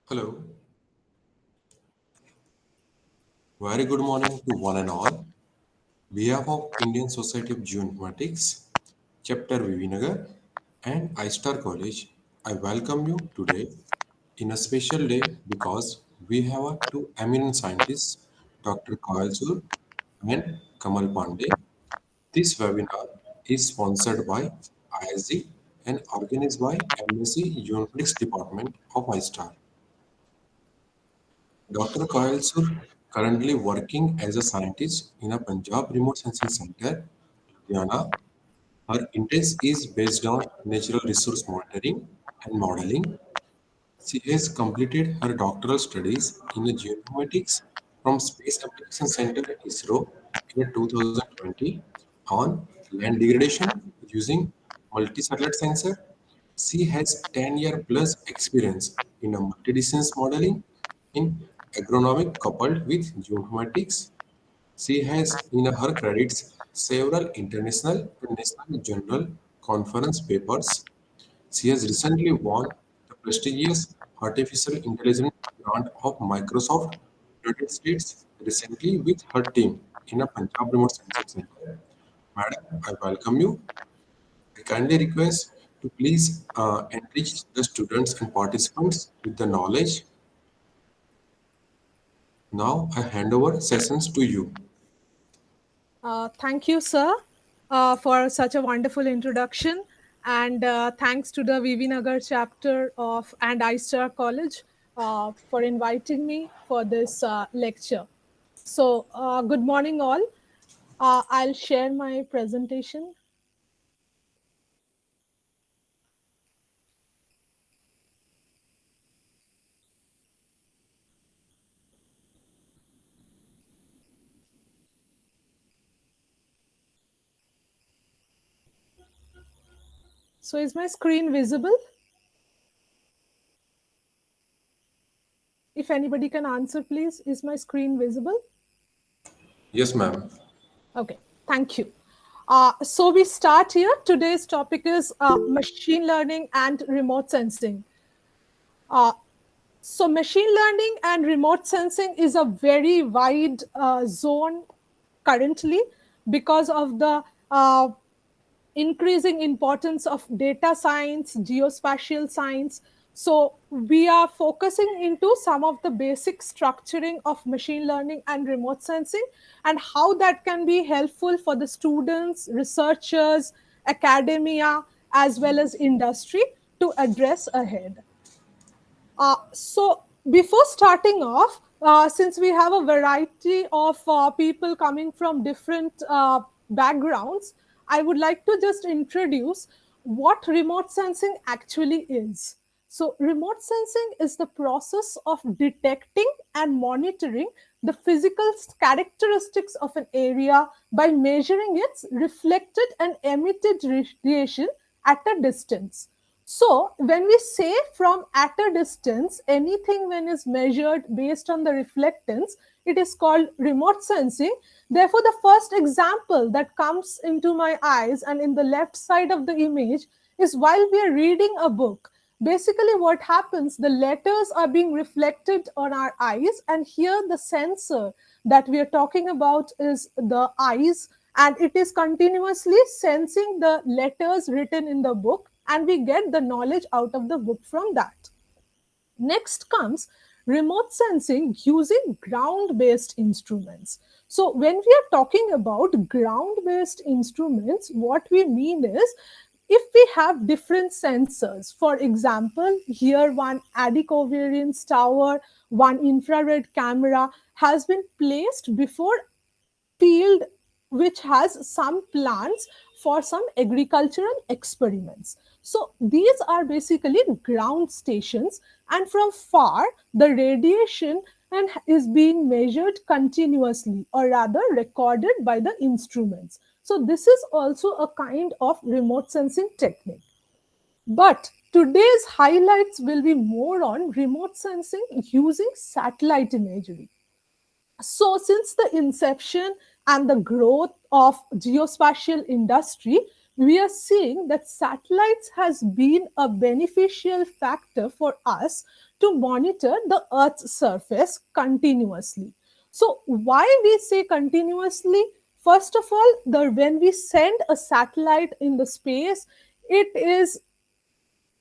Hello, very good morning to one and all. Behalf of Indian Society of Geomatics, Chapter Vidyanagar and ISTAR College, I welcome you today in a special day because we have our two eminent scientists, Dr. Koyel and Kamal Pandey. This webinar is sponsored by ISG and organized by MSc Geomatics Department of ISTAR. Dr. Koyel currently working as a scientist in a Punjab Remote Sensing Center, Ludhiana. Her interest is based on natural resource monitoring and modeling. She has completed her doctoral studies in geomatics from Space Application Center ISRO in 2020 on land degradation using multi-satellite sensor. She has 10-year plus experience in a multi-distance modeling in agronomic coupled with geomatics. She has in her credits several international and national journal conference papers. She has recently won the prestigious Artificial Intelligence Grant of Microsoft United States recently with her team in a Punjab Remote Sensing Center. Madam, I welcome you. I kindly request to please enrich the students and participants with the knowledge. Now I hand over sessions to you. Thank you, sir, for such a wonderful introduction. And thanks to the Vidyanagar chapter of and ISTAR College for inviting me for this lecture. So, good morning, all. I'll share my presentation. So, is my screen visible? If anybody can answer, please. Is my screen visible? Yes, ma'am. Okay, thank you. So we start here. Today's topic is machine learning and remote sensing. Uh, so machine learning and remote sensing is a very wide zone currently because of the increasing importance of data science, geospatial science. So we are focusing into some of the basic structuring of machine learning and remote sensing and how that can be helpful for the students, researchers, academia, as well as industry to address ahead. So before starting off, since we have a variety of people coming from different backgrounds, I would like to just introduce what remote sensing actually is. So, remote sensing is the process of detecting and monitoring the physical characteristics of an area by measuring its reflected and emitted radiation at a distance. So, when we say from at a distance, anything when is measured based on the reflectance, it is called remote sensing. Therefore, the first example that comes into my eyes and in the left side of the image is while we are reading a book. Basically, what happens, the letters are being reflected on our eyes, and here the sensor that we are talking about is the eyes, and it is continuously sensing the letters written in the book, and we get the knowledge out of the book from that. Next comes remote sensing using ground based instruments. So, when we are talking about ground based instruments, what we mean is if we have different sensors, for example, here one adicovariance tower, one infrared camera has been placed before field which has some plants for some agricultural experiments. So these are basically ground stations, and from far the radiation and is being measured continuously, or rather recorded by the instruments. So this is also a kind of remote sensing technique. But today's highlights will be more on remote sensing using satellite imagery. So since the inception and the growth of geospatial industry, we are seeing that satellites has been a beneficial factor for us to monitor the Earth's surface continuously. So, why we say continuously? First of all, when we send a satellite in the space, it is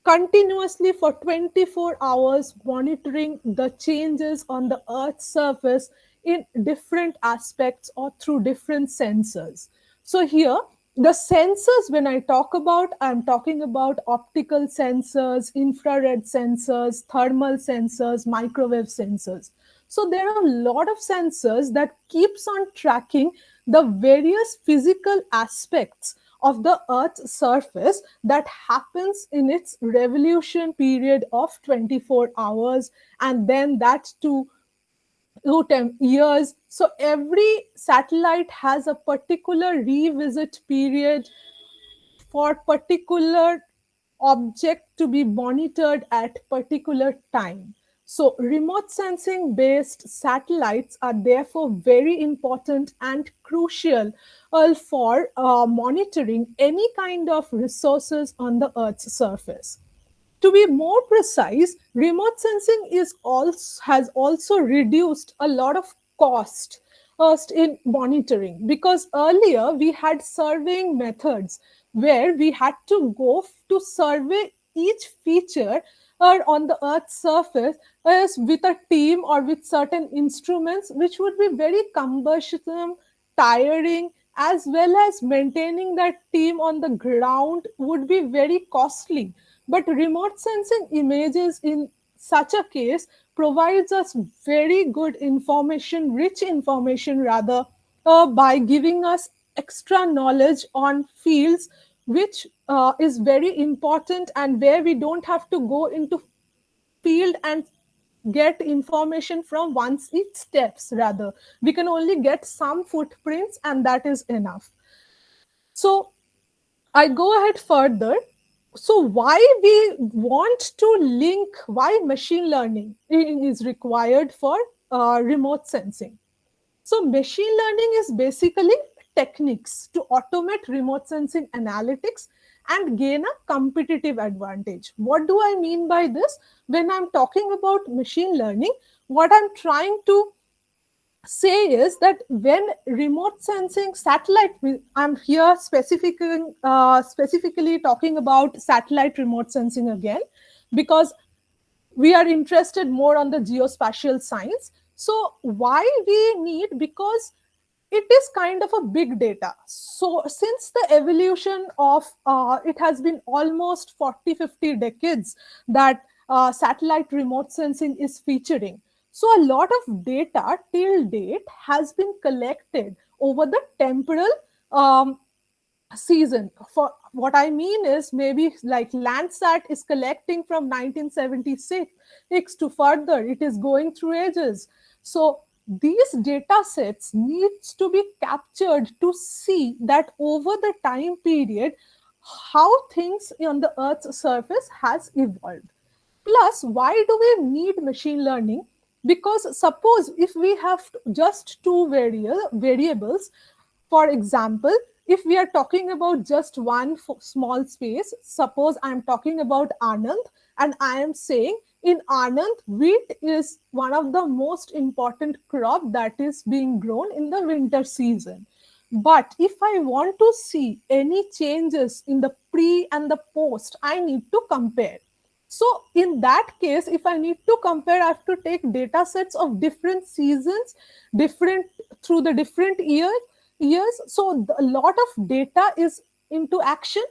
continuously for 24 hours monitoring the changes on the Earth's surface in different aspects or through different sensors. So, here, the sensors, when I talk about, I'm talking about optical sensors, infrared sensors, thermal sensors, microwave sensors. So, there are a lot of sensors that keeps on tracking the various physical aspects of the Earth's surface that happens in its revolution period of 24 hours, and then that to 10 years. So every satellite has a particular revisit period for particular object to be monitored at particular time. So remote sensing based satellites are therefore very important and crucial for monitoring any kind of resources on the Earth's surface. To be more precise, remote sensing has also reduced a lot of cost in monitoring, because earlier we had surveying methods where we had to go to survey each feature on the Earth's surface with a team or with certain instruments, which would be very cumbersome, tiring, as well as maintaining that team on the ground would be very costly. But remote sensing images in such a case provides us very good information, rich information rather, by giving us extra knowledge on fields which is very important, and where we don't have to go into field and get information from once each steps. Rather, we can only get some footprints, and that is enough. So I go ahead further. So, why we want to link, why machine learning is required for remote sensing? So, machine learning is basically techniques to automate remote sensing analytics and gain a competitive advantage. What do I mean by this? When I'm talking about machine learning, what I'm trying to say is that when remote sensing satellite, I'm here specifically talking about satellite remote sensing again, because we are interested more on the geospatial science. So why we need? Because it is kind of a big data. So since the evolution of it has been almost 40-50 decades that satellite remote sensing is featuring. So a lot of data till date has been collected over the temporal um, season. For what I mean is, maybe like Landsat is collecting from 1976 to further, it is going through ages. So these data sets needs to be captured to see that over the time period how things on the Earth's surface has evolved. Plus, why do we need machine learning? Because suppose if we have just two variables, for example, if we are talking about just one small space, suppose I am talking about Anand, and I am saying in Anand, wheat is one of the most important crop that is being grown in the winter season. But if I want to see any changes in the pre and the post, I need to compare. So in that case, if I need to compare, I have to take data sets of different seasons, different through the different years. So a lot of data is into action.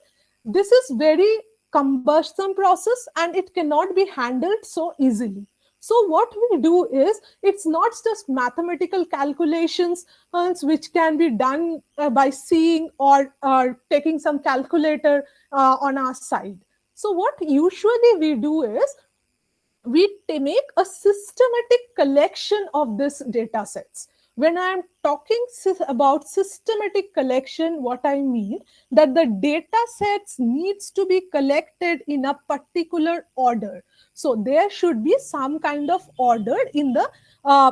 This is very cumbersome process, and it cannot be handled so easily. So what we do is, it's not just mathematical calculations which can be done by seeing or taking some calculator on our side. So what usually we do is, we make a systematic collection of this data sets. When I am talking about systematic collection, what I mean that the data sets needs to be collected in a particular order. So there should be some kind of order in the uh,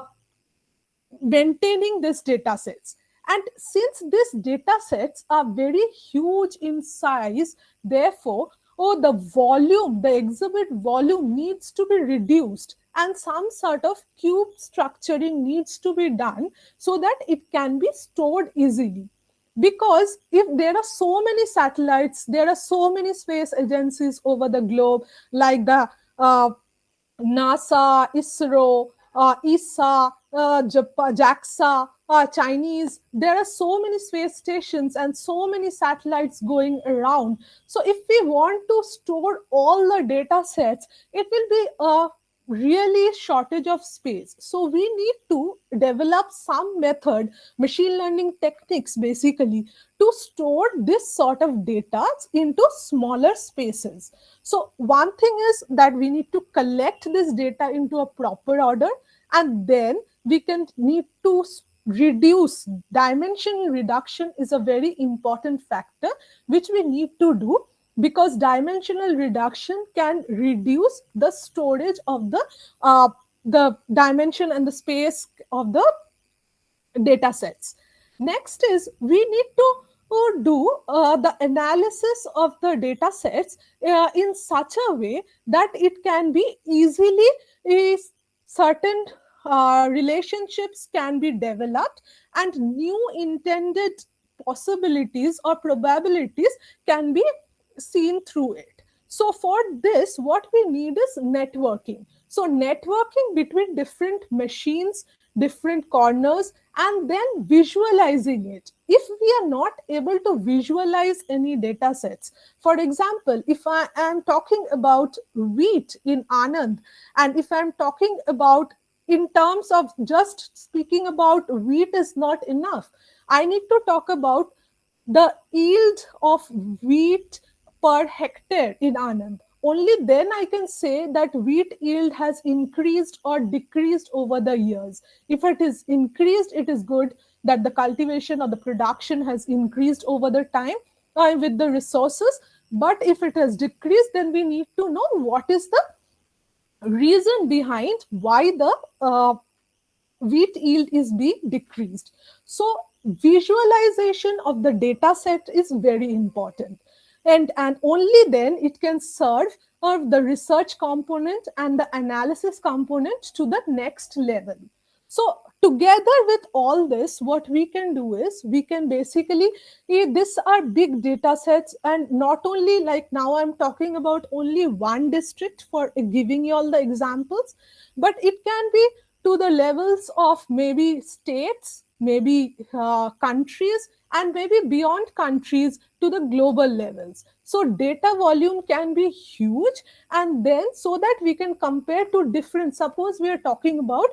maintaining these data sets. And since these data sets are very huge in size, therefore oh, the volume, the exhibit volume needs to be reduced and some sort of cube structuring needs to be done so that it can be stored easily. Because if there are so many satellites, there are so many space agencies over the globe, like the uh, NASA, ISRO, ESA, JAXA, Chinese. There are so many space stations and so many satellites going around. So, if we want to store all the data sets, it will be a really shortage of space. So, we need to develop some method, machine learning techniques basically, to store this sort of data into smaller spaces. So one thing is that we need to collect this data into a proper order, and then we can need to reduce. Dimension reduction is a very important factor which we need to do, because dimensional reduction can reduce the storage of the dimension and the space of the data sets. Next is we need to do the analysis of the data sets in such a way that it can be easily certain relationships can be developed and new intended possibilities or probabilities can be seen through it. So for this, what we need is networking. So networking between different machines, different corners, and then visualizing it. If we are not able to visualize any data sets, for example, if I am talking about wheat in Anand, and if I'm talking about, in terms of just speaking about wheat is not enough, I need to talk about the yield of wheat per hectare in Anand. Only then I can say that wheat yield has increased or decreased over the years. If it is increased, it is good that the cultivation or the production has increased over the time with the resources. But if it has decreased, then we need to know what is the reason behind why the wheat yield is being decreased. So visualization of the data set is very important. And only then it can serve the research component and the analysis component to the next level. So together with all this, what we can do is we can basically, these are big data sets, and not only, like now I'm talking about only one district for giving you all the examples, but it can be to the levels of maybe states, maybe countries, and maybe beyond countries to the global levels. So data volume can be huge, and then so that we can compare to different, suppose we are talking about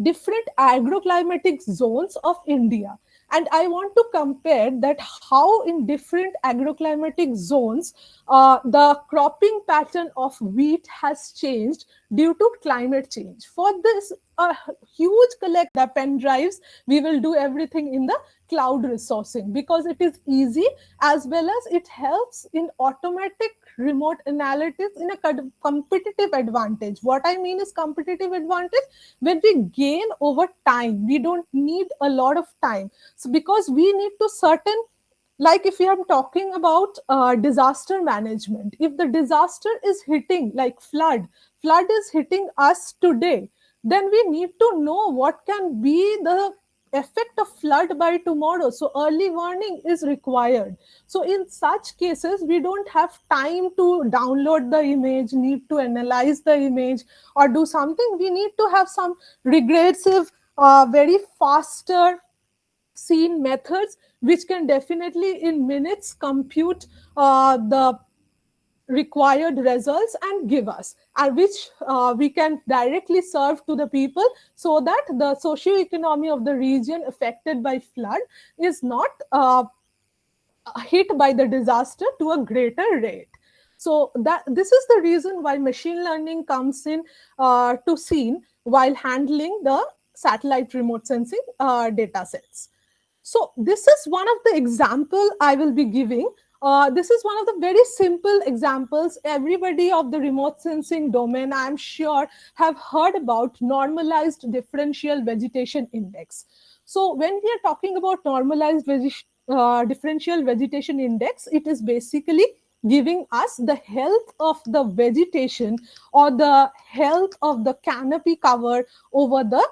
different agroclimatic zones of India. And I want to compare that how in different agroclimatic zones the cropping pattern of wheat has changed due to climate change. For this, a huge collect the pen drives, we will do everything in the cloud resourcing, because it is easy, as well as it helps in automatic remote analytics in a competitive advantage. What I mean is competitive advantage, when we gain over time, we don't need a lot of time. So because we need to certain, like if we are talking about disaster management, if the disaster is hitting, like flood is hitting us today, then we need to know what can be the effect of flood by tomorrow. So early warning is required. So in such cases, we don't have time to download the image, need to analyze the image, or do something. We need to have some regressive, very faster scene methods, which can definitely in minutes compute the required results and give us, and which we can directly serve to the people, so that the socio-economy of the region affected by flood is not hit by the disaster to a greater rate. So that this is the reason why machine learning comes in to scene while handling the satellite remote sensing data sets. So this is one of the example I will be giving. This is one of the very simple examples. Everybody of the remote sensing domain, I'm sure, have heard about normalized differential vegetation index. So when we are talking about normalized differential vegetation index, it is basically giving us the health of the vegetation or the health of the canopy cover over the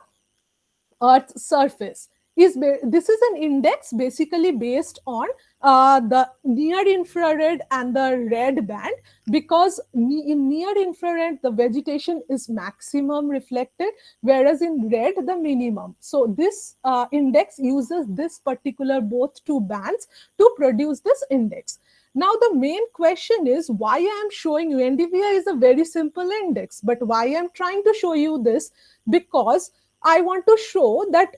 Earth's surface. This is an index basically based on the near infrared and the red band, because in near infrared the vegetation is maximum reflected, whereas in red the minimum. So this index uses this particular both two bands to produce this index. Now the main question is why I am showing you NDVI is a very simple index, but why I am trying to show you this, because I want to show that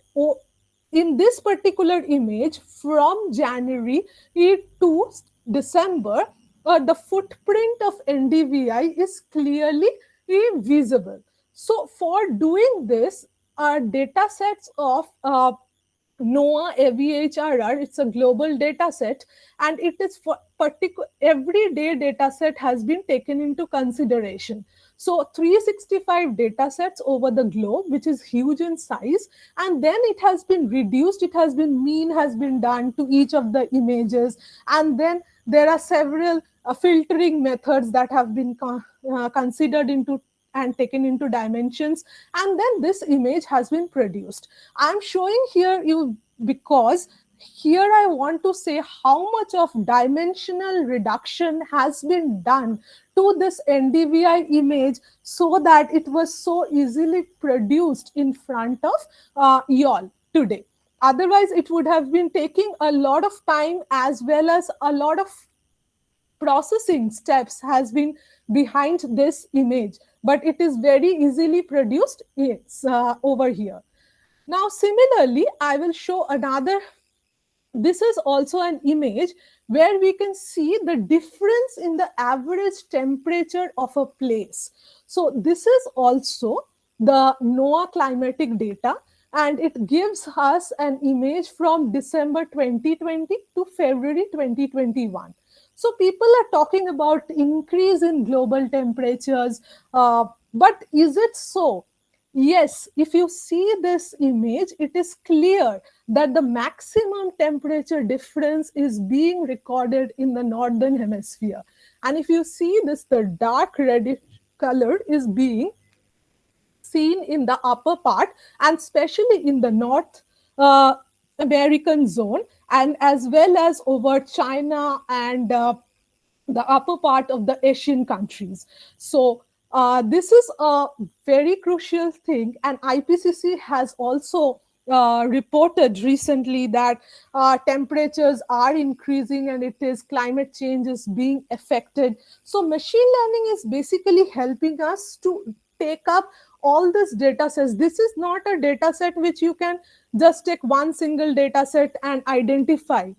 in this particular image from January to December, the footprint of NDVI is clearly visible. So for doing this, data sets of NOAA AVHRR, it's a global data set, and it is for particular everyday data set has been taken into consideration. So 365 data sets over the globe, which is huge in size, and then it has been reduced, it has been mean has been done to each of the images, and then there are several filtering methods that have been considered into and taken into dimensions, and then this image has been produced. I'm showing here you because here I want to say how much of dimensional reduction has been done to this NDVI image so that it was so easily produced in front of y'all today. Otherwise, it would have been taking a lot of time as well as a lot of processing steps has been behind this image, but it is very easily produced. It's over here. Now similarly I will show another. This is also an image where we can see the difference in the average temperature of a place. So this is also the NOAA climatic data, and it gives us an image from December 2020 to February 2021. So people are talking about increase in global temperatures, but is it so? Yes, if you see this image, it is clear that the maximum temperature difference is being recorded in the northern hemisphere. And if you see this, the dark reddish color is being seen in the upper part, and especially in the North American zone, and as well as over China and the upper part of the Asian countries. So this is a very crucial thing, and IPCC has also reported recently that temperatures are increasing and it is climate change is being affected. So machine learning is basically helping us to take up all this data sets. This is not a data set which you can just take one single data set and identify.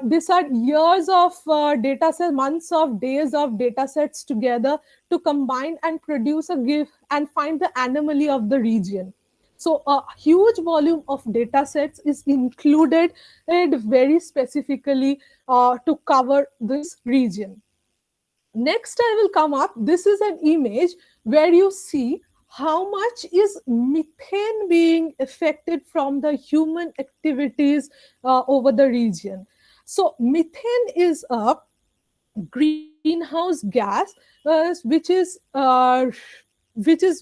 These are years of data sets, months of days of data sets together to combine and produce a give and find the anomaly of the region. So a huge volume of data sets is included and very specifically to cover this region. Next, I will come up. This is an image where you see how much is methane being affected from the human activities over the region. So methane is a greenhouse gas, which is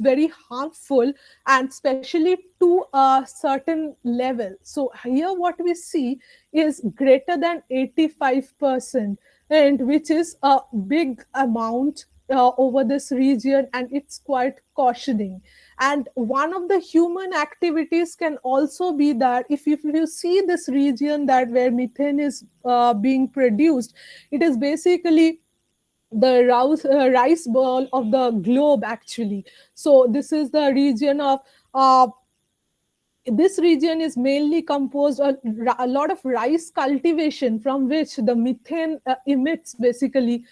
very harmful, and especially to a certain level. So here what we see is greater than 85%, and which is a big amount over this region, and it's quite cautioning. And one of the human activities can also be that if you see this region that where methane is being produced, it is basically the rice bowl of the globe actually. So this is the region of this region is mainly composed of a lot of rice cultivation, from which the methane emits basically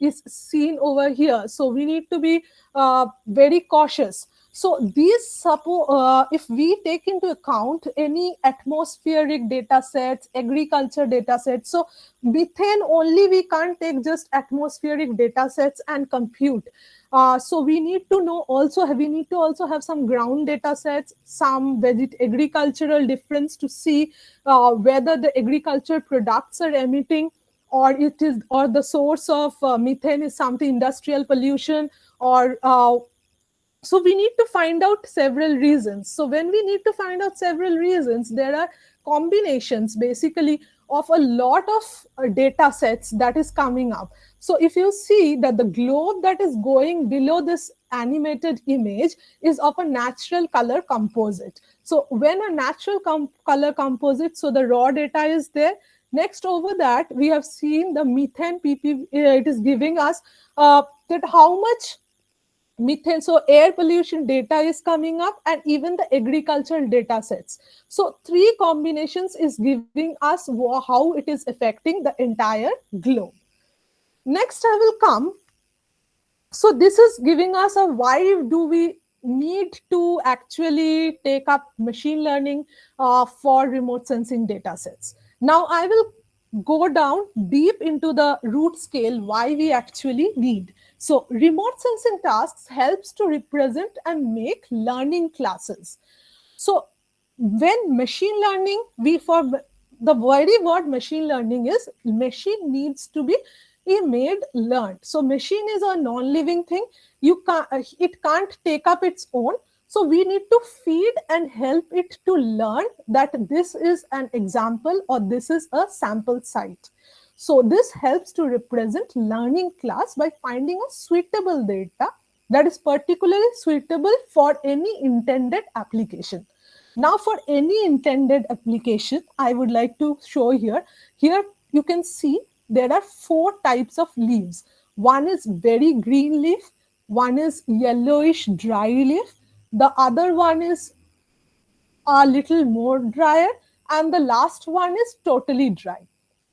is seen over here. So we need to be very cautious. So if we take into account any atmospheric data sets, agriculture data sets, so methane only we can't take just atmospheric data sets and compute. So we need to know also we need to also have some ground data sets, some agricultural difference to see whether the agriculture products are emitting or the source of methane is something industrial pollution, or so we need to find out several reasons. So when we need to find out several reasons, there are combinations basically of a lot of data sets that is coming up. So if you see that the globe that is going below this animated image is of a natural color composite. So when a natural color composite, so the raw data is there. Next, over that, we have seen the methane pp. It is giving us that how much methane, so air pollution data is coming up, and even the agricultural data sets. So three combinations is giving us how it is affecting the entire globe. Next I will come. So this is giving us a why do we need to actually take up machine learning for remote sensing data sets. Now I will go down deep into the root scale why we actually need. So remote sensing tasks helps to represent and make learning classes. So when machine learning, we for the very word machine learning is machine needs to be made learned. So machine is a non-living thing. You can't, it can't take up its own. So we need to feed and help it to learn that this is an example or this is a sample site. So this helps to represent learning class by finding a suitable data that is particularly suitable for any intended application. Now, for any intended application, I would like to show here. Here you can see there are four types of leaves. One is very green leaf, one is yellowish dry leaf, the other one is a little more drier, and the last one is totally dry.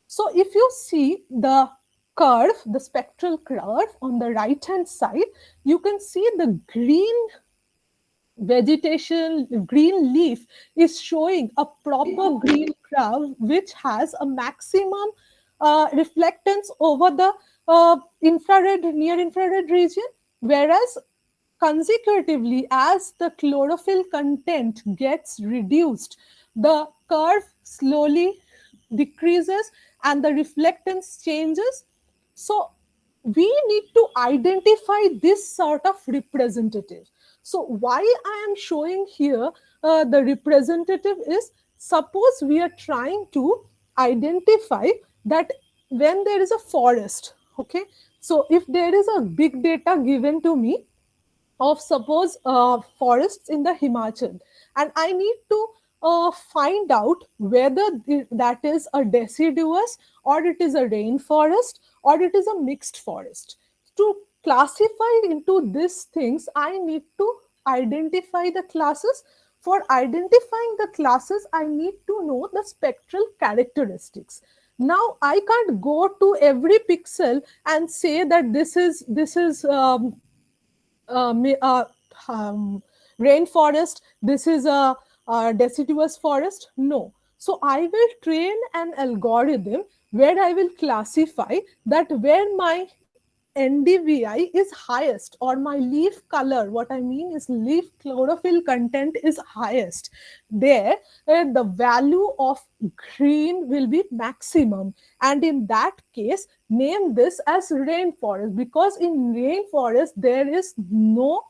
So if you see the curve, the spectral curve on the right hand side, you can see the green vegetation, green leaf is showing a proper green curve which has a maximum reflectance over the infrared, near infrared region, whereas consecutively as the chlorophyll content gets reduced, the curve slowly decreases and the reflectance changes. So we need to identify this sort of representative. So why I am showing here the representative is, suppose we are trying to identify that when there is a forest, okay, so if there is a big data given to me of suppose forests in the Himachal, and I need to find out whether that is a deciduous or it is a rainforest or it is a mixed forest. To classify into these things, I need to identify the classes. For identifying the classes, I need to know the spectral characteristics. Now I can't go to every pixel and say that this is uh, mi- uh, um, rainforest, this is a deciduous forest. No. So I will train an algorithm where I will classify that where my NDVI is highest, or my leaf color, what I mean is leaf chlorophyll content is highest, there the value of green will be maximum. And in that case, name this as rainforest, because in rainforest there is no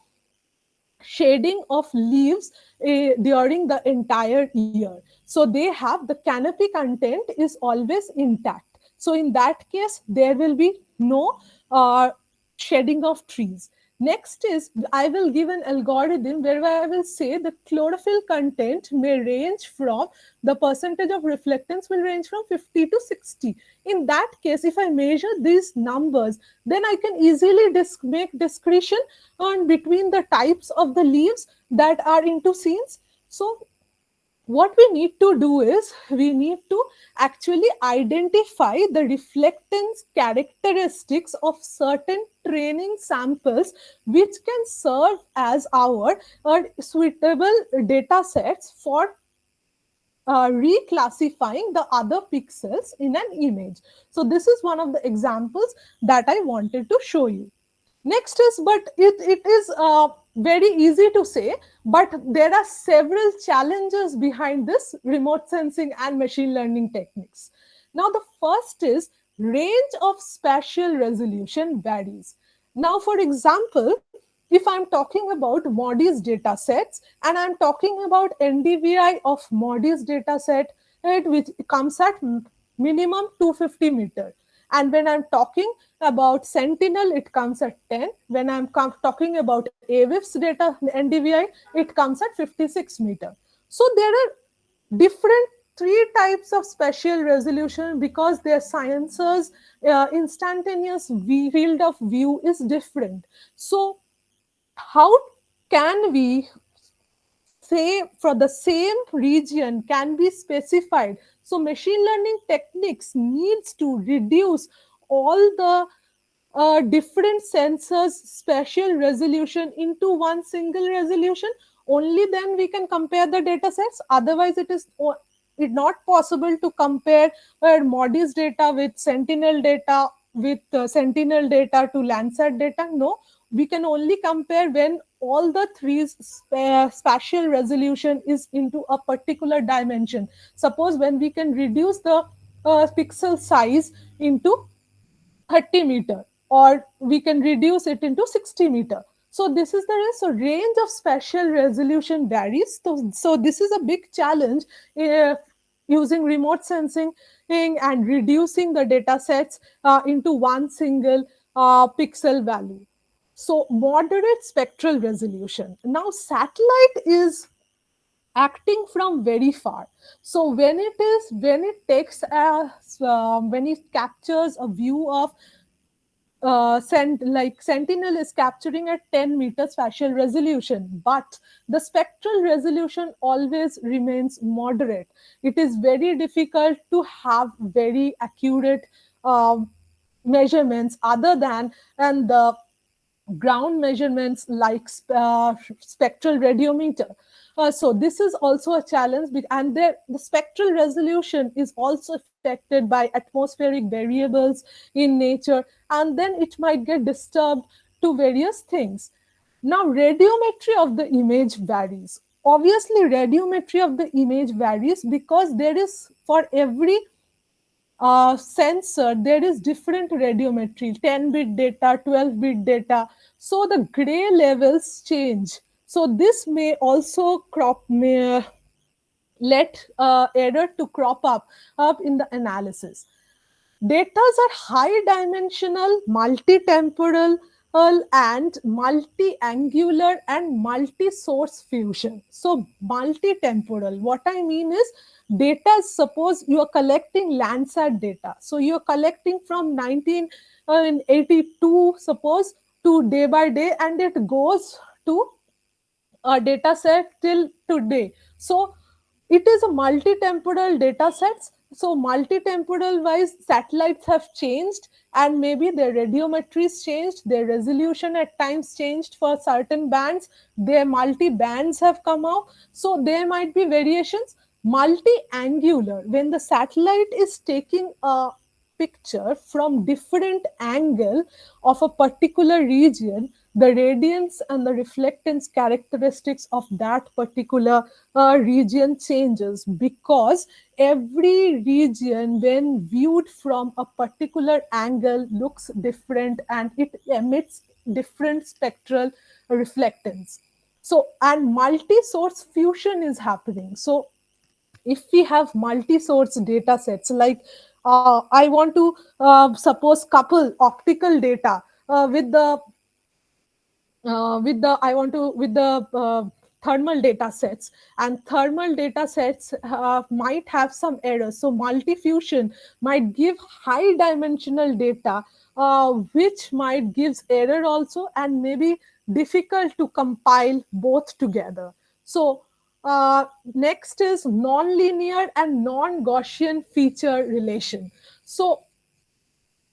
shading of leaves during the entire year. So they have the canopy content is always intact. So in that case, there will be no uh, shedding of trees. Next is I will give an algorithm where I will say the chlorophyll content may range from, the percentage of reflectance will range from 50 to 60. In that case, if I measure these numbers, then I can easily make discretion on between the types of the leaves that are into scenes. So what we need to do is we need to actually identify the reflectance characteristics of certain training samples which can serve as our suitable data sets for reclassifying the other pixels in an image. So this is one of the examples that I wanted to show you. Next is, but it is very easy to say, but there are several challenges behind this remote sensing and machine learning techniques. Now, the first is range of spatial resolution varies. Now, for example, if I'm talking about MODIS data sets and I'm talking about NDVI of MODIS data set, right, which comes at minimum 250 meter. And when I'm talking about Sentinel, it comes at 10. When I'm talking about AWIF's data NDVI, it comes at 56 meter. So there are different three types of spatial resolution because their sciences instantaneous field of view is different. So how can we say for the same region can be specified? So machine learning techniques needs to reduce all the different sensors spatial resolution into one single resolution. Only then we can compare the data sets. Otherwise it not possible to compare MODIS data with Sentinel data with Sentinel data to Landsat data. No, we can only compare when all the three spatial resolution is into a particular dimension. Suppose when we can reduce the pixel size into 30 meter, or we can reduce it into 60 meter. So this is the range. So range of spatial resolution varies. So this is a big challenge uh, using remote sensing and reducing the data sets into one single pixel value. So moderate spectral resolution. Now satellite is acting from very far. So when it takes a when it captures a view of like Sentinel is capturing at 10 meter spatial resolution, but the spectral resolution always remains moderate. It is very difficult to have very accurate measurements other than and the ground measurements like spectral radiometer. So this is also a challenge, and the spectral resolution is also affected by atmospheric variables in nature, and then it might get disturbed to various things. Now, radiometry of the image varies. Obviously, radiometry of the image varies because there is for every sensor, there is different radiometry, 10-bit data, 12-bit data. So the gray levels change. So this may also let error to crop up in the analysis. Data are high dimensional, multi-temporal, and multi-angular and multi-source fusion. So multi-temporal, what I mean is data, suppose you are collecting Landsat data. So you are collecting from 1982, suppose, to day by day, and it goes to data set till today. So it is a multi-temporal data sets. So multi-temporal wise, satellites have changed, and maybe their radiometries changed, their resolution at times changed for certain bands, their multi-bands have come out. So there might be variations. Multi-angular, when the satellite is taking a picture from different angle of a particular region, the radiance and the reflectance characteristics of that particular region changes, because every region when viewed from a particular angle looks different and it emits different spectral reflectance. So and multi-source fusion is happening. So if we have multi-source data sets, like I want to suppose couple optical data with the I want to with the thermal data sets, and thermal data sets might have some errors. So multi-fusion might give high dimensional data, which might gives error also, and maybe difficult to compile both together. So next is non-linear and non-Gaussian feature relation. So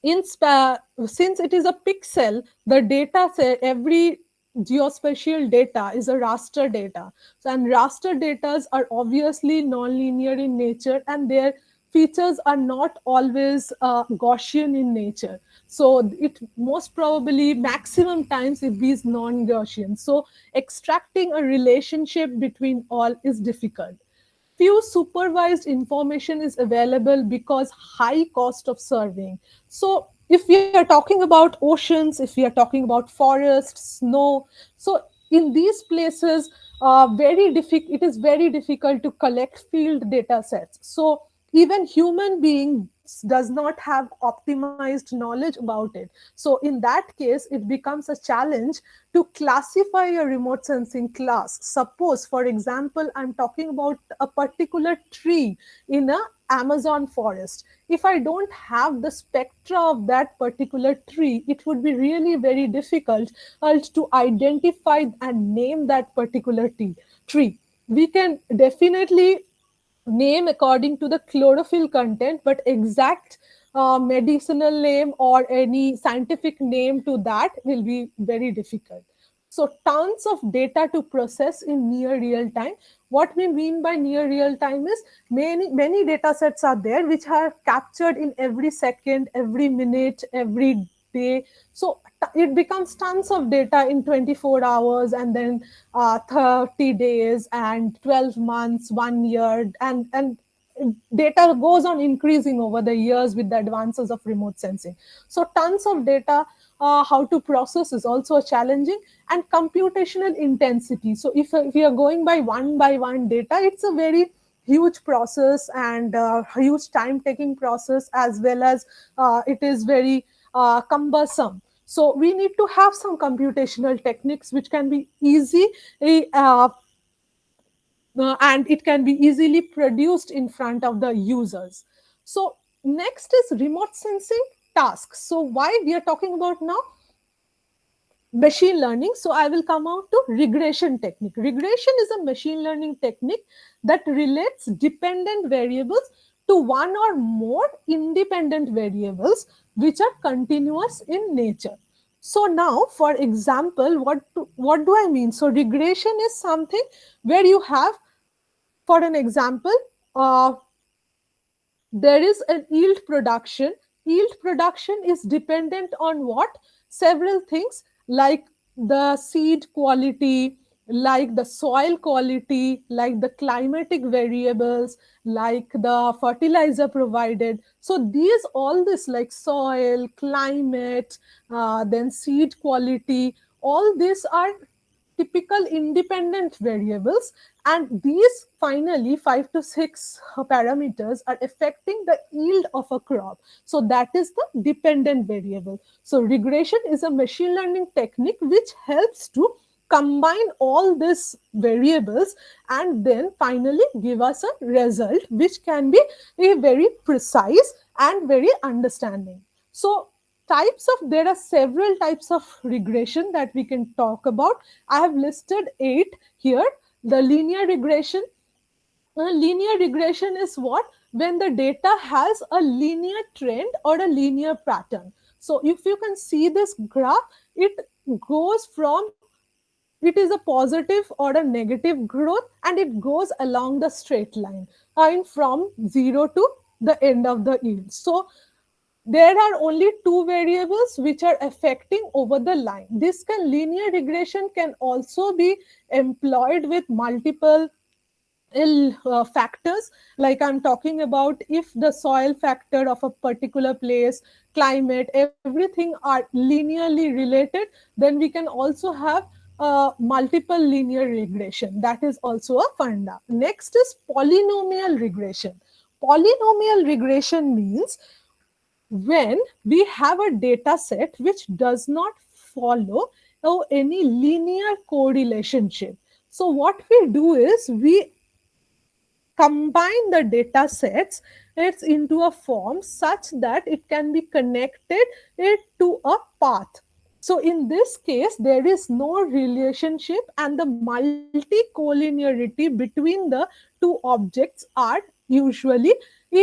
since it is a pixel, the data set, every geospatial data is a raster data. So and raster data are obviously non-linear in nature, and their features are not always Gaussian in nature. So it most probably maximum times it is non-Gaussian. So extracting a relationship between all is difficult. few supervised information is available because high cost of serving. So if we are talking about oceans, if we are talking about forests, snow, so in these places, it is very difficult to collect field data sets. So even human beings does not have optimized knowledge about it. So in that case, it becomes a challenge to classify a remote sensing class. Suppose, for example, I'm talking about a particular tree in a Amazon forest. If I don't have the spectra of that particular tree, it would be really very difficult to identify and name that particular tree. We can definitely name according to the chlorophyll content, but exact medicinal name or any scientific name to that will be very difficult. So tons of data to process in near real time. What we mean by near real time is many data sets are there which are captured in every second, every minute, every day. So it becomes tons of data in 24 hours, and then 30 days and 12 months, 1 year, and data goes on increasing over the years with the advances of remote sensing. So tons of data, how to process is also challenging, and computational intensity. So if we are going by one data, it's a very huge process and huge time taking process, as well as it is very cumbersome. So we need to have some computational techniques which can be easy, uh, and it can be easily produced in front of the users. So next is remote sensing tasks. So why we are talking about now machine learning, so I will come out to regression technique. Regression is a machine learning technique that relates dependent variables to one or more independent variables which are continuous in nature. So now, for example, what do I mean? So regression is something where you have, for an example, uh, there is an yield production. Yield production is dependent on what? Several things, like the seed quality, like the soil quality, like the climatic variables, like the fertilizer provided. So these, all this, like soil, climate, then seed quality, all these are typical independent variables, and these finally 5 to 6 parameters are affecting the yield of a crop. So that is the dependent variable. So regression is a machine learning technique which helps to combine all these variables and then finally give us a result which can be a very precise and very understanding. So types of, there are several types of regression that we can talk about. I have listed 8 here. The linear regression. Linear regression is what? When the data has a linear trend or a linear pattern. So if you can see this graph, it goes from, it is a positive or a negative growth, and it goes along the straight line and from 0 to the end of the yield. So there are only two variables which are affecting over the line. This can, linear regression can also be employed with multiple factors, like I'm talking about, if the soil factor of a particular place, climate, everything are linearly related, then we can also have multiple linear regression. That is also a funda. Next is polynomial regression. Polynomial regression means when we have a data set which does not follow any linear correlationship. So what we do is we combine the data sets it's into a form such that it can be connected it to a path. So in this case, there is no relationship, and the multi-collinearity between the two objects are usually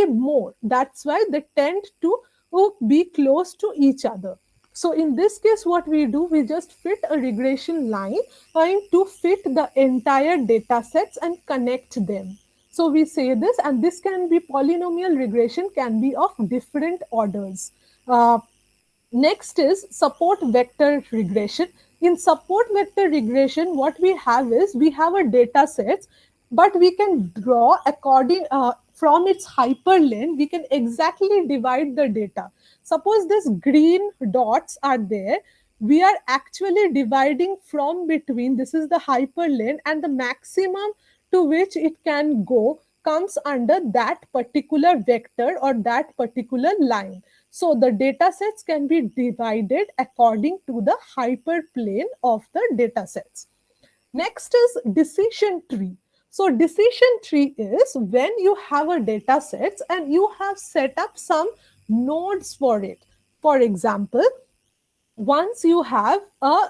more. That's why they tend to be close to each other. So in this case, what we do, we just fit a regression line trying to fit the entire data sets and connect them. So we say this, and this can be, polynomial regression can be of different orders. Next is support vector regression. In support vector regression, what we have is we have a data set but we can draw according from its hyperlane, we can exactly divide the data. Suppose this green dots are there, we are actually dividing from between, this is the hyperlane, and the maximum to which it can go comes under that particular vector or that particular line. So the data sets can be divided according to the hyperplane of the data sets. Next is decision tree. So decision tree is when you have a data set and you have set up some nodes for it. For example, once you have a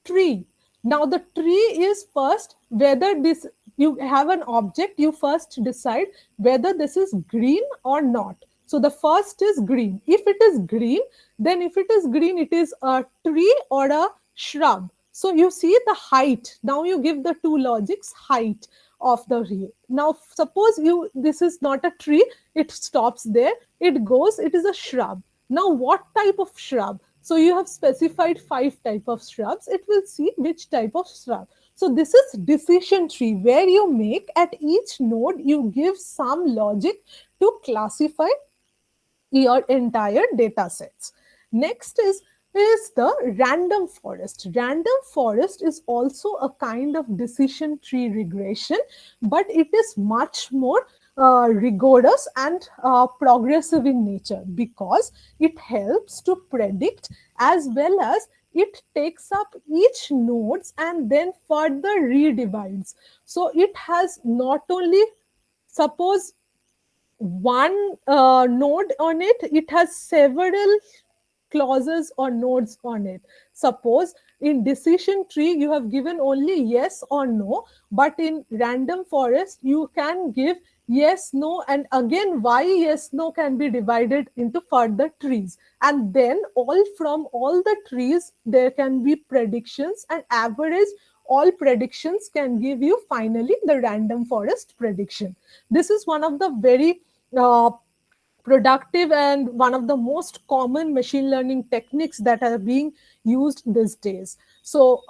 tree. Now the tree is first whether this, you have an object, you first decide whether this is green or not. So the first is green. If it is green, then if it is green, it is a tree or a shrub. So you see the height. Now you give the two logics height of the tree. Now suppose you, this is not a tree, it stops there, it goes, it is a shrub. Now what type of shrub? So you have specified 5 type of shrubs, it will see which type of shrub. So this is decision tree, where you make at each node you give some logic to classify your entire data sets. Next is the random forest. Random forest is also a kind of decision tree regression, but it is much more rigorous and progressive in nature, because it helps to predict as well as it takes up each nodes and then further redivides. So it has not only, suppose one node on it, it has several clauses or nodes on it. Suppose in decision tree you have given only yes or no, but in random forest you can give yes, no, and again why yes, no can be divided into further trees, and then all from all the trees there can be predictions, and average all predictions can give you finally the random forest prediction. This is one of the very uh, productive and one of the most common machine learning techniques that are being used these days. So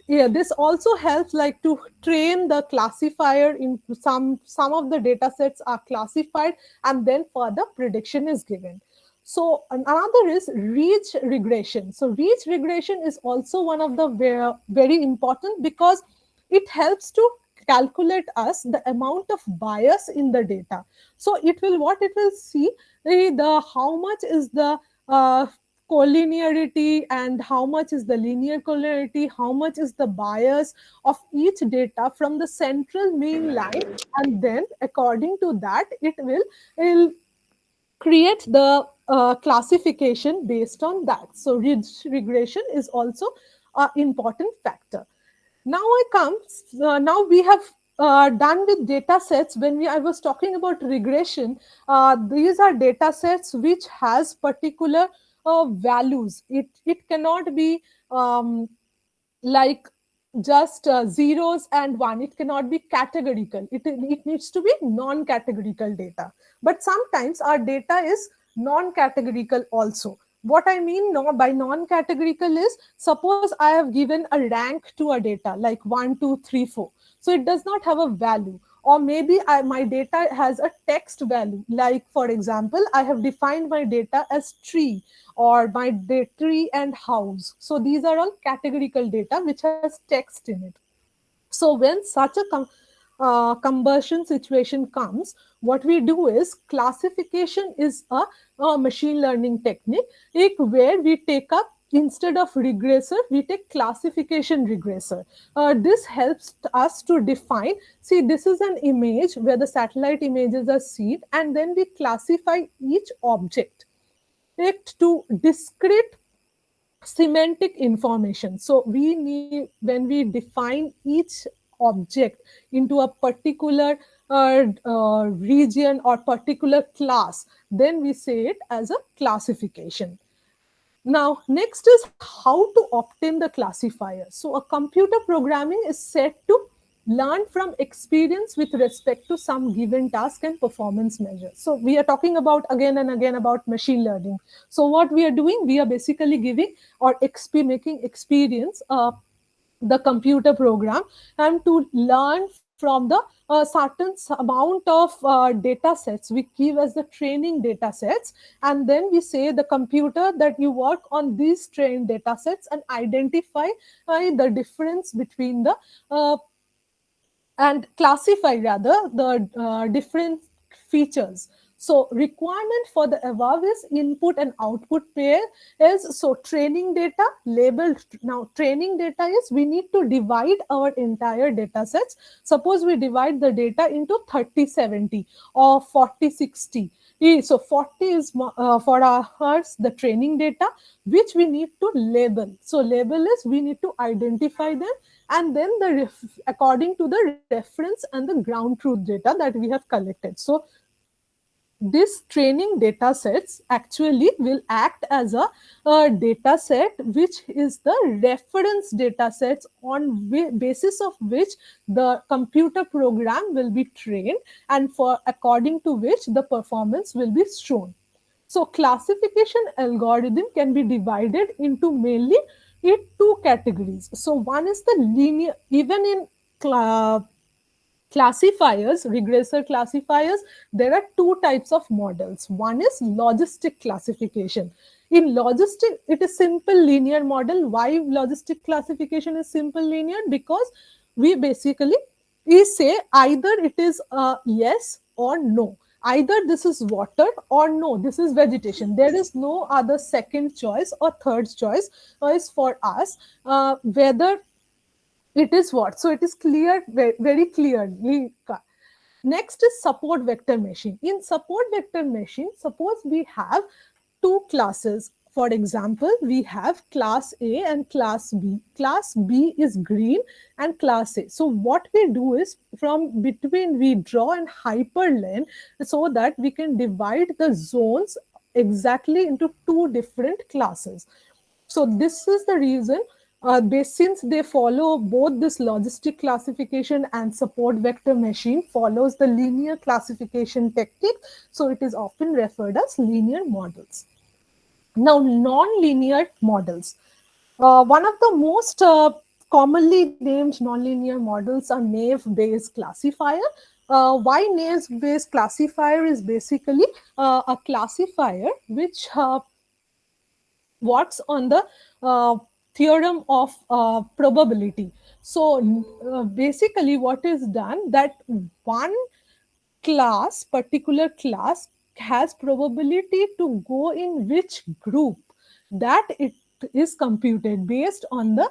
yeah, this also helps like to train the classifier in some of the data sets are classified and then further prediction is given. So another is reach regression. So reach regression is also one of the very important, because it helps to calculate us the amount of bias in the data. So it will, what it will see, the how much is the uh, collinearity and how much is the linear collinearity, how much is the bias of each data from the central mean line, and then according to that it will create the classification based on that. So regression is also an important factor. Now I come, now we have done with data sets. When I was talking about regression, these are data sets which has particular values. It cannot be like just zeros and one. It cannot be categorical. It needs to be non-categorical data. But sometimes our data is non-categorical also. What I mean by non-categorical is, suppose I have given a rank to a data like 1, 2, 3, 4. So it does not have a value. Or maybe my data has a text value. Like for example, I have defined my data as tree, or my tree and house. So these are all categorical data which has text in it. So when such a conversion situation comes, what we do is classification is a machine learning technique where we take up, instead of regressor, we take classification regressor. This helps us to define, see, this is an image where the satellite images are seen, and then we classify each object to discrete semantic information. So we need, when we define each object into a particular region or particular class, then we say it as a classification. Now, next is how to obtain the classifier. So, a computer programming is said to learn from experience with respect to some given task and performance measure. So, we are talking about again and again about machine learning. So, what we are doing, we are basically giving or making experience the computer program and to learn from from the certain amount of data sets we give as the training data sets, and then we say the computer that you work on these trained data sets and identify the difference between the and classify rather the different features. So requirement for the above is input and output pair is, so training data labeled. Now training data is, we need to divide our entire data sets. Suppose we divide the data into 30/70 or 40/60. So 40 is for ours the training data, which we need to label. So label is, we need to identify them, and then according to the reference and the ground truth data that we have collected. So this training data sets actually will act as a data set which is the reference data sets on basis of which the computer program will be trained, and for according to which the performance will be shown. So classification algorithm can be divided into mainly in two categories. So one is the linear, even in classifiers, regressor classifiers, there are two types of models. One is logistic classification. In logistic, it is simple linear model. Why logistic classification is simple linear? Because we basically, we say either it is a yes or no. Either this is water or no, this is vegetation. There is no other second choice or third choice is for us whether it is what. So it is clear, very clearly. Next is support vector machine. In support vector machine, suppose we have two classes. For example, we have class A and class B. Class B is green and class A. So what we do is, from between we draw an hyperlane so that we can divide the zones exactly into two different classes. So this is the reason, since they follow both this logistic classification and support vector machine follows the linear classification technique, so it is often referred as linear models. Now, non-linear models. One of the most commonly named nonlinear models are naive-based classifier. Why naive-based classifier is basically a classifier which works on the theorem of probability. So basically what is done, that one particular class has probability to go in which group, that it is computed based on the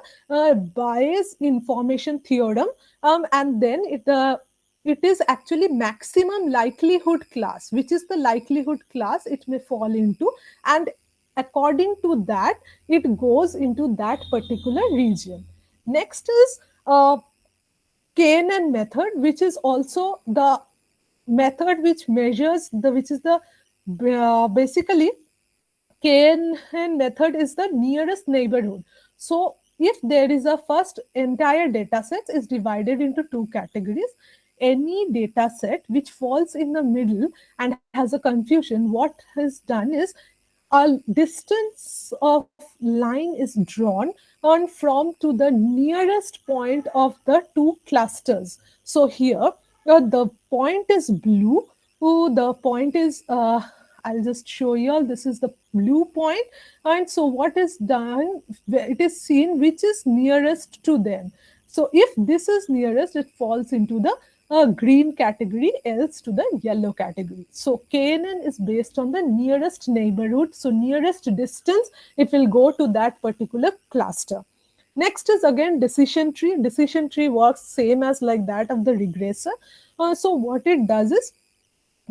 Bayes information theorem, and then it is actually maximum likelihood class, which is the likelihood class it may fall into, and according to that it goes into that particular region. Next is KNN method, which is also the method which measures the, which is the basically KNN method is the nearest neighborhood. So if there is a first, entire data set is divided into two categories. Any data set which falls in the middle and has a confusion, what is done is a distance of line is drawn on from to the nearest point of the two clusters. So here the point is blue. The point is I'll just show you all. This is the blue point, and so what is done? It is seen which is nearest to them. So if this is nearest, it falls into the green category, else to the yellow category. So KNN is based on the nearest neighborhood. So nearest distance, it will go to that particular cluster. Next is again decision tree. Decision tree works same as like that of the regressor. So what it does is,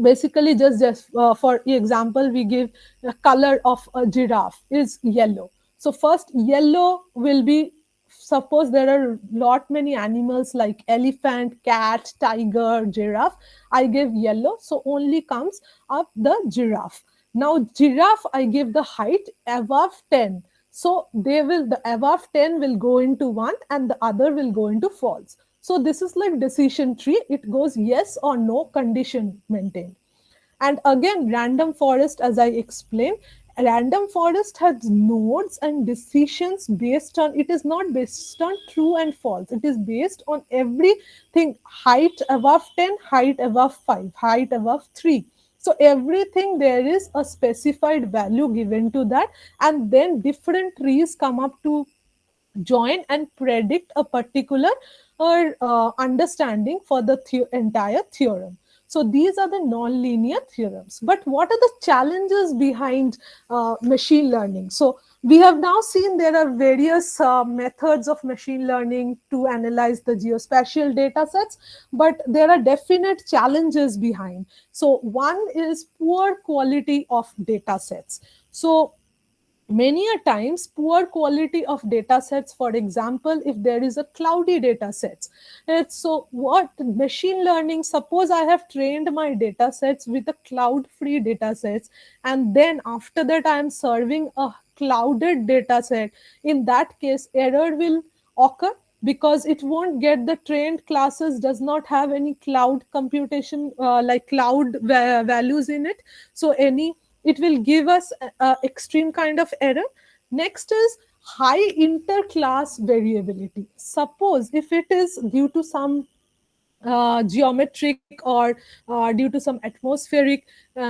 basically just for example, we give the color of a giraffe is yellow. So first yellow will be, suppose there are lot many animals like elephant, cat, tiger, giraffe, I give yellow, so only comes up the giraffe. Now giraffe, I give the height above 10, so they will, the above 10 will go into one and the other will go into false. So this is like decision tree, it goes yes or no, condition maintained. And again random forest, as I explained, Random forest has nodes and decisions based on, it is not based on true and false, it is based on everything: height above 10, height above 5, height above 3. So everything, there is a specified value given to that, and then different trees come up to join and predict a particular understanding for the entire theorem. So these are the non-linear theorems. But what are the challenges behind machine learning? So we have now seen there are various methods of machine learning to analyze the geospatial data sets, but there are definite challenges behind. So one is poor quality of data sets. So many a times poor quality of data sets, for example, if there is a cloudy data sets, it's so what machine learning, suppose I have trained my data sets with a cloud free data sets, and then after that I am serving a clouded data set, in that case error will occur, because it won't get, the trained classes does not have any cloud computation, like cloud values in it. So any, it will give us a extreme kind of error. Next is high interclass variability. Suppose if it is due to some geometric or due to some atmospheric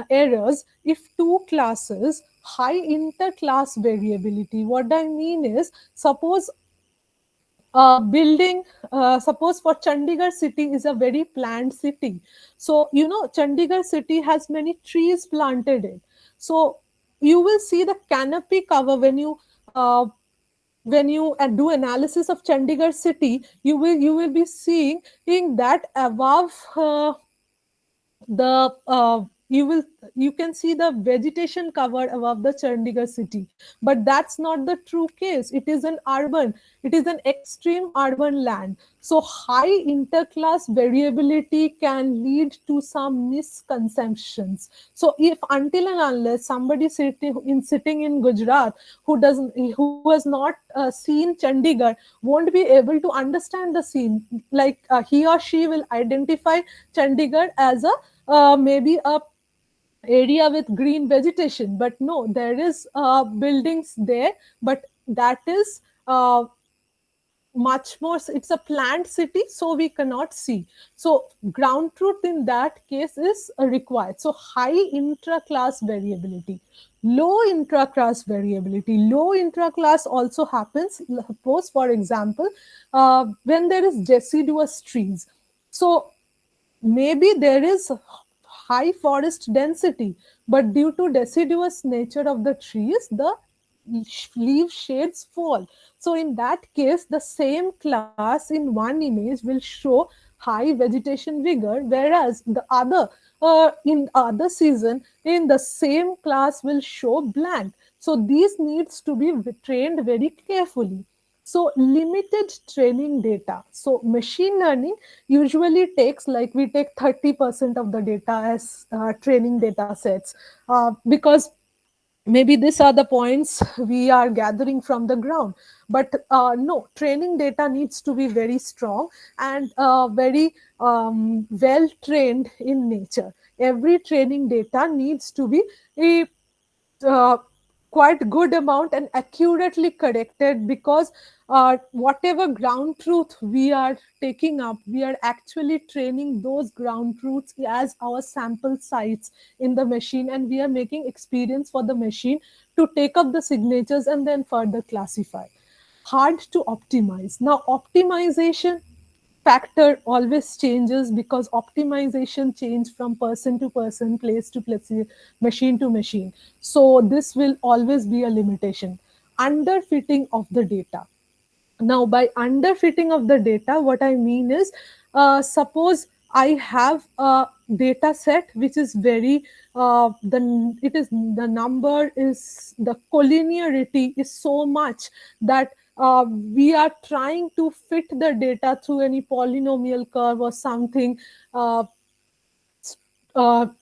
errors, if two classes, high interclass variability, what I mean is, suppose building, suppose for Chandigarh city is a very planned city. So, you know, Chandigarh city has many trees planted in. So you will see the canopy cover when you do analysis of Chandigarh city, you will be seeing in that above the you can see the vegetation cover above the Chandigarh city, but that's not the true case. It is an urban, it is an extreme urban land. So high interclass variability can lead to some misconceptions. So if until and unless somebody sitting in Gujarat who has not seen Chandigarh won't be able to understand the scene, like he or she will identify Chandigarh as a maybe a area with green vegetation, but no, there is buildings there, but that is much more, it's a planned city, so we cannot see. So ground truth in that case is required. So high intra-class variability, low intra-class also happens, suppose for example when there is deciduous trees. So maybe there is high forest density, but due to deciduous nature of the trees, the leaf shades fall. So in that case, the same class in one image will show high vegetation vigor, whereas the other in other season in the same class will show blank. So these needs to be trained very carefully. So limited training data. So machine learning usually takes, like we take 30% of the data as training data sets, because maybe these are the points we are gathering from the ground. But no, training data needs to be very strong and very well trained in nature. Every training data needs to be a uh, quite good amount and accurately corrected, because whatever ground truth we are taking up, we are actually training those ground truths as our sample sites in the machine, and we are making experience for the machine to take up the signatures and then further classify. Hard to optimize. Now optimization factor always changes, because optimization change from person to person, place to place, machine to machine. So this will always be a limitation. Underfitting of the data. Now by underfitting of the data, what I mean is, suppose I have a data set which is very it is, the number is, the collinearity is so much that we are trying to fit the data through any polynomial curve or something, uh,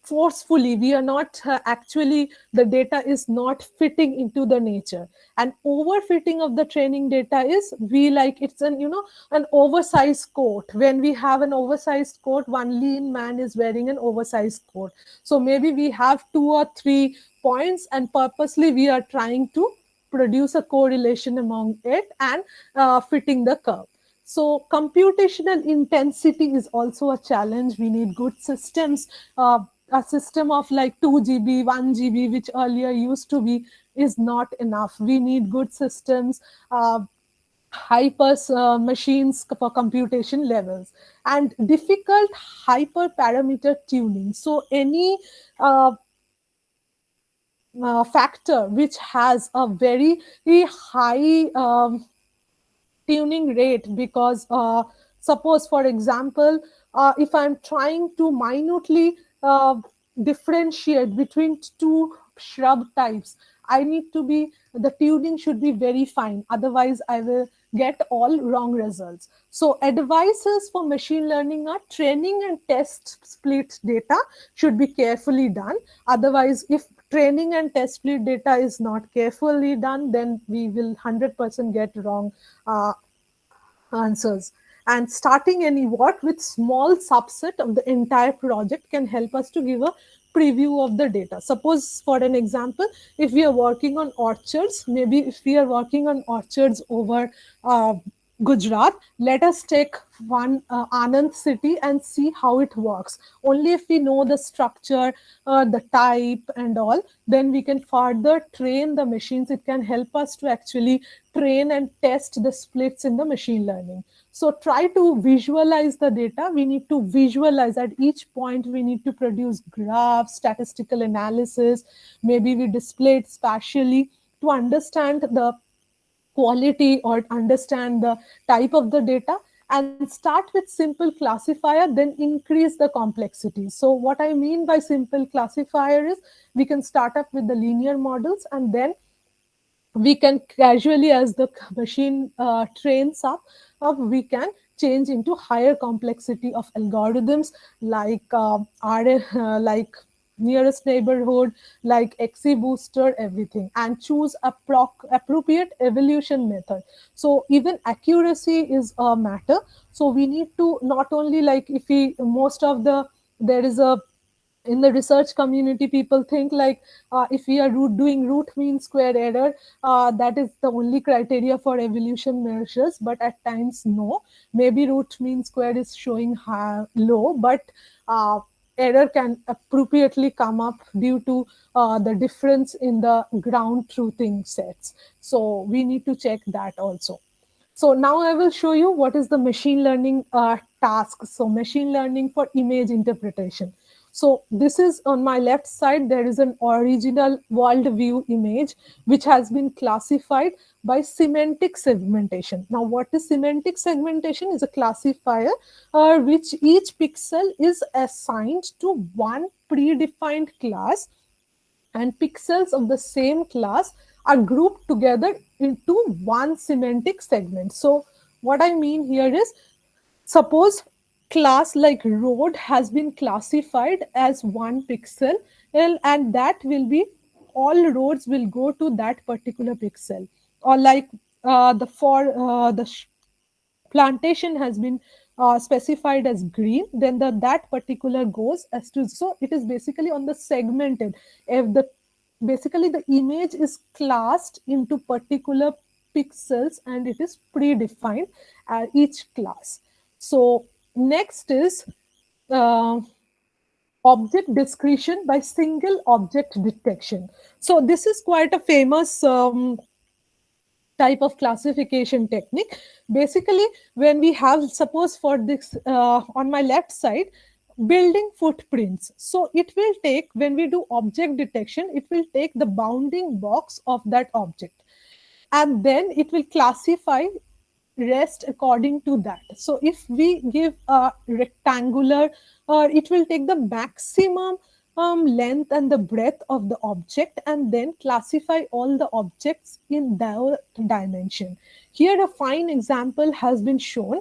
forcefully. We are not actually, the data is not fitting into the nature. And overfitting of the training data is, we like, it's an, an oversized coat. When we have an oversized coat, one lean man is wearing an oversized coat. So maybe we have 2 or 3 points, and purposely we are trying to produce a correlation among it, and fitting the curve. So computational intensity is also a challenge. We need good systems. A system of like 2 GB, 1 GB, which earlier used to be, is not enough. We need good systems, hyper machines for computation levels, and difficult hyperparameter tuning. So any uh, factor which has a very high tuning rate, because suppose for example, if I'm trying to minutely differentiate between two shrub types, I need to be, the tuning should be very fine, otherwise I will get all wrong results. So advices for machine learning are: training and test split data should be carefully done. Otherwise, if training and test split data is not carefully done, then we will 100% get wrong uh, answers. And starting any what with small subset of the entire project can help us to give a preview of the data. Suppose for an example, if we are working on orchards, maybe if we are working on orchards over uh, Gujarat, let us take one Anand city and see how it works. Only if we know the structure, the type, and all, then we can further train the machines. It can help us to actually train and test the splits in the machine learning. So try to visualize the data. We need to visualize at each point. We need to produce graphs, statistical analysis. Maybe we display it spatially to understand the quality or understand the type of the data, and start with simple classifier, then increase the complexity. So what I mean by simple classifier is, we can start up with the linear models, and then we can casually, as the machine trains up, we can change into higher complexity of algorithms, like like nearest neighborhood, like XC booster, everything, and choose a appropriate evolution method. So even accuracy is a matter. So we need to not only, like, if we, most of the, there is a, in the research community, people think like, if we are doing root mean square error, that is the only criteria for evolution measures. But at times, no, maybe root mean square is showing high, low, but error can appropriately come up due to the difference in the ground truthing sets. So we need to check that also. So now I will show you what is the machine learning task. So machine learning for image interpretation. So this is on my left side, there is an original world view image which has been classified by semantic segmentation. Now what is semantic segmentation? Is a classifier which each pixel is assigned to one predefined class, and pixels of the same class are grouped together into one semantic segment. So what I mean here is, suppose class like road has been classified as one pixel, and that will be, all roads will go to that particular pixel. Or like the for the plantation has been specified as green, then that particular goes as to, so it is basically on the segmented. If the, basically the image is classed into particular pixels, and it is predefined each class. So next is uh, object discretion by single object detection. So this is quite a famous type of classification technique. Basically, when we have, suppose for this, on my left side, building footprints. So it will take, when we do object detection, it will take the bounding box of that object, and then it will classify rest according to that. So if we give a rectangular, it will take the maximum length and the breadth of the object, and then classify all the objects in that dimension. Here a fine example has been shown.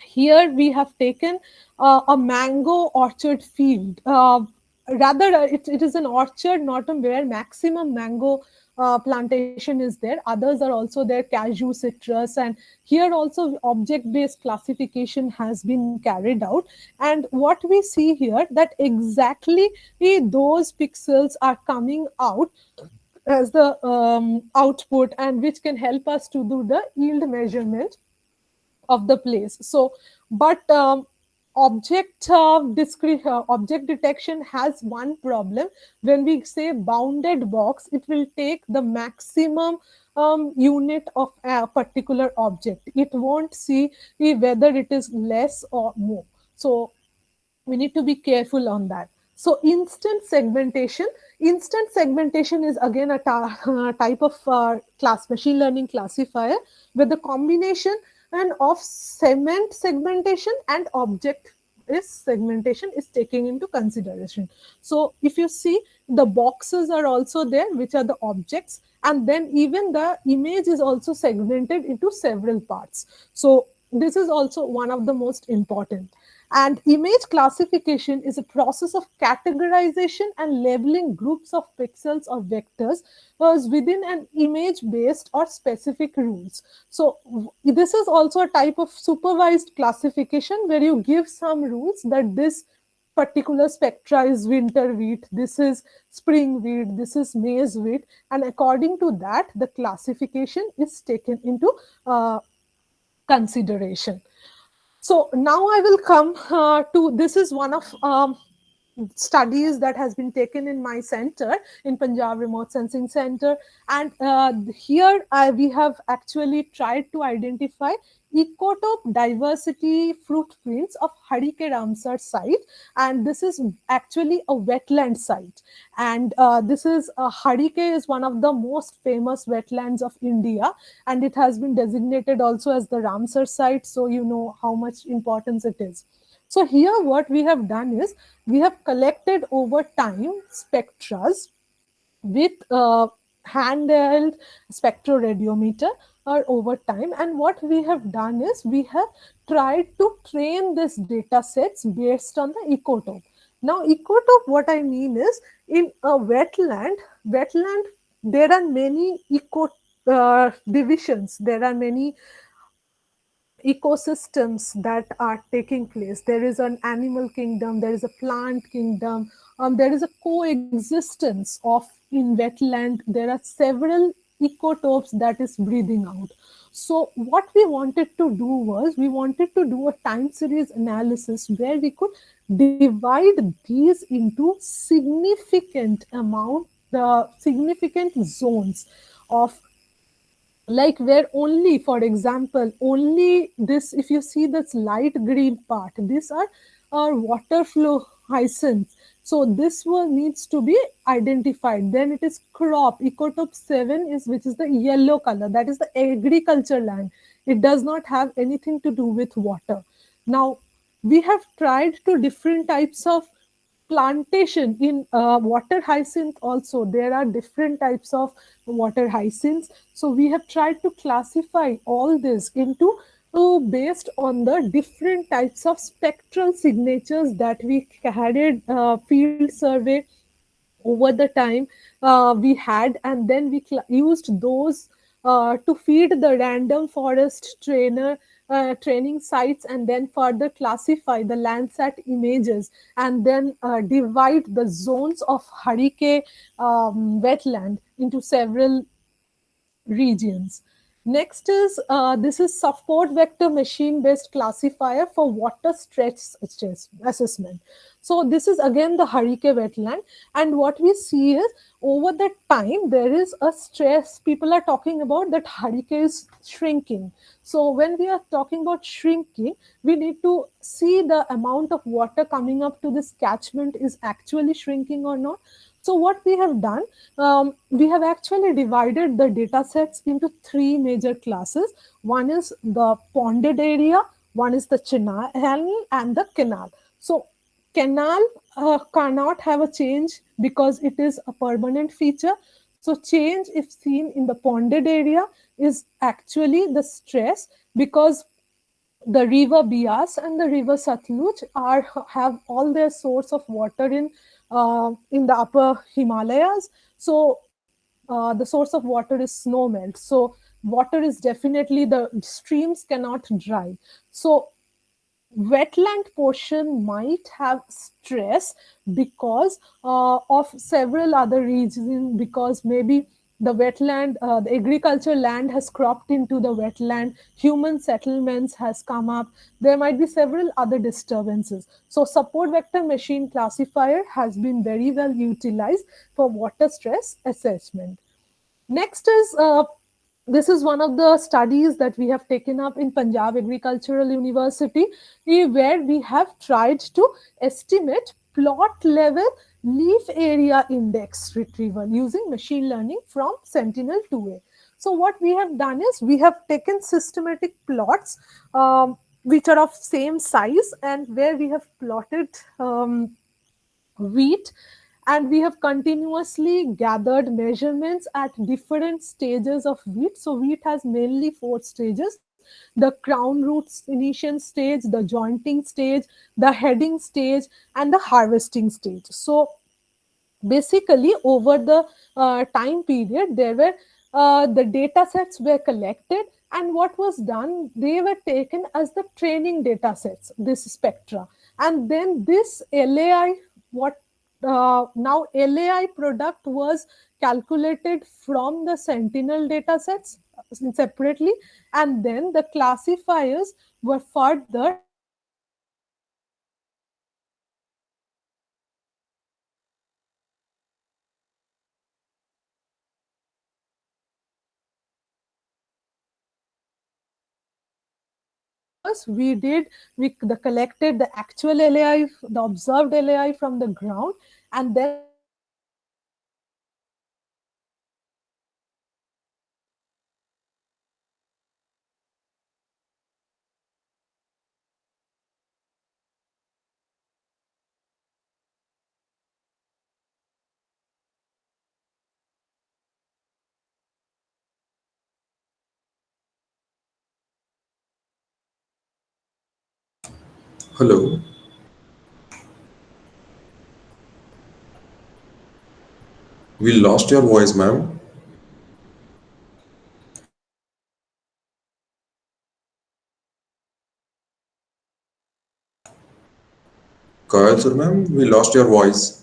Here we have taken a mango orchard field. Rather, it is an orchard, not a where maximum mango plantation is there. Others are also there, cashew, citrus, and here also object-based classification has been carried out. And what we see here that exactly those pixels are coming out as the output, and which can help us to do the yield measurement of the place. So but object detection has one problem. When we say bounded box, it will take the maximum unit of a particular object. It won't see whether it is less or more. So we need to be careful on that. So instant segmentation is again a type of class machine learning classifier with the combination and of segment segmentation and object is segmentation is taking into consideration. So if you see, the boxes are also there, which are the objects, and then even the image is also segmented into several parts. So this is also one of the most important. And image classification is a process of categorization and labeling groups of pixels or vectors was within an image based or specific rules. So this is also a type of supervised classification where you give some rules that this particular spectra is winter wheat, this is spring wheat, this is maize wheat, and according to that, the classification is taken into consideration. So now I will come to this is one of studies that has been taken in my center in Punjab Remote Sensing Center, and here we have actually tried to identify ecotope diversity footprints of Harike Ramsar site, and this is actually a wetland site. And this is Harike is one of the most famous wetlands of India, and it has been designated also as the Ramsar site. So you know how much importance it is. So here what we have done is we have collected over time spectras with handheld spectroradiometer or over time, and what we have done is we have tried to train this data sets based on the ecotope. Now ecotope, what I mean is, in a wetland there are many eco divisions, there are many ecosystems that are taking place. There is an animal kingdom, there is a plant kingdom, there is a coexistence of in wetland. There are several ecotopes that is breathing out. So what we wanted to do was we wanted to do a time series analysis where we could divide these into significant zones of, like where only, for example, only this, if you see this light green part, these are water flow hyacinths. So this one needs to be identified. Then it is crop ecotope 7 is, which is the yellow color, that is the agriculture land. It does not have anything to do with water. Now we have tried to different types of plantation in water hyacinth. Also there are different types of water hyacinths. So we have tried to classify all this into based on the different types of spectral signatures that we carried field survey over the time we had, and then we used those to feed the random forest training sites, and then further classify the Landsat images, and then divide the zones of Harike wetland into several regions. Next is this is support vector machine based classifier for water stress assessment. So this is again the Harike wetland, and what we see is over the time there is a stress. People are talking about that Harike is shrinking. So when we are talking about shrinking, we need to see the amount of water coming up to this catchment is actually shrinking or not. So what we have done, we have actually divided the data sets into three major classes. One is the ponded area, one is the channel, and the canal. So canal cannot have a change because it is a permanent feature. So change, if seen in the ponded area, is actually the stress, because the river Bias and the river Satluj are have all their source of water in the upper Himalayas. So the source of water is snow melt. So water is definitely, the streams cannot dry. So wetland portion might have stress because of several other reasons, because maybe the agriculture land has cropped into the wetland, human settlements has come up, there might be several other disturbances. So support vector machine classifier has been very well utilized for water stress assessment. Next is this is one of the studies that we have taken up in Punjab Agricultural University, where we have tried to estimate plot level leaf area index retrieval using machine learning from Sentinel 2A. So what we have done is we have taken systematic plots which are of same size, and where we have plotted wheat, and we have continuously gathered measurements at different stages of wheat. So wheat has mainly four stages: the crown roots initial stage, the jointing stage, the heading stage, and the harvesting stage. So basically over the time period, there were the data sets were collected, and what was done, they were taken as the training data sets, this spectra, and then this LAI, what now LAI product was calculated from the Sentinel data sets separately, and then the classifiers were further was we the collected the actual LAI, the observed LAI from the ground, and then the classifiers were further Hello, we lost your voice, ma'am. Koyel sir, ma'am, we lost your voice.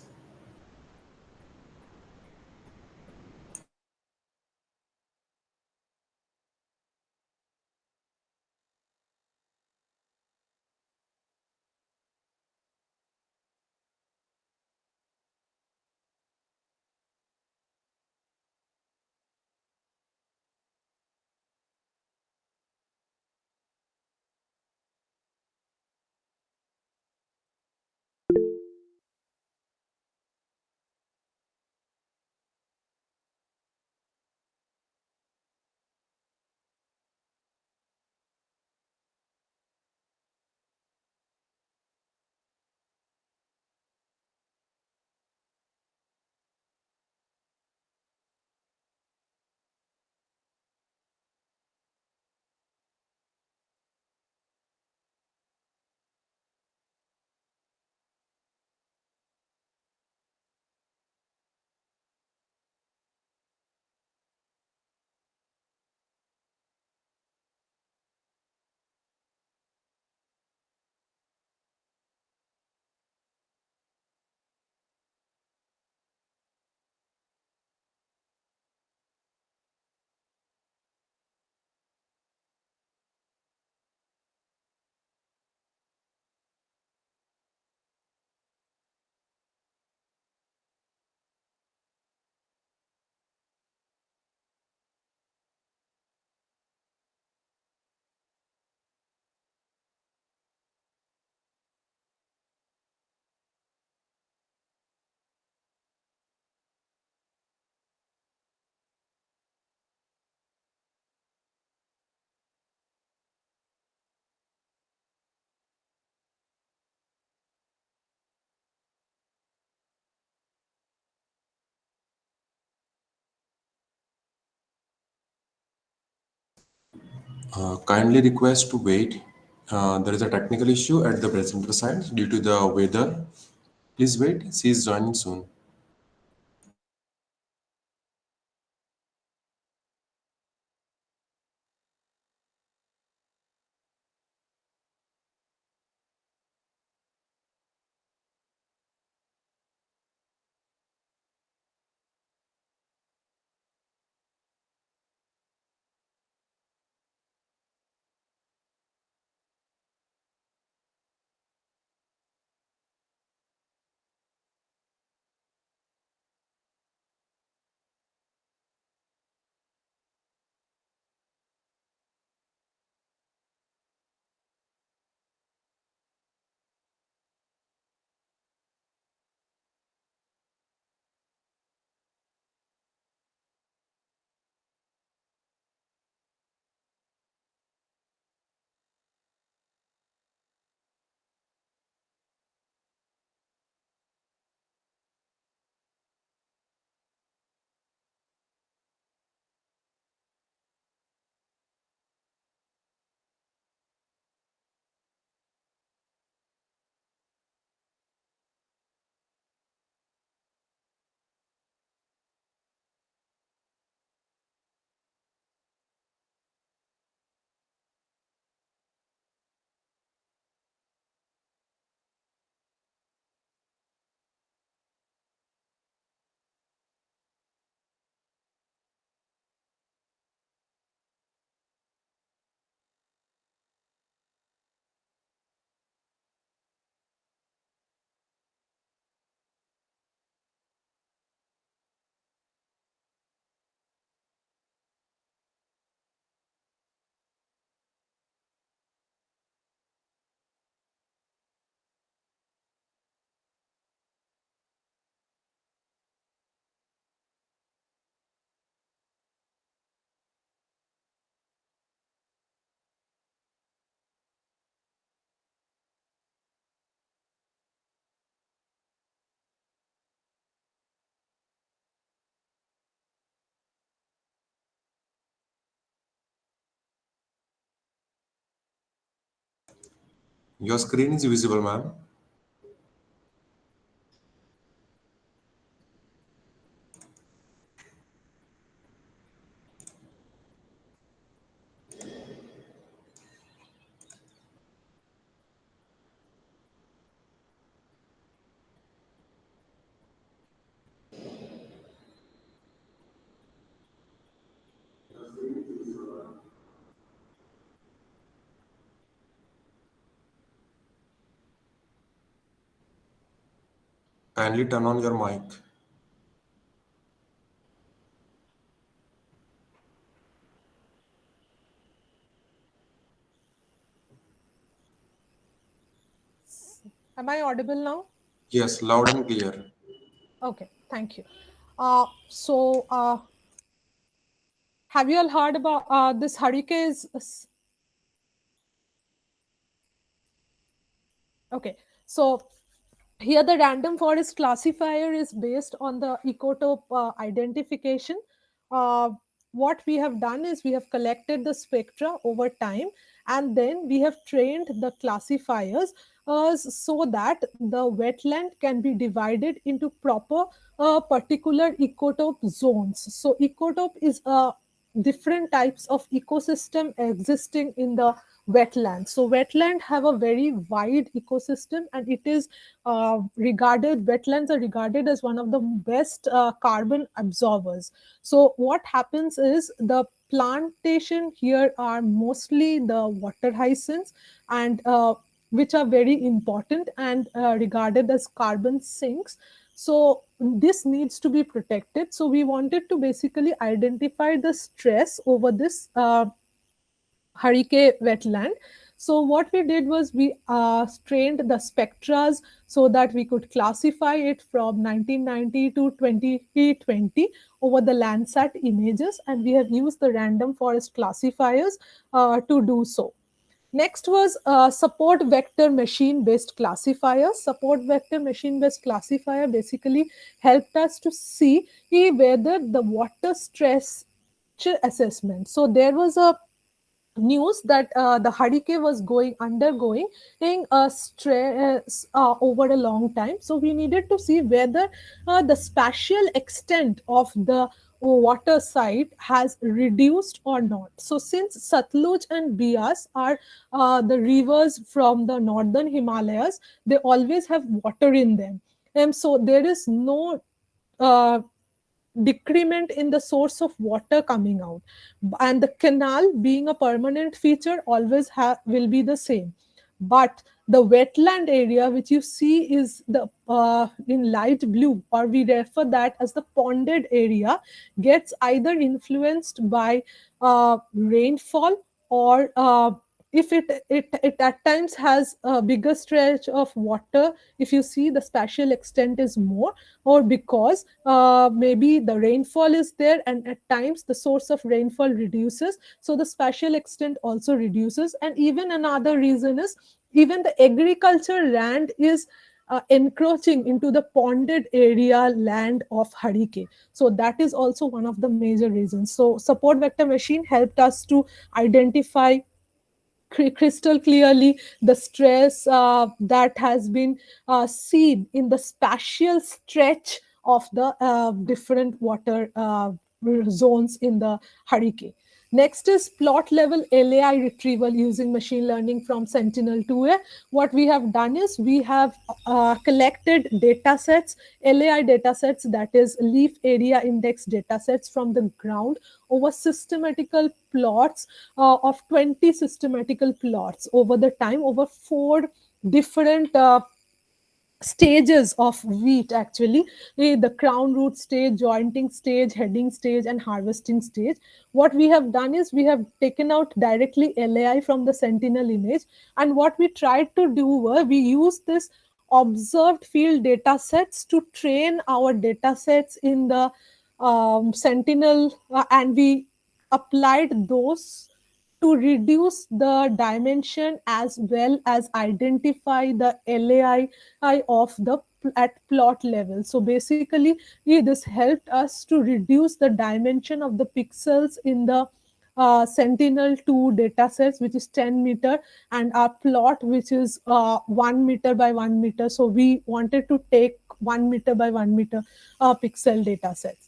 Kindly request to wait. There is a technical issue at the presenter side due to the weather. Please wait, she is joining soon. Your screen is visible, ma'am. Kindly turn on your mic. Am I audible now? Yes, loud and clear. Okay, thank you. Have you all heard about this hurricanes? Okay, so here the random forest classifier is based on the ecotope identification. Uh, what we have done is we have collected the spectra over time, and then we have trained the classifiers so that the wetland can be divided into proper particular ecotope zones. So ecotope is different types of ecosystem existing in the wetland. So wetland have a very wide ecosystem, and it is wetlands are regarded as one of the best carbon absorbers. So what happens is the plantation here are mostly the water hyacinths, and which are very important and regarded as carbon sinks. So this needs to be protected. So we wanted to basically identify the stress over this hurricane wetland. So what we did was we strained the spectras so that we could classify it from 1990 to 2020 over the Landsat images, and we have used the random forest classifiers to do so. Next was support vector machine based classifier. Support vector machine based classifier basically helped us to see whether the water stress assessment. So there was a news that the hurricane was going undergoing a stress over a long time. So we needed to see whether the spatial extent of the water side has reduced or not. So since Satluj and Bias are the rivers from the northern Himalayas, they always have water in them, and so there is no uh, decrement in the source of water coming out, and the canal being a permanent feature always will be the same. But the wetland area which you see is the in light blue, or we refer that as the ponded area, gets either influenced by rainfall, or if it at times has a bigger stretch of water, if you see the spatial extent is more, or because maybe the rainfall is there and at times the source of rainfall reduces, so the spatial extent also reduces. And even another reason is even the agriculture land is encroaching into the ponded area land of Harike. So that is also one of the major reasons. So support vector machine helped us to identify crystal clearly the stress that has been seen in the spatial stretch of the different water zones in the hurricane. Next is plot level LAI retrieval using machine learning from Sentinel 2A. What we have done is we have collected data sets, LAI data sets, that is leaf area index data sets from the ground over systematical plots of 20 systematical plots over the time over four different stages of wheat actually, the crown root stage, jointing stage, heading stage, and harvesting stage. What we have done is we have taken out directly LAI from the sentinel image, and what we tried to do were we used this observed field data sets to train our data sets in the sentinel, and we applied those to reduce the dimension as well as identify the LAI of the at plot level. So basically, this helped us to reduce the dimension of the pixels in the Sentinel-2 data sets, which is 10 meter, and our plot, which is 1 meter by 1 meter. So we wanted to take 1 meter by 1 meter pixel data sets.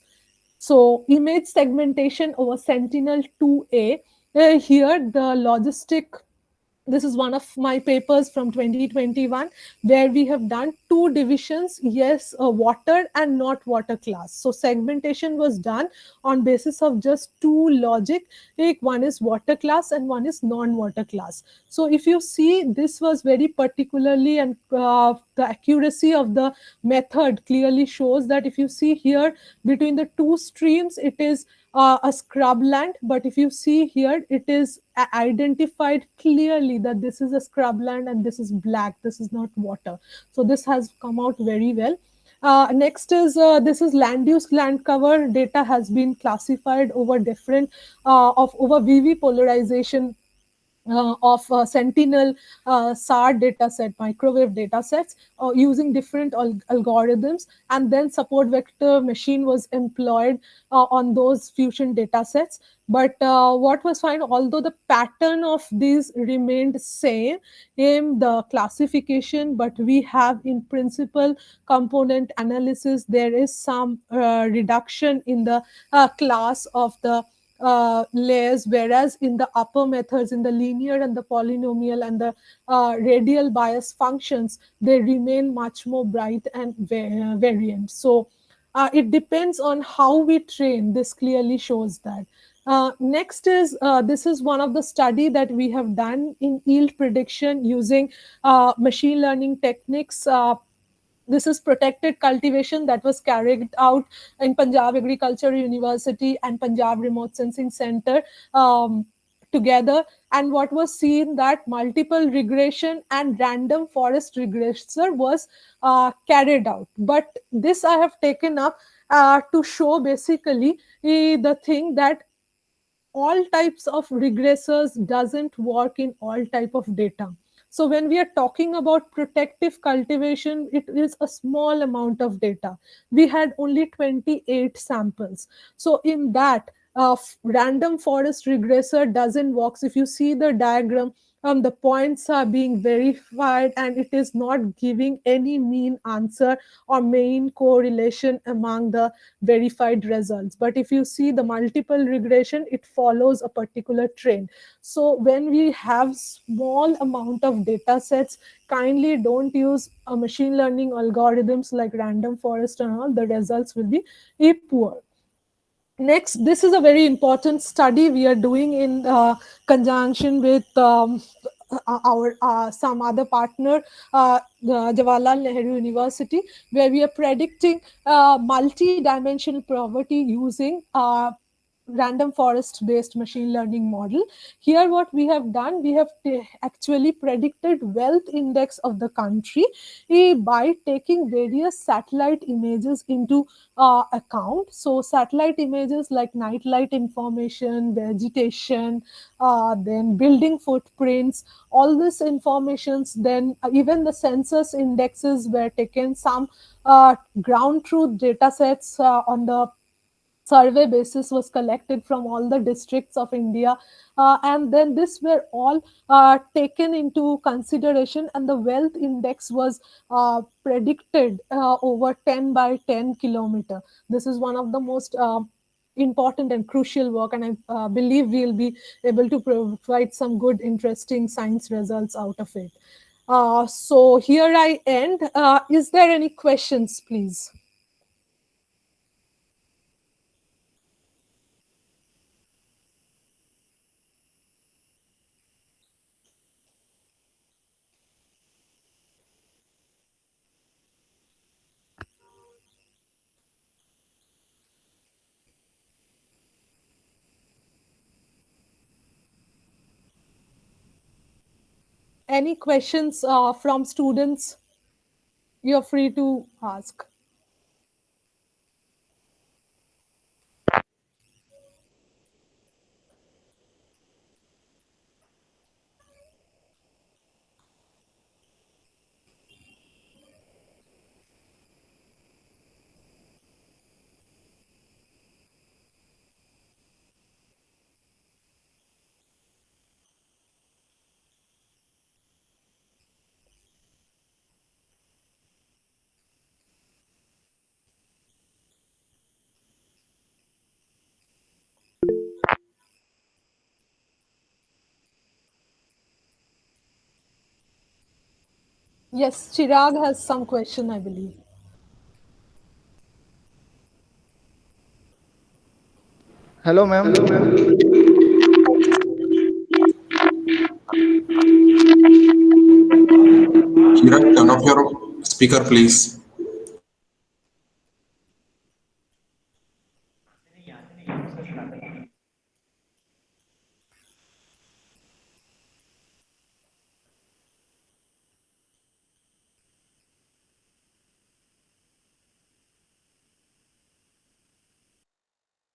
So image segmentation over Sentinel 2A. Here the logistic, this is one of my papers from 2021 where we have done two divisions, yes, water and not water class. So segmentation was done on basis of just two logic, like one is water class and one is non-water class. So if you see, this was very particularly, and the accuracy of the method clearly shows that if you see here between the two streams it is a scrubland, but if you see here it is identified clearly that this is a scrubland and this is black, this is not water. So this has come out very well. Next is this is land use land cover data has been classified over different of over VV polarization of Sentinel SAR dataset, microwave datasets, using different algorithms, and then support vector machine was employed on those fusion datasets. But what was fine, although the pattern of these remained same in the classification, but we have in principal component analysis, there is some reduction in the class of the layers, whereas in the upper methods, in the linear and the polynomial and the radial bias functions, they remain much more bright and variant. So it depends on how we train. This clearly shows that. Next is this is one of the study that we have done in yield prediction using machine learning techniques. This is protected cultivation that was carried out in Punjab Agriculture University and Punjab Remote Sensing Center together. And what was seen that multiple regression and random forest regressor was carried out. But this I have taken up to show basically the thing that all types of regressors doesn't work in all type of data. So when we are talking about protective cultivation, it is a small amount of data. We had only 28 samples. So in that, random forest regressor doesn't work. If you see the diagram, the points are being verified and it is not giving any mean answer or main correlation among the verified results. But if you see the multiple regression, it follows a particular trend. So when we have small amount of data sets, kindly don't use machine learning algorithms like random forest and all. The results will be poor. Next, this is a very important study we are doing in conjunction with our some other partner, Jawaharlal Nehru University, where we are predicting multi-dimensional poverty using random forest based machine learning model. Here what we have done, we have actually predicted wealth index of the country by taking various satellite images into account. So satellite images like nightlight information, vegetation, then building footprints, all this informations, then even the census indexes were taken, some ground truth data sets on the survey basis was collected from all the districts of India, and then this were all taken into consideration, and the wealth index was predicted over 10 by 10 kilometer. This is one of the most important and crucial work, and I believe we'll be able to provide some good interesting science results out of it. So here I end. Is there any questions, please? Any questions from students? You're free to ask. Yes, Chirag has some question, I believe. Hello, ma'am. Chirag, turn off your speaker, please.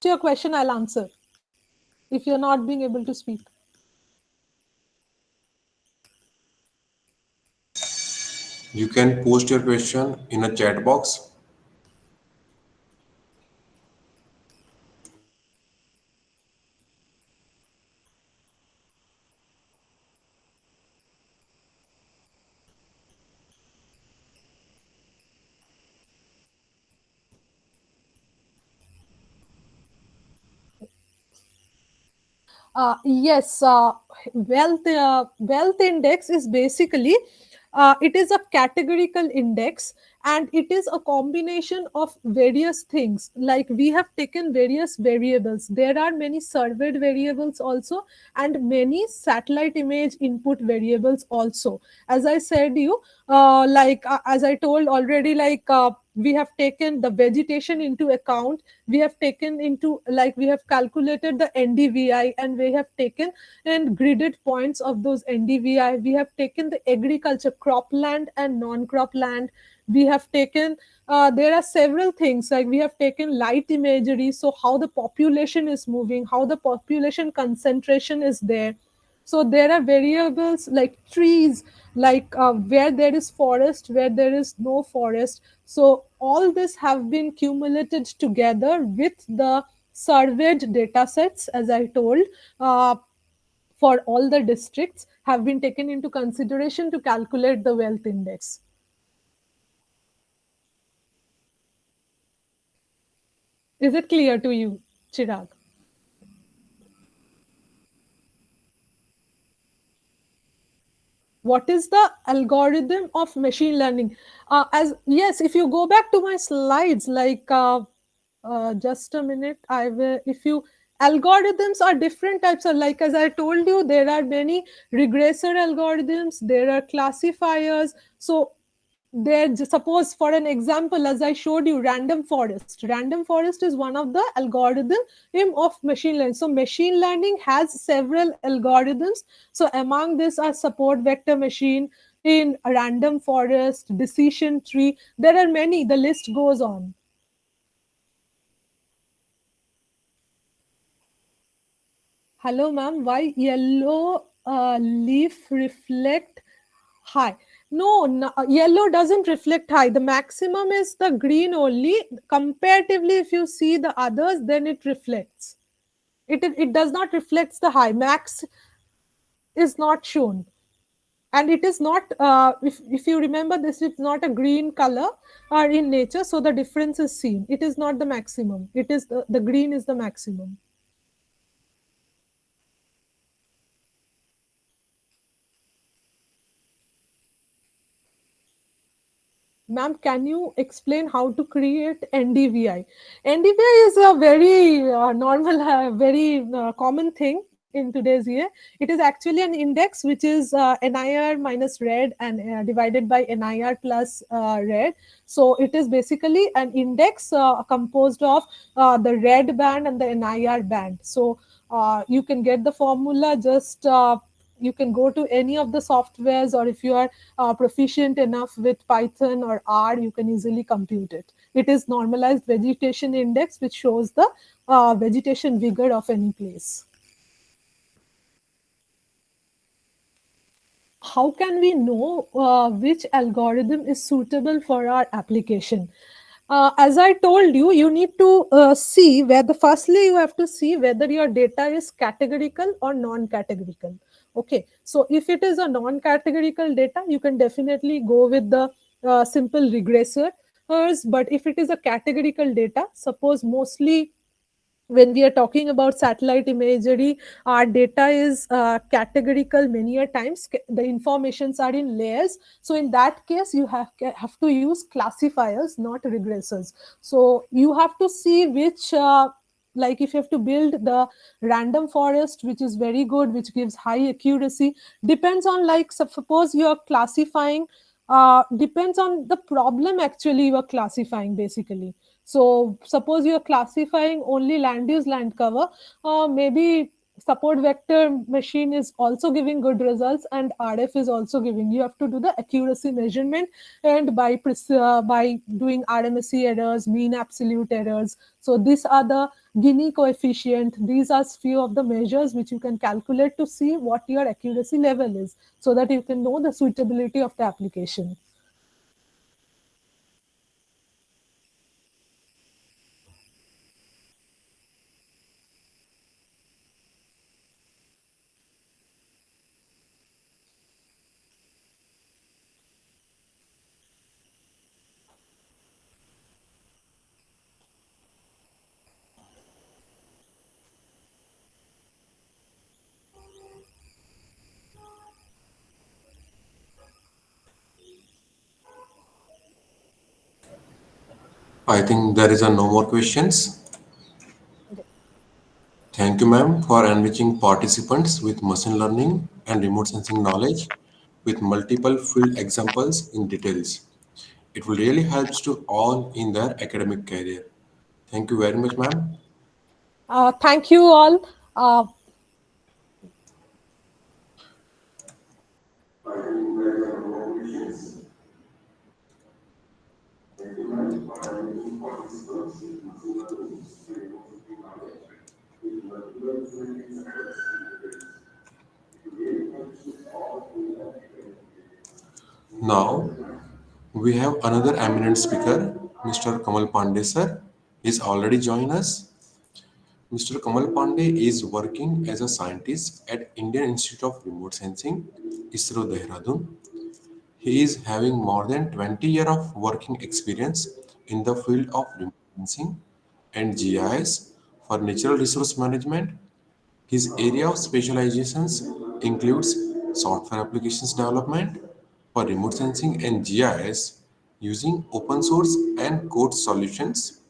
To your question, I'll answer if you're not being able to speak. You can post your question in a chat box. Yes, wealth index is basically it is a categorical index, and it is a combination of various things. Like we have taken various variables. There are many surveyed variables also, and many satellite image input variables also. As I said you, as I told already, we have taken the vegetation into account, we have taken into, like we have calculated the ndvi, and we have taken and gridded points of those ndvi. We have taken the agriculture, cropland and non-crop land. We have taken there are several things, like we have taken light imagery, so how the population is moving, how the population concentration is there. So there are variables like trees, like where there is forest, where there is no forest. So all this have been cumulated together with the surveyed data sets, as I told, uh, for all the districts have been taken into consideration to calculate the wealth index. Is it clear to you, Chirag? What is the algorithm of machine learning? As yes, if you go back to my slides, just a minute, I will. If you algorithms are different types of, like as I told you, there are many regressor algorithms, there are classifiers. So there, suppose for an example, as I showed you, random forest is one of the algorithm of machine learning. So machine learning has several algorithms. So among this are support vector machine, in random forest, decision tree, there are many, the list goes on. Hello, ma'am. Why yellow leaf reflect high? No, no, yellow doesn't reflect high. The maximum is the green only. Comparatively, if you see the others, then it reflects. It does not reflects the high. Max is not shown. And it is not, if you remember this, it's not a green color in nature. So the difference is seen. It is not the maximum. It is the green is the maximum. Ma'am, can you explain how to create NDVI? NDVI is a very normal, very common thing in today's year. It is actually an index which is NIR minus red and divided by NIR plus red. So it is basically an index composed of the red band and the NIR band. So you can get the formula, just you can go to any of the softwares, or if you are proficient enough with Python or R, you can easily compute it. It is normalized vegetation index, which shows the vegetation vigor of any place. How can we know which algorithm is suitable for our application? As I told you, you need to see whether, firstly, you have to see whether your data is categorical or non-categorical. Okay, so if it is a non-categorical data, you can definitely go with the simple regressor. But if it is a categorical data, suppose mostly when we are talking about satellite imagery, our data is categorical. Many a times the informations are in layers, so in that case you have to use classifiers, not regressors. So you have to see which like if you have to build the random forest, which is very good, which gives high accuracy, depends on, like, suppose you are classifying, depends on the problem actually you are classifying basically. So suppose you are classifying only land use, land cover, maybe support vector machine is also giving good results, and RF is also giving. You have to do the accuracy measurement, and by doing RMSE errors, mean absolute errors. So these are the Gini coefficient. These are few of the measures which you can calculate to see what your accuracy level is, so that you can know the suitability of the application. I think there is a no more questions. Thank you, ma'am, for enriching participants with machine learning and remote sensing knowledge with multiple field examples in details. It will really helps to all in their academic career. Thank you very much, ma'am. Thank you all. Now we have another eminent speaker, Mr. Kamal Pandey sir. He's already joined us. Mr. Kamal Pandey is working as a scientist at Indian Institute of Remote Sensing, ISRO Dehradun. He is having more than 20 years of working experience in the field of remote sensing and GIS for natural resource management. His area of specializations includes software applications development for remote sensing and GIS using open source and code solutions.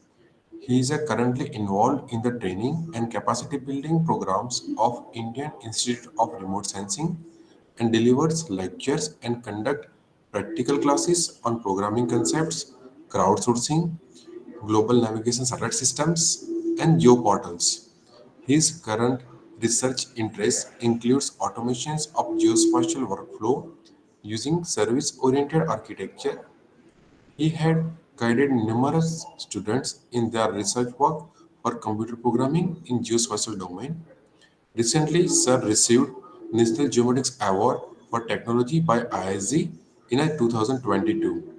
He is currently involved in the training and capacity building programs of Indian Institute of Remote Sensing and delivers lectures and conduct practical classes on programming concepts, crowdsourcing, global navigation satellite systems, and geoportals. His current research interests includes automations of geospatial workflow using service-oriented architecture. He had guided numerous students in their research work for computer programming in geospatial domain. Recently, Sir received National Geomatics Award for Technology by ISG in 2022.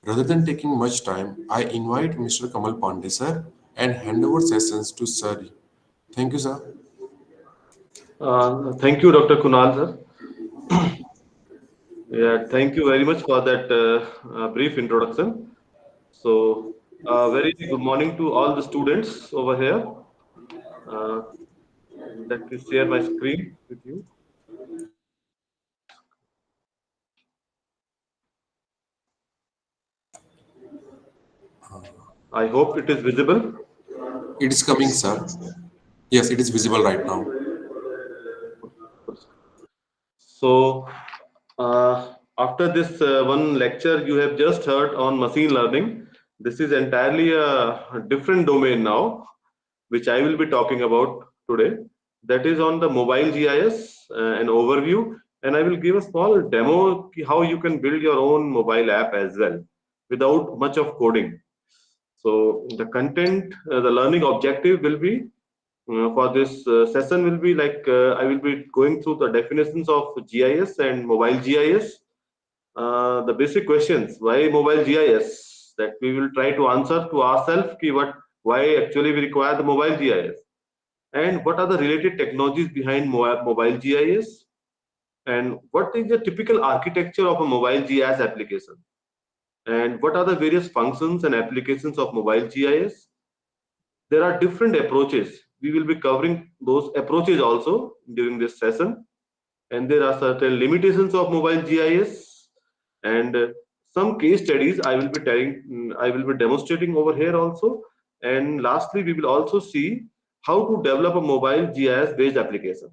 Rather than taking much time, I invite Mr. Kamal Pandey sir and hand over sessions to Sir. Thank you, sir. Thank you, Dr. Kunal, sir. Yeah, thank you very much for that brief introduction. So, very good morning to all the students over here. Uh, Let me share my screen with you. I hope it is visible. It is coming, sir. Yes, it is visible right now. So, after this one lecture you have just heard on machine learning, this is entirely a different domain now, which I will be talking about today. That is on the mobile GIS, an overview, and I will give a small demo how you can build your own mobile app as well without much of coding. So the content, the learning objective will be for this session will be like I will be going through the definitions of GIS and mobile GIS, the basic questions why mobile GIS, that we will try to answer to ourselves ki what, why actually we require the mobile GIS, and what are the related technologies behind mobile GIS, and what is the typical architecture of a mobile GIS application, and what are the various functions and applications of mobile GIS. There are different approaches. We will be covering those approaches also during this session, and there are certain limitations of mobile GIS, and some case studies I will be telling, I will be demonstrating over here also. And lastly, we will also see how to develop a mobile GIS based application.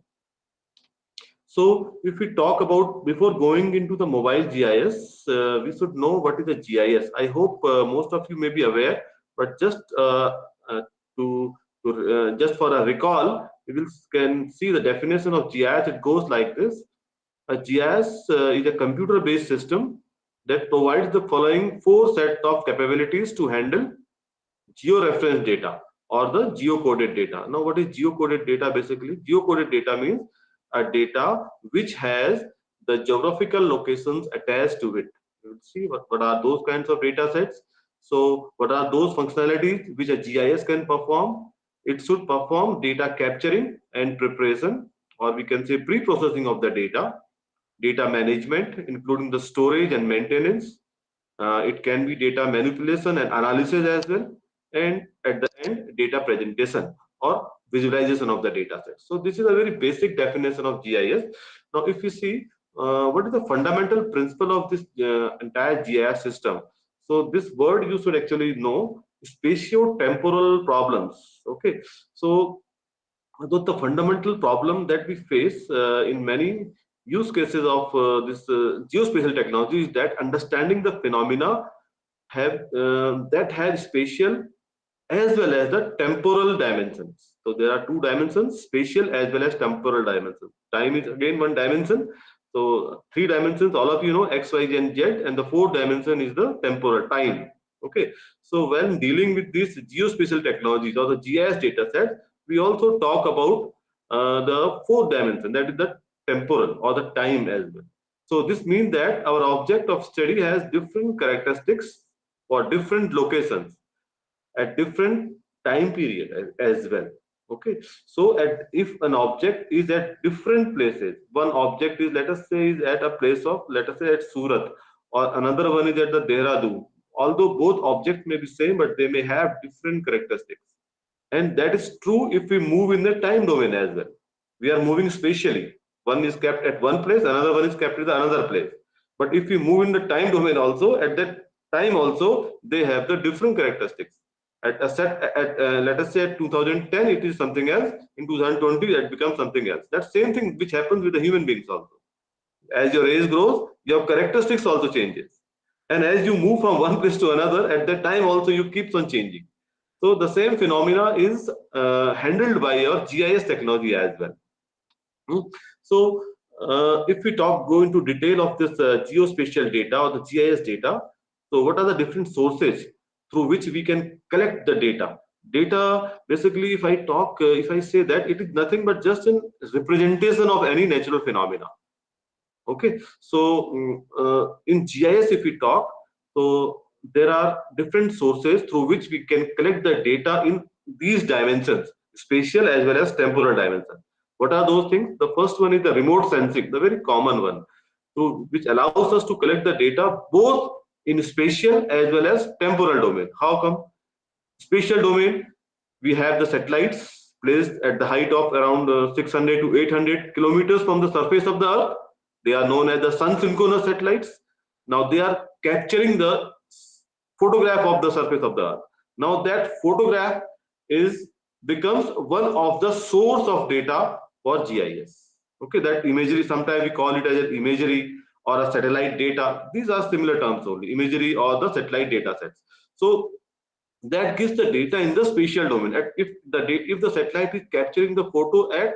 So if we talk about, before going into the mobile GIS, we should know what is a GIS. I hope most of you may be aware, but just to, just for a recall, we will can see the definition of GIS. It goes like this: a GIS is a computer-based system that provides the following four set of capabilities to handle georeference data or the geocoded data. Now, what is geocoded data? Basically, geocoded data means a data which has the geographical locations attached to it. You will see what are those kinds of data sets. So, what are those functionalities which a GIS can perform? It should perform data capturing and preparation, or we can say pre-processing of the data management, including the storage and maintenance. It can be data manipulation and analysis as well, and at the end, data presentation or visualization of the data set. So this is a very basic definition of GIS. Now, if you see what is the fundamental principle of this entire GIS system, so this word you should actually know: spatio-temporal problems. Okay, so the fundamental problem that we face in many use cases of this geospatial technology is that understanding the phenomena have that have spatial as well as the temporal dimensions. So there are two dimensions: spatial as well as temporal dimensions. Time is again one dimension. So three dimensions, all of you know, X, Y, and Z, and the fourth dimension is the temporal time. Okay. So when dealing with these geospatial technologies or the GIS data set, we also talk about the fourth dimension, that is the temporal or the time as well. So this means that our object of study has different characteristics for different locations at different time period as well. Okay, so if an object is at different places, one object is, let us say, is at a place of, let us say, at Surat, or another one is at the Dehradun. Although both objects may be same, but they may have different characteristics. And that is true if we move in the time domain as well. We are moving spatially. One is kept at one place, another one is kept at another place. But if we move in the time domain also, at that time also, they have the different characteristics. At a set, let us say at 2010, it is something else. In 2020, it becomes something else. That same thing which happens with the human beings also. As your age grows, your characteristics also changes. And as you move from one place to another, at that time also you keep on changing. So the same phenomena is handled by your GIS technology as well. So if we go into detail of this geospatial data or the GIS data, so what are the different sources through which we can collect the data? Data, basically, if I say that it is nothing but just a representation of any natural phenomena. Okay, so in GIS, if we talk, so there are different sources through which we can collect the data in these dimensions, spatial as well as temporal dimension. What are those things? The first one is the remote sensing, the very common one, so which allows us to collect the data both in spatial as well as temporal domain. How come? Spatial domain, we have the satellites placed at the height of around 600 to 800 kilometers from the surface of the Earth. They are known as the sun synchronous satellites. Now they are capturing the photograph of the surface of the Earth. Now that photograph becomes one of the source of data for GIS. Okay, that imagery, sometimes we call it as an imagery or a satellite data. These are similar terms only, imagery or the satellite data sets. So that gives the data in the spatial domain. If the satellite is capturing the photo at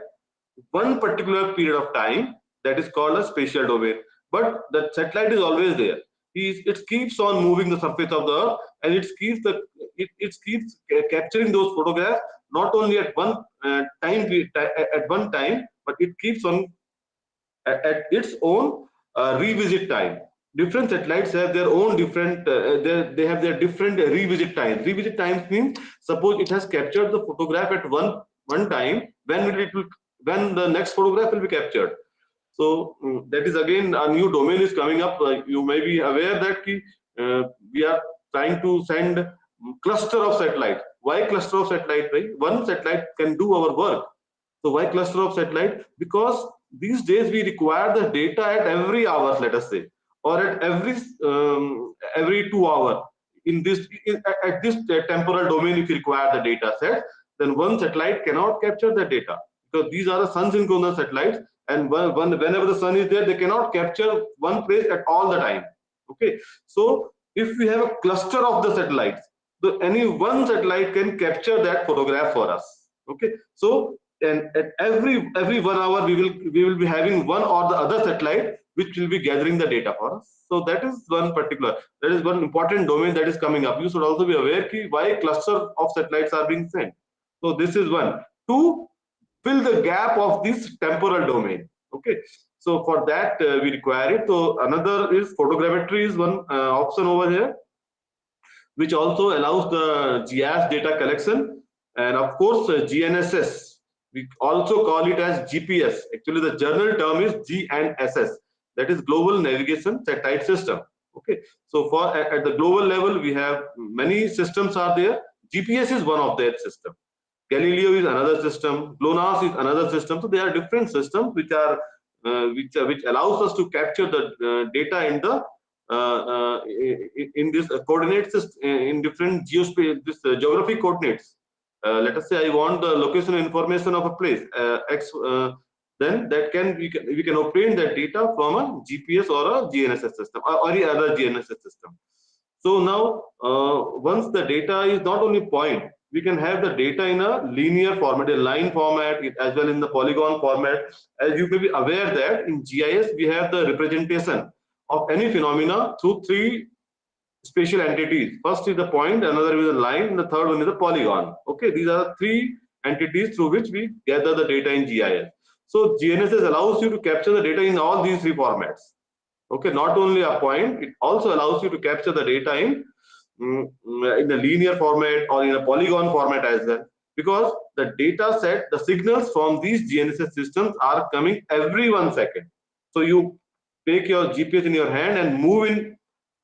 one particular period of time, that is called a spatial domain. But the satellite is always there. It keeps on moving the surface of the Earth, and it keeps capturing those photographs not only at one time, but it keeps on at its own revisit time. Different satellites have their own different, they have their different revisit times. Revisit times means, suppose it has captured the photograph at one time, when the next photograph will be captured. So that is again a new domain is coming up. You may be aware that we are trying to send cluster of satellite. Why cluster of satellite? Right? One satellite can do our work. So why cluster of satellite? Because these days we require the data at every hour, let us say, or at every 2 hours. At this temporal domain, if you require the data set, then one satellite cannot capture the data, because these are the sun synchronous satellites, and whenever the sun is there, they cannot capture one place at all the time. Okay, so if we have a cluster of the satellites, so any one satellite can capture that photograph for us. Okay, so and at every 1 hour we will be having one or the other satellite which will be gathering the data for us. So that is one important domain that is coming up. You should also be aware why cluster of satellites are being sent. So this is one to fill the gap of this temporal domain. Okay, so for that we require it. So another is photogrammetry is one option over here, which also allows the GIS data collection, and of course GNSS. We also call it as GPS. Actually, the journal term is GNSS, that is Global Navigation Satellite System. Okay, so for at the global level, we have many systems are there. GPS is one of their system. Galileo is another system. GLONASS is another system. So there are different systems which are which allows us to capture the data in the in this coordinates in different geographic coordinates. Let us say I want the location information of a place X. Then that we can obtain that data from a GPS or a GNSS system or any other GNSS system. So now once the data is not only point, we can have the data in a linear format, a line format, as well in the polygon format. As you may be aware that in GIS we have the representation of any phenomena through three spatial entities. First is the point, another is a line, and the third one is a polygon. Okay, these are three entities through which we gather the data in GIS. So GNSS allows you to capture the data in all these three formats. Okay, not only a point, it also allows you to capture the data in in a linear format or in a polygon format as well, because the data set, the signals from these GNSS systems are coming every 1 second. So you take your GPS in your hand and move in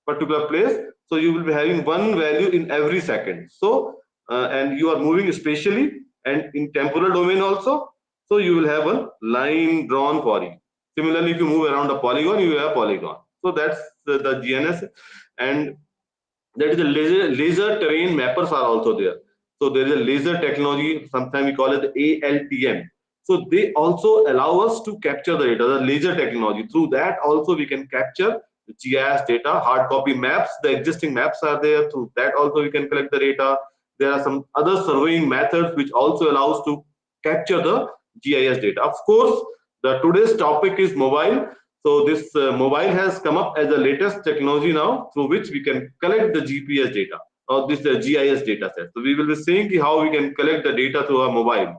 particular place, so you will be having one value in every second. So and you are moving spatially and in temporal domain also, so you will have a line drawn for you. Similarly, if you move around a polygon, you will have polygon. So that's the GNS. And that is a laser terrain mappers are also there. So there is a laser technology, sometimes we call it the ALTM. So they also allow us to capture the data, the laser technology. Through that also we can capture the GIS data, hard copy maps, the existing maps are there. Through that also we can collect the data. There are some other surveying methods which also allows to capture the GIS data. Of course, the today's topic is mobile. So this mobile has come up as the latest technology now, through which we can collect the GPS data or this GIS data set. So we will be seeing how we can collect the data through our mobile.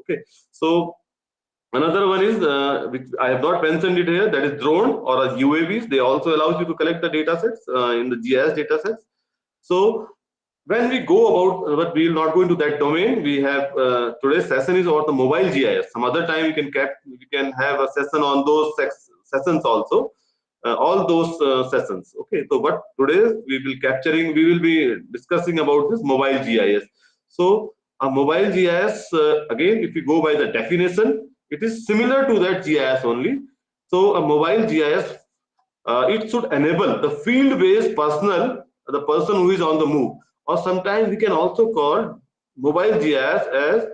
Okay. So another one is which I have not mentioned it here, that is drone or UAVs. They also allows you to collect the data sets in the GIS data sets. So when we go about, but we will not go into that domain. We have today's session is about the mobile GIS. Some other time we can have a session on those sessions also. All those sessions. Okay, so but today we will be discussing about this mobile GIS. So a mobile GIS, again, if you go by the definition, it is similar to that GIS only. So a mobile GIS, it should enable the field-based personnel, the person who is on the move, or sometimes we can also call mobile GIS as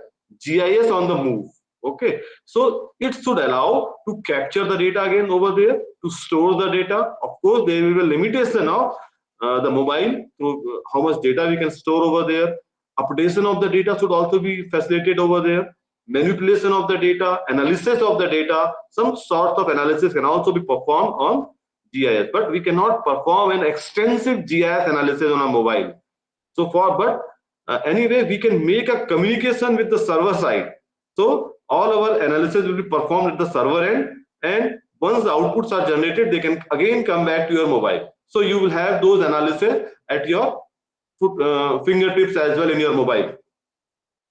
GIS on the move. Okay, so it should allow to capture the data again over there, to store the data. Of course, there will be a limitation of the mobile, to how much data we can store over there. Updation of the data should also be facilitated over there. Manipulation of the data, analysis of the data, some sort of analysis can also be performed on GIS, but we cannot perform an extensive GIS analysis on a mobile. So anyway, we can make a communication with the server side. So all our analysis will be performed at the server end, and once the outputs are generated, they can again come back to your mobile. So you will have those analysis at your fingertips as well in your mobile.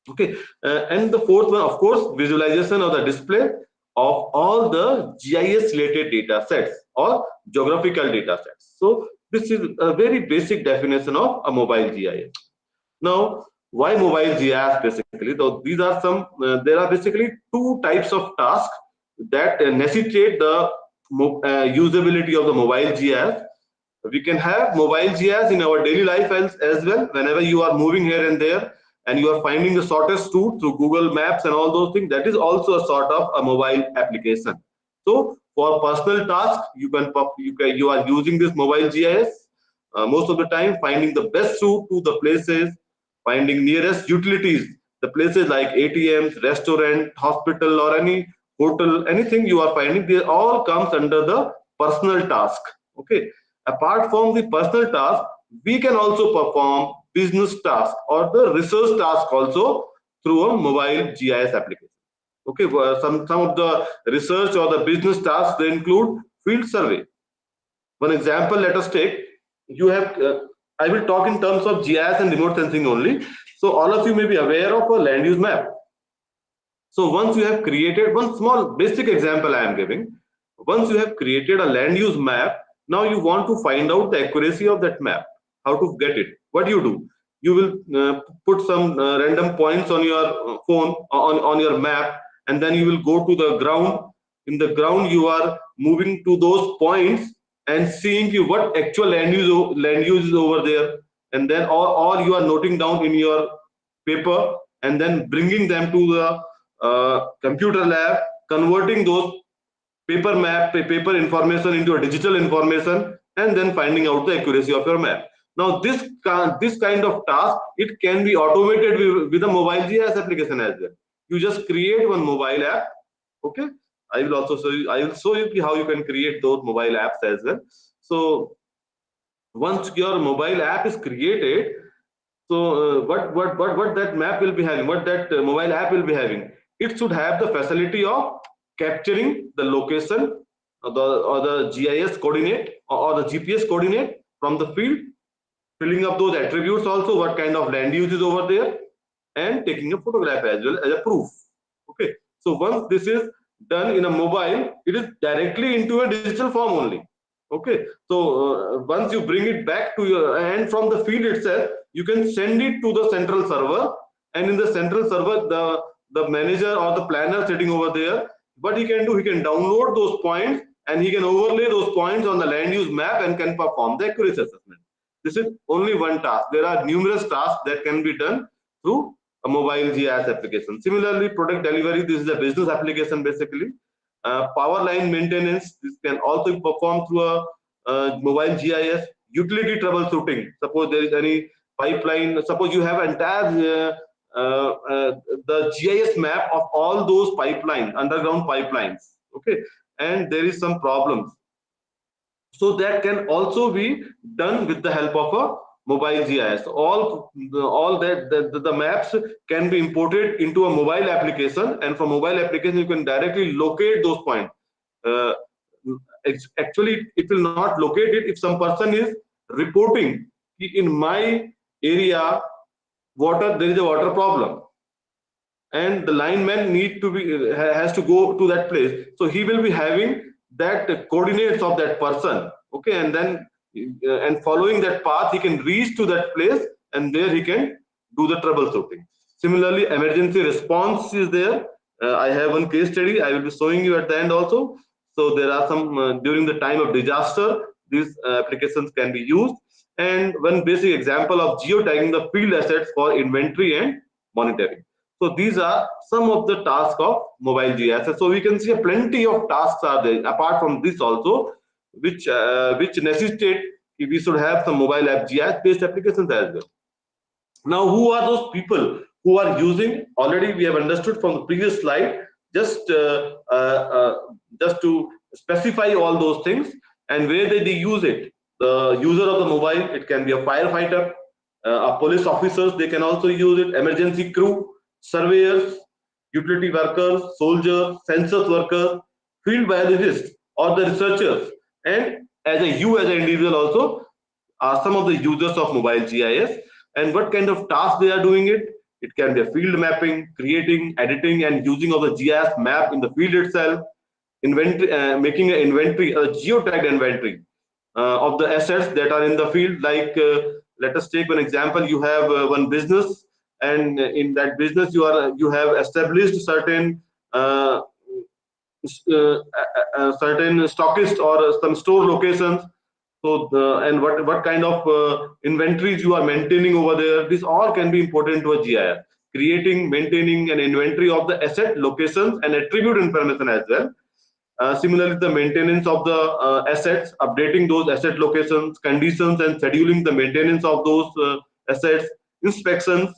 Okay, and the fourth one, of course, visualization of the display of all the GIS related data sets or geographical data sets. So this is a very basic definition of a mobile GIS. Now, why mobile GIS basically? So these are some, there are basically two types of tasks that necessitate the usability of the mobile GIS. We can have mobile GIS in our daily life as well. Whenever you are moving here and there and you are finding the shortest route through Google Maps and all those things, that is also a sort of a mobile application. So for personal tasks, you are using this mobile GIS most of the time, finding the best route to the places, finding nearest utilities, the places like ATMs, restaurant, hospital, or any hotel, anything you are finding, they all comes under the personal task. Okay. Apart from the personal task, we can also perform business task or the research task also through a mobile GIS application. Okay, some of the research or the business tasks, they include field survey. One example, let us take, you have I will talk in terms of GIS and remote sensing only. So all of you may be aware of a land use map. So once you have created, one small basic example I am giving, once you have created a land use map, now you want to find out the accuracy of that map, how to get it. What do? You will put some random points on your phone, on your map, and then you will go to the ground. In the ground, you are moving to those points and seeing what actual land use is over there, and then or you are noting down in your paper and then bringing them to the computer lab, converting those paper information into a digital information, and then finding out the accuracy of your map. Now this kind of task, it can be automated with a mobile GIS application as well. You just create one mobile app. Okay, I will also show you how you can create those mobile apps as well. So once your mobile app is created, so what that map will be having, what that mobile app will be having, it should have the facility of capturing the location or the GIS coordinate or the GPS coordinate from the field. filling up those attributes also, what kind of land use is over there, and taking a photograph as well as a proof. Okay, so once this is done in a mobile, it is directly into a digital form only. Okay, so once you bring it back to your, and from the field itself you can send it to the central server, and in the central server the manager or the planner sitting over there, what he can do, he can download those points and he can overlay those points on the land use map and can perform the accuracy assessment. This is only one task. There are numerous tasks that can be done through a mobile GIS application. Similarly, product delivery, this is a business application basically. Power line maintenance, this can also be performed through a mobile GIS. Utility troubleshooting, suppose there is any pipeline, suppose you have entire the GIS map of all those pipelines, underground pipelines, okay, and there is some problems. So that can also be done with the help of a mobile GIS. All that the maps can be imported into a mobile application, and from mobile application you can directly locate those points. Uh, Actually, it will not locate it if some person is reporting in my area water, there is a water problem, and the lineman need to be has to go to that place, so he will be having that coordinates of that person. Okay, and then and following that path he can reach to that place, and there he can do the troubleshooting. Similarly, emergency response is there. I have one case study I will be showing you at the end also. So there are some during the time of disaster, these applications can be used. And one basic example of geotagging the field assets for inventory and monitoring. So these are some of the tasks of mobile GIS. So we can see a plenty of tasks are there apart from this also, which necessitate we should have some mobile app GIS based applications as well. Now, who are those people who are using? Already we have understood from the previous slide. Just just to specify all those things and where they use it. The user of the mobile, it can be a firefighter, a police officers, they can also use it, emergency crew, surveyors, utility workers, soldiers, census workers, field biologists, or the researchers, and as a you as an individual also are some of the users of mobile GIS. And what kind of tasks they are doing it? It can be a field mapping, creating, editing, and using of the GIS map in the field itself, inventory, making an inventory, a geotagged inventory of the assets that are in the field. Like let us take one example. You have one business, and in that business you have established certain certain stockist or some store locations. So and what kind of inventories you are maintaining over there, this all can be important to a GIS. Creating, maintaining an inventory of the asset locations and attribute information as well. Similarly, the maintenance of the assets, updating those asset locations, conditions, and scheduling the maintenance of those assets, inspections,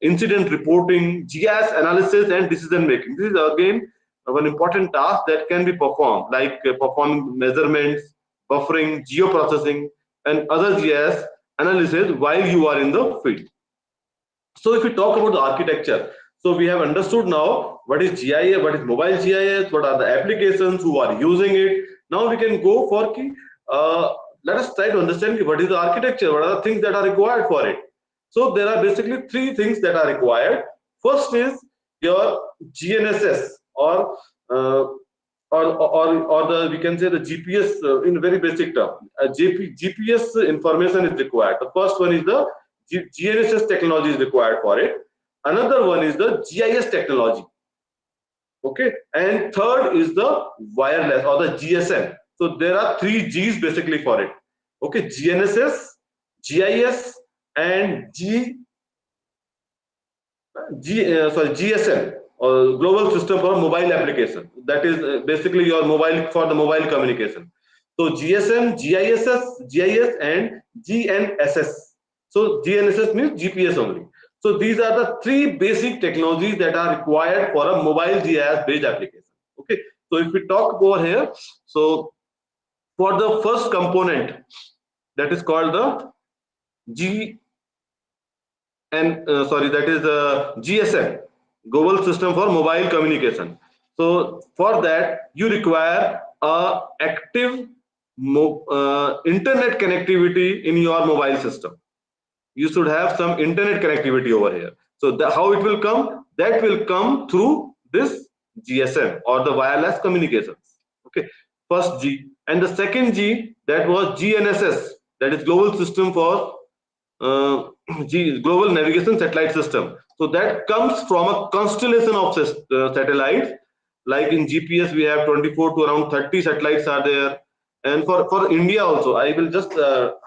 incident reporting, GIS analysis, and decision making. This is again one important task that can be performed, like performing measurements, buffering, geoprocessing, and other GIS analysis while you are in the field. So if we talk about the architecture, so we have understood now what is GIS, what is mobile GIS, what are the applications, who are using it. Now we can go for key. Let us try to understand what is the architecture, what are the things that are required for it. So there are basically three things that are required. First is your GNSS or the we can say the GPS in very basic term. GPS information is required. The first one is the GNSS technology is required for it. Another one is the GIS technology. Okay, and third is the wireless or the GSM. So there are three G's basically for it. Okay, GNSS, GIS, and GSM, or global system for mobile application. That is basically your mobile for the mobile communication. So GSM, GIS, and GNSS. So GNSS means GPS only. So these are the three basic technologies that are required for a mobile GIS based application. Okay. So if we talk over here, so for the first component, that is called the that is GSM, Global System for Mobile Communication. So for that you require a active internet connectivity in your mobile system. you should have some internet connectivity over here. So how it will come? That will come through this GSM or the wireless communications. Okay, first G, and the second G, that was GNSS, that is Global System for Global Navigation Satellite System. So that comes from a constellation of satellites. Like in GPS, we have 24 to around 30 satellites are there. And for India also, I will just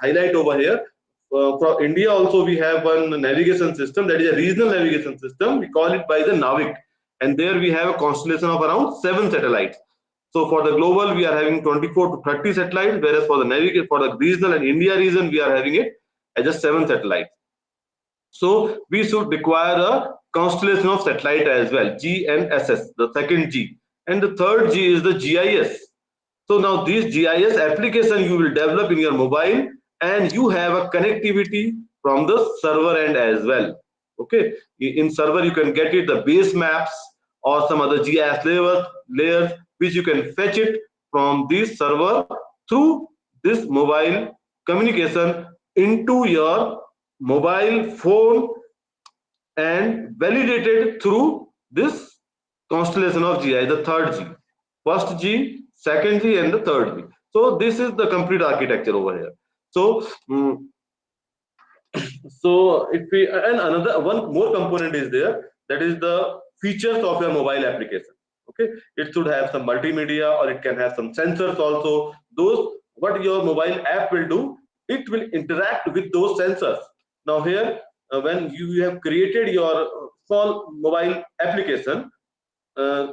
highlight over here. For India also, we have one navigation system, that is a regional navigation system. We call it by the NAVIC. And there we have a constellation of around 7 satellites. So for the global, we are having 24 to 30 satellites, whereas for the regional and India region, we are having it as just 7 satellites. So we should require a constellation of satellite as well, GNSS, the second G. And the third G is the GIS. So now this GIS application you will develop in your mobile, and you have a connectivity from the server end as well. Okay, in server you can get it the base maps or some other GIS layers which you can fetch it from this server through this mobile communication into your mobile phone and validated through this constellation of GI, the third G. First G, second G, and the third G. So this is the complete architecture over here. So, so if we, and another one more component is there, that is the features of your mobile application. Okay, it should have some multimedia, or it can have some sensors also. Those, what your mobile app will do, it will interact with those sensors. Now here, when you have created your small mobile application,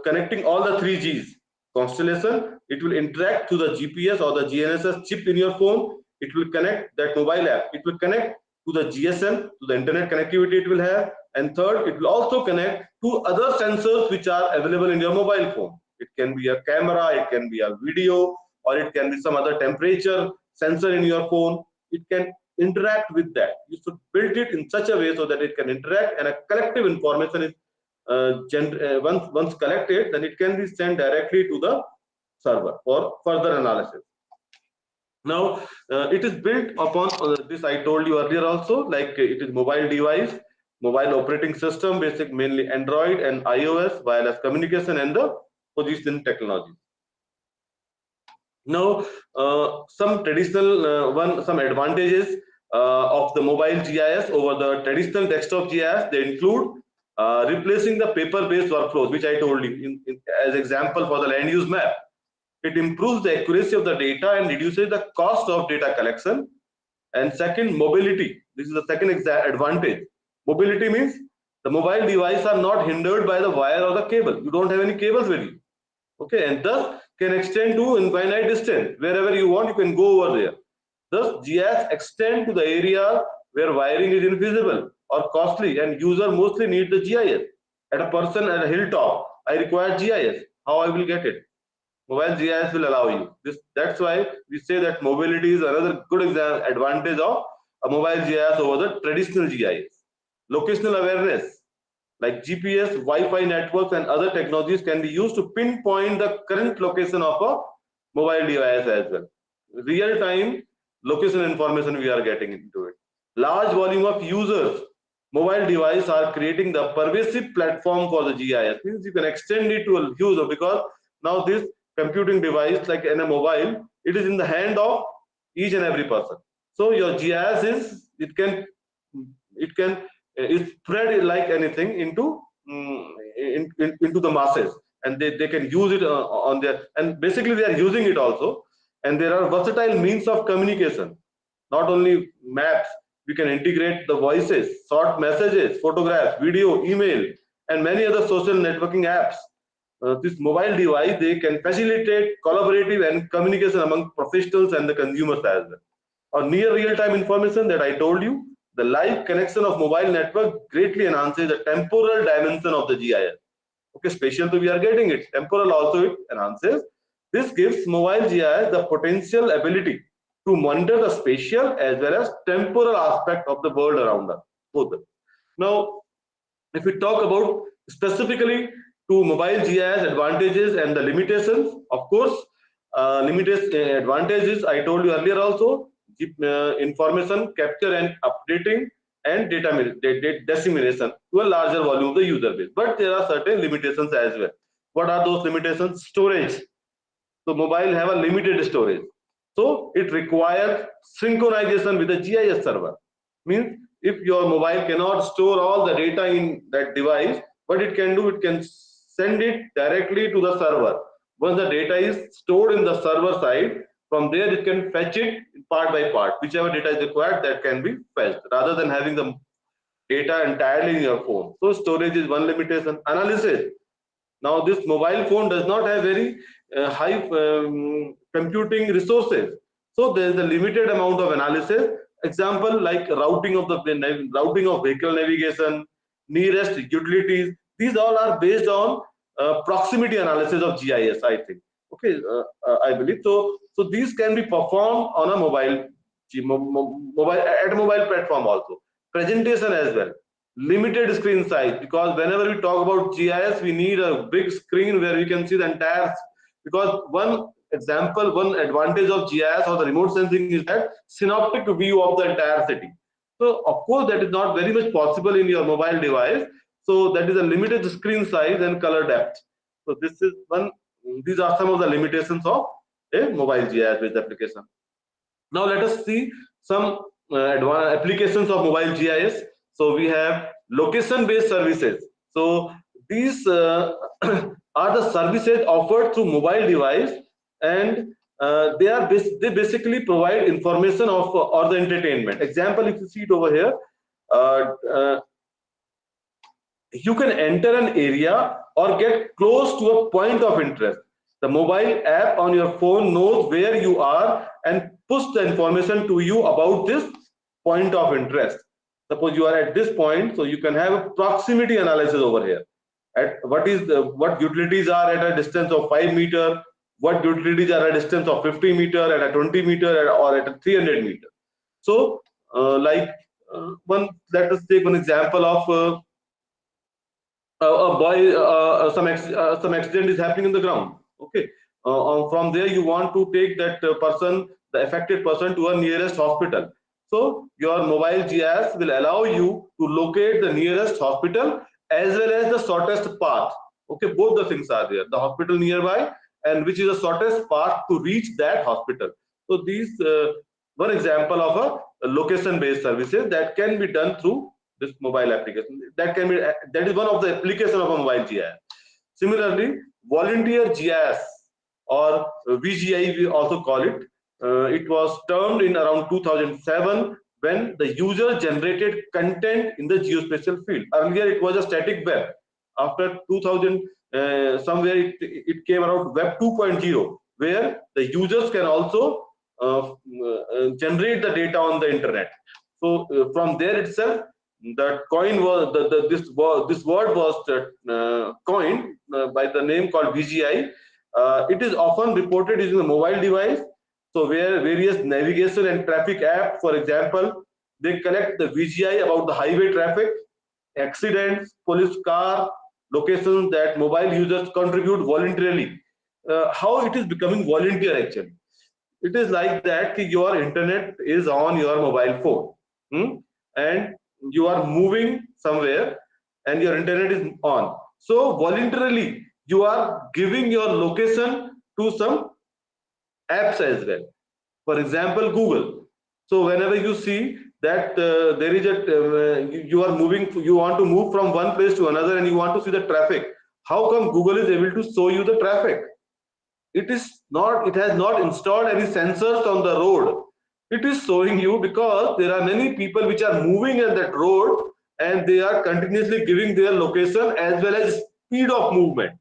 connecting all the 3Gs constellation, it will interact to the GPS or the GNSS chip in your phone. It will connect that mobile app. It will connect to the GSM, to the internet connectivity it will have. And third, it will also connect to other sensors which are available in your mobile phone. It can be a camera, it can be a video, or it can be some other temperature sensor in your phone. It can interact with that. You should build it in such a way so that it can interact, and a collective information is once collected, then it can be sent directly to the server for further analysis. Now it is built upon this I told you earlier also, like it is mobile device, mobile operating system, basic mainly Android and iOS, wireless communication, and the position technology. Now some traditional some advantages of the mobile GIS over the traditional desktop GIS, they include replacing the paper-based workflows, which I told you as example for the land use map. It improves the accuracy of the data and reduces the cost of data collection. And second, mobility. This is the second advantage. Mobility means the mobile device are not hindered by the wire or the cable. You don't have any cables with you. Okay, and thus can extend to infinite distance. Wherever you want, you can go over there. Thus, GIS extend to the area where wiring is invisible or costly, and user mostly need the GIS. At a person at a hilltop, I require GIS. How I will get it? Mobile GIS will allow you. That's why we say that mobility is another good advantage of a mobile GIS over the traditional GIS. Locational awareness, like GPS, Wi-Fi networks, and other technologies can be used to pinpoint the current location of a mobile device as well. Real-time location information we are getting into it. Large volume of users, mobile device are creating the pervasive platform for the GIS. Means you can extend it to a user, because now this computing device, like in a mobile, it is in the hand of each and every person. So your GIS is, it can is spread like anything into into the masses, and they can use it on their, and basically they are using it also. And there are versatile means of communication, not only maps. We can integrate the voices, short messages, photographs, video, email, and many other social networking apps. This mobile device, they can facilitate collaborative and communication among professionals and the consumers as well. Or near real-time information that I told you, the live connection of mobile network greatly enhances the temporal dimension of the GIS. Okay, spatial, so we are getting it. Temporal also it enhances. This gives mobile GIS the potential ability to monitor the spatial as well as temporal aspect of the world around us. Both. Now, if we talk about specifically to mobile GIS advantages and the limitations, of course, advantages I told you earlier also. Information capture and updating and data dissemination to a larger volume of the user base. But there are certain limitations as well. What are those limitations? Storage. So mobile have a limited storage. So it requires synchronization with the GIS server. Means if your mobile cannot store all the data in that device, what it can do, it can send it directly to the server. Once the data is stored in the server side, from there it can fetch it part by part. Whichever data is required, that can be fetched, rather than having the data entirely in your phone. So storage is one limitation. Analysis. Now this mobile phone does not have very high computing resources, so there is a limited amount of analysis. Example like routing of vehicle navigation, nearest utilities. These all are based on proximity analysis of GIS, I think. Okay, I believe so. So these can be performed on a mobile platform also. Presentation as well. Limited screen size, because whenever we talk about GIS, we need a big screen where we can see the entire. Because one advantage of GIS or the remote sensing is that synoptic view of the entire city. So of course that is not very much possible in your mobile device. So that is a limited screen size and color depth. So this is one. These are some of the limitations of a mobile GIS based application. Now let us see some advanced applications of mobile GIS. So we have location-based services. So these are the services offered through mobile device, and they basically provide information of or the entertainment. Example, if you see it over here, uh, uh, you can enter an area or get close to a point of interest. The mobile app on your phone knows where you are and push the information to you about this point of interest. Suppose you are at this point, so you can have a proximity analysis over here. At what utilities are at a distance of 5 meter, what utilities are at a distance of 50 meter, at a 20 meter, or at a 300 meter. So, let us take one example of a boy, some accident is happening in the ground. Okay, from there you want to take that the affected person, to a nearest hospital. So your mobile GIS will allow you to locate the nearest hospital as well as the shortest path. Okay, both the things are there: the hospital nearby and which is the shortest path to reach that hospital. So these one example of a location-based services that can be done through this mobile application. That is one of the application of a mobile GIS. Similarly, volunteer GIS, or VGI we also call it. It was termed in around 2007 when the user generated content in the geospatial field. Earlier it was a static web. After 2000, somewhere it came around Web 2.0, where the users can also generate the data on the internet. So from there itself, that coin was this word was coined by the name called VGI. It is often reported using a mobile device. So where various navigation and traffic apps, for example, they collect the VGI about the highway traffic, accidents, police car, locations that mobile users contribute voluntarily. How it is becoming volunteer actually? It is like that your internet is on your mobile phone, and you are moving somewhere and your internet is on. So voluntarily you are giving your location to some apps as well. For example, Google. So whenever you see that there is you are moving, you want to move from one place to another and you want to see the traffic, how come Google is able to show you the traffic? It has not installed any sensors on the road. It is showing you because there are many people which are moving on that road, and they are continuously giving their location as well as speed of movement,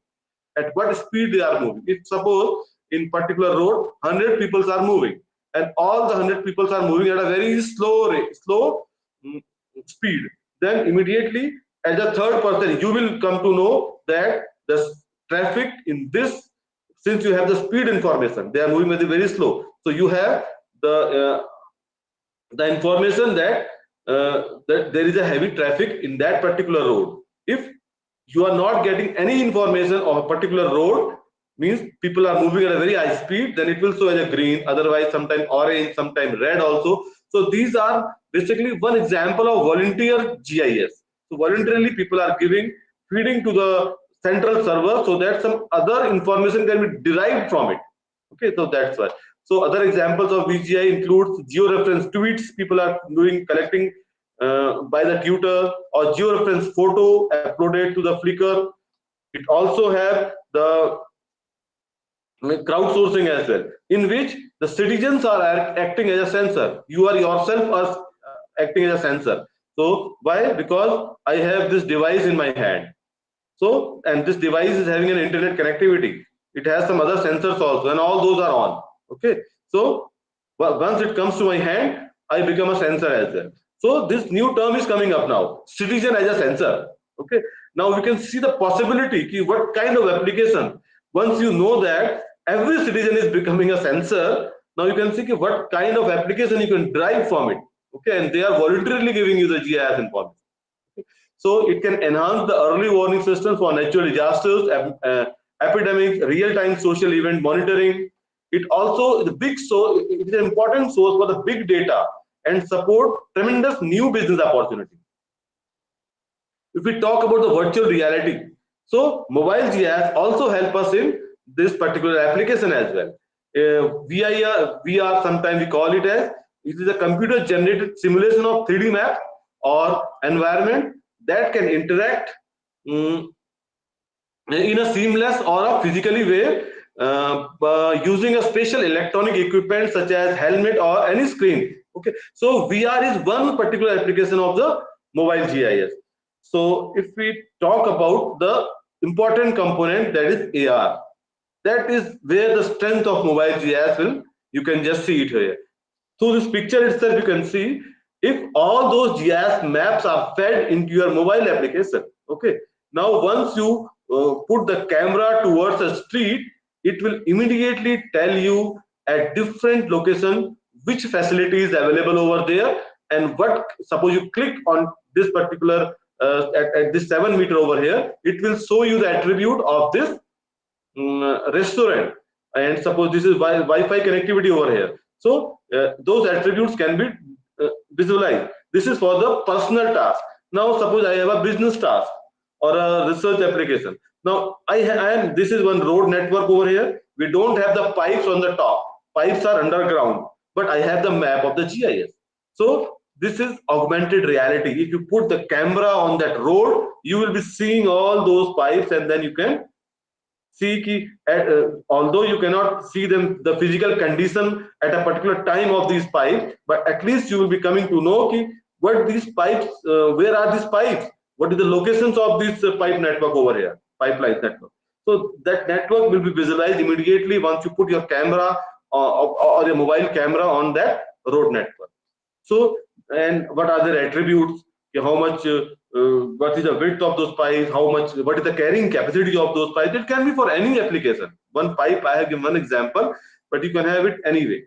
at what speed they are moving. If suppose in particular road 100 people are moving, and all the 100 people are moving at a very slow speed, then immediately as a third person you will come to know that the traffic in this, since you have the speed information, they are moving very slow, so you have the information that that there is a heavy traffic in that particular road. If you are not getting any information of a particular road, means people are moving at a very high speed, then it will show as a green, otherwise sometimes orange, sometimes red also. So these are basically one example of volunteer GIS. So voluntarily people are feeding to the central server so that some other information can be derived from it. Okay, so that's why. So other examples of VGI includes georeference tweets people are collecting by the tutor, or georeference photo uploaded to the Flickr. It also have the crowdsourcing as well, in which the citizens are acting as a sensor. You are yourself as acting as a sensor. So why? Because I have this device in my hand. So, and this device is having an internet connectivity. It has some other sensors also, and all those are on. Okay. So once it comes to my hand, I become a sensor as well. So this new term is coming up now, citizen as a sensor. Okay. Now we can see the possibility, what kind of application. Once you know that every citizen is becoming a sensor, now you can see what kind of application you can derive from it. Okay, and they are voluntarily giving you the GIS information. So it can enhance the early warning system for natural disasters, epidemics, real-time social event monitoring. It also the big source. It is an important source for the big data and support tremendous new business opportunity. If we talk about the virtual reality, so mobile GIS also help us in this particular application as well. VR, sometimes we call it as, it is a computer generated simulation of 3D map or environment that can interact in a seamless or a physically way using a special electronic equipment such as helmet or any screen. Okay, so VR is one particular application of the mobile GIS. So if we talk about the important component, that is AR, that is where the strength of mobile GIS will, you can just see it here. So this picture itself, you can see if all those GIS maps are fed into your mobile application. Okay, now once you put the camera towards a street, it will immediately tell you at different location which facility is available over there, and what, suppose you click on this particular at this 7 meter over here, it will show you the attribute of this restaurant, and suppose this is Wi-Fi connectivity over here. So those attributes can be visualized. This is for the personal task. Now suppose I have a business task or a research application. Now I am, this is one road network over here. We don't have the pipes on the top. Pipes are underground, but I have the map of the GIS. So this is augmented reality. If you put the camera on that road, you will be seeing all those pipes, and then you can see ki, although you cannot see them, the physical condition at a particular time of these pipes, but at least you will be coming to know ki, what these pipes, where are these pipes, what is the locations of this pipe network over here, pipeline network. So that network will be visualized immediately once you put your camera or your mobile camera on that road network. So, and what are their attributes? How much, what is the width of those pipes? How much, what is the carrying capacity of those pipes? It can be for any application. One pipe, I have given one example, but you can have it anyway.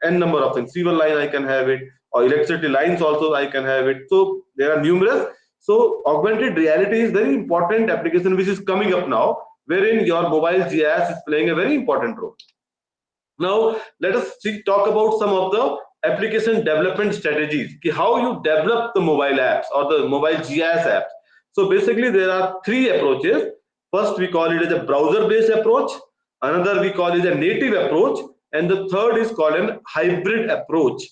N number of things. Sewer line, I can have it, or electricity lines also, I can have it. So there are numerous. So augmented reality is very important application which is coming up now, wherein your mobile GIS is playing a very important role. Now let us talk about some of the application development strategies, how you develop the mobile apps or the mobile GIS apps. So basically there are three approaches. First we call it as a browser based approach, another we call it a native approach, and the third is called an hybrid approach.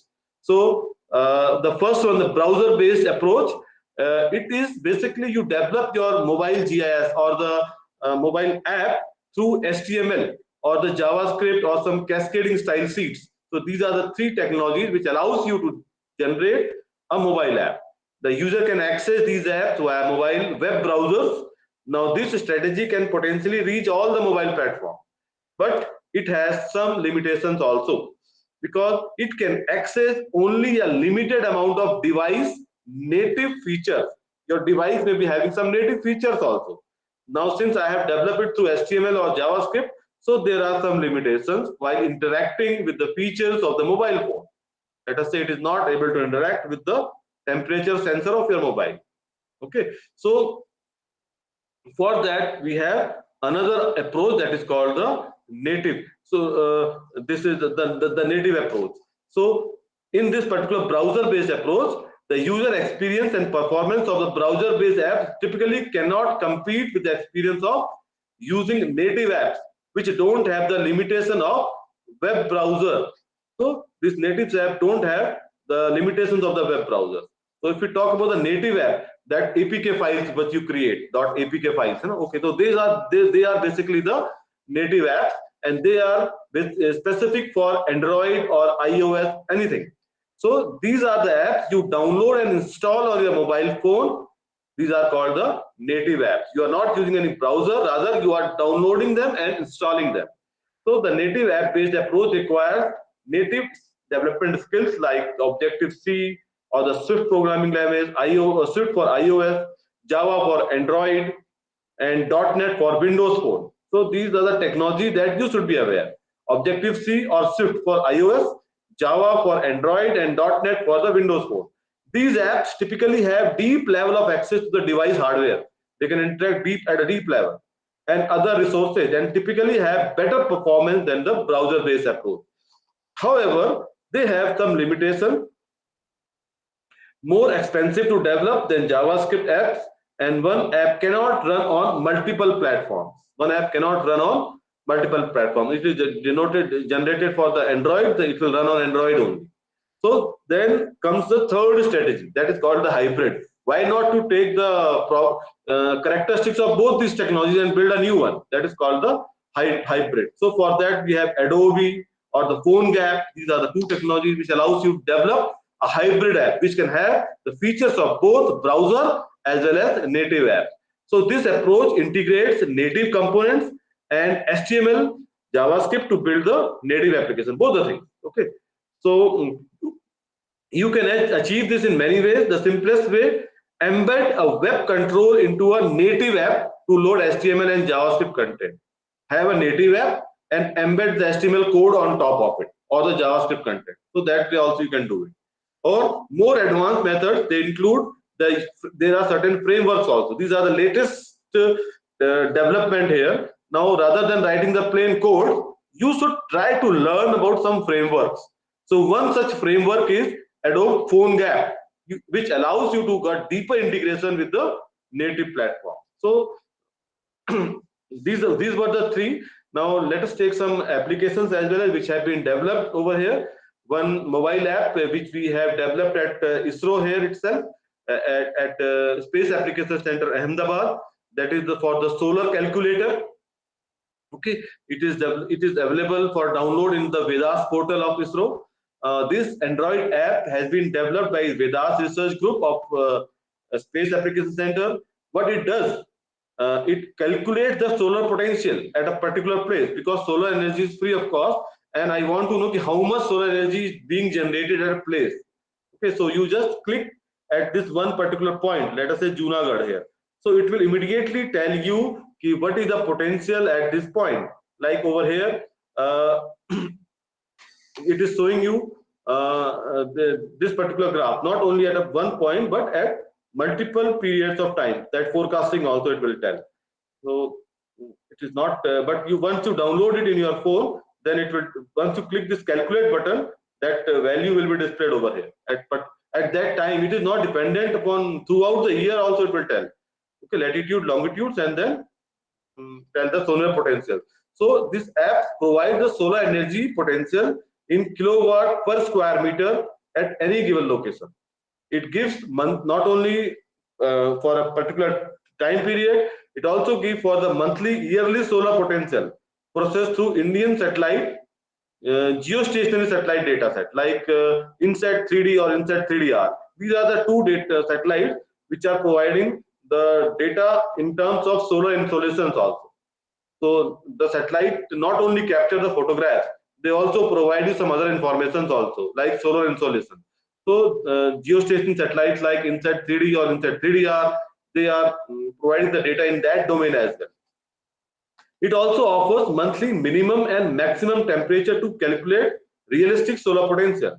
So the first one, the browser based approach, it is basically you develop your mobile GIS or the mobile app through HTML or the JavaScript or some cascading style sheets. So these are the three technologies which allows you to generate a mobile app. The user can access these apps via mobile web browsers. Now this strategy can potentially reach all the mobile platforms, but it has some limitations also, because it can access only a limited amount of device native features. Your device may be having some native features also. Now since I have developed it through HTML or JavaScript, so there are some limitations while interacting with the features of the mobile phone. Let us say it is not able to interact with the temperature sensor of your mobile. Okay, so for that we have another approach that is called the native. So this is the native approach. So In this particular browser-based approach, the user experience and performance of the browser-based apps typically cannot compete with the experience of using native apps, which don't have the limitation of web browser. So these native apps don't have the limitations of the web browser. So if we talk about the native app, that APK files what you create, .apk files, okay, so they are basically the native apps, and they are specific for Android or iOS, anything. So these are the apps you download and install on your mobile phone. These are called the native apps. You are not using any browser, rather you are downloading them and installing them. So the native app-based approach requires native development skills like Objective-C or the Swift programming language, Swift for iOS, Java for Android, and .NET for Windows Phone. So these are the technology that you should be aware. Objective-C or Swift for iOS, Java for Android, and .NET for the Windows Phone. These apps typically have deep level of access to the device hardware. They can interact at a deep level and other resources, and typically have better performance than the browser-based approach. However, they have some limitation, more expensive to develop than JavaScript apps, and one app cannot run on multiple platforms. One app cannot run on multiple platforms. If it is generated for the Android, it will run on Android only. So then comes the third strategy, that is called the hybrid. Why not to take the characteristics of both these technologies and build a new one? That is called the hybrid. So for that we have Adobe or the PhoneGap. These are the two technologies which allows you to develop a hybrid app which can have the features of both browser as well as native apps. So this approach integrates native components and HTML, JavaScript to build the native application, both the things. Okay, so you can achieve this in many ways. The simplest way, embed a web control into a native app to load HTML and JavaScript content. Have a native app and embed the HTML code on top of it or the JavaScript content. So that way also you can do it. Or more advanced methods, they include there are certain frameworks also. These are the latest development here. Now, rather than writing the plain code, you should try to learn about some frameworks. So one such framework is Adobe PhoneGap, which allows you to get deeper integration with the native platform. So these were the three. Now let us take some applications as well, which have been developed over here. One mobile app which we have developed at ISRO here itself, at Space Application Center Ahmedabad. That is for the solar calculator. Okay, it is available for download in the Vedas portal of ISRO. This Android app has been developed by Vedas Research Group of Space Application Center. What it does, it calculates the solar potential at a particular place, because solar energy is free of cost, and I want to know how much solar energy is being generated at a place. Okay, so you just click at this one particular point, let us say Junagadh here. So it will immediately tell you what is the potential at this point. Like over here, it is showing you this particular graph, not only at a one point, but at multiple periods of time. That forecasting also it will tell. So it is not, but once you download it in your phone, then it will, once you click this calculate button, that value will be displayed over here. But at that time, it is not dependent upon, throughout the year also it will tell. Okay, latitude, longitudes, and then tell the solar potential. So this app provides the solar energy potential in kilowatt per square meter at any given location. It gives not only for a particular time period, it also gives for the monthly, yearly solar potential processed through Indian satellite geostationary satellite data set, like INSAT 3D or INSAT 3DR. These are the two data satellites which are providing the data in terms of solar installations also. So the satellite not only capture the photographs, they also provide you some other informations also, like solar installation. So geostationary satellites like INSAT 3D or INSAT 3DR, they are providing the data in that domain as well. It also offers monthly minimum and maximum temperature to calculate realistic solar potential.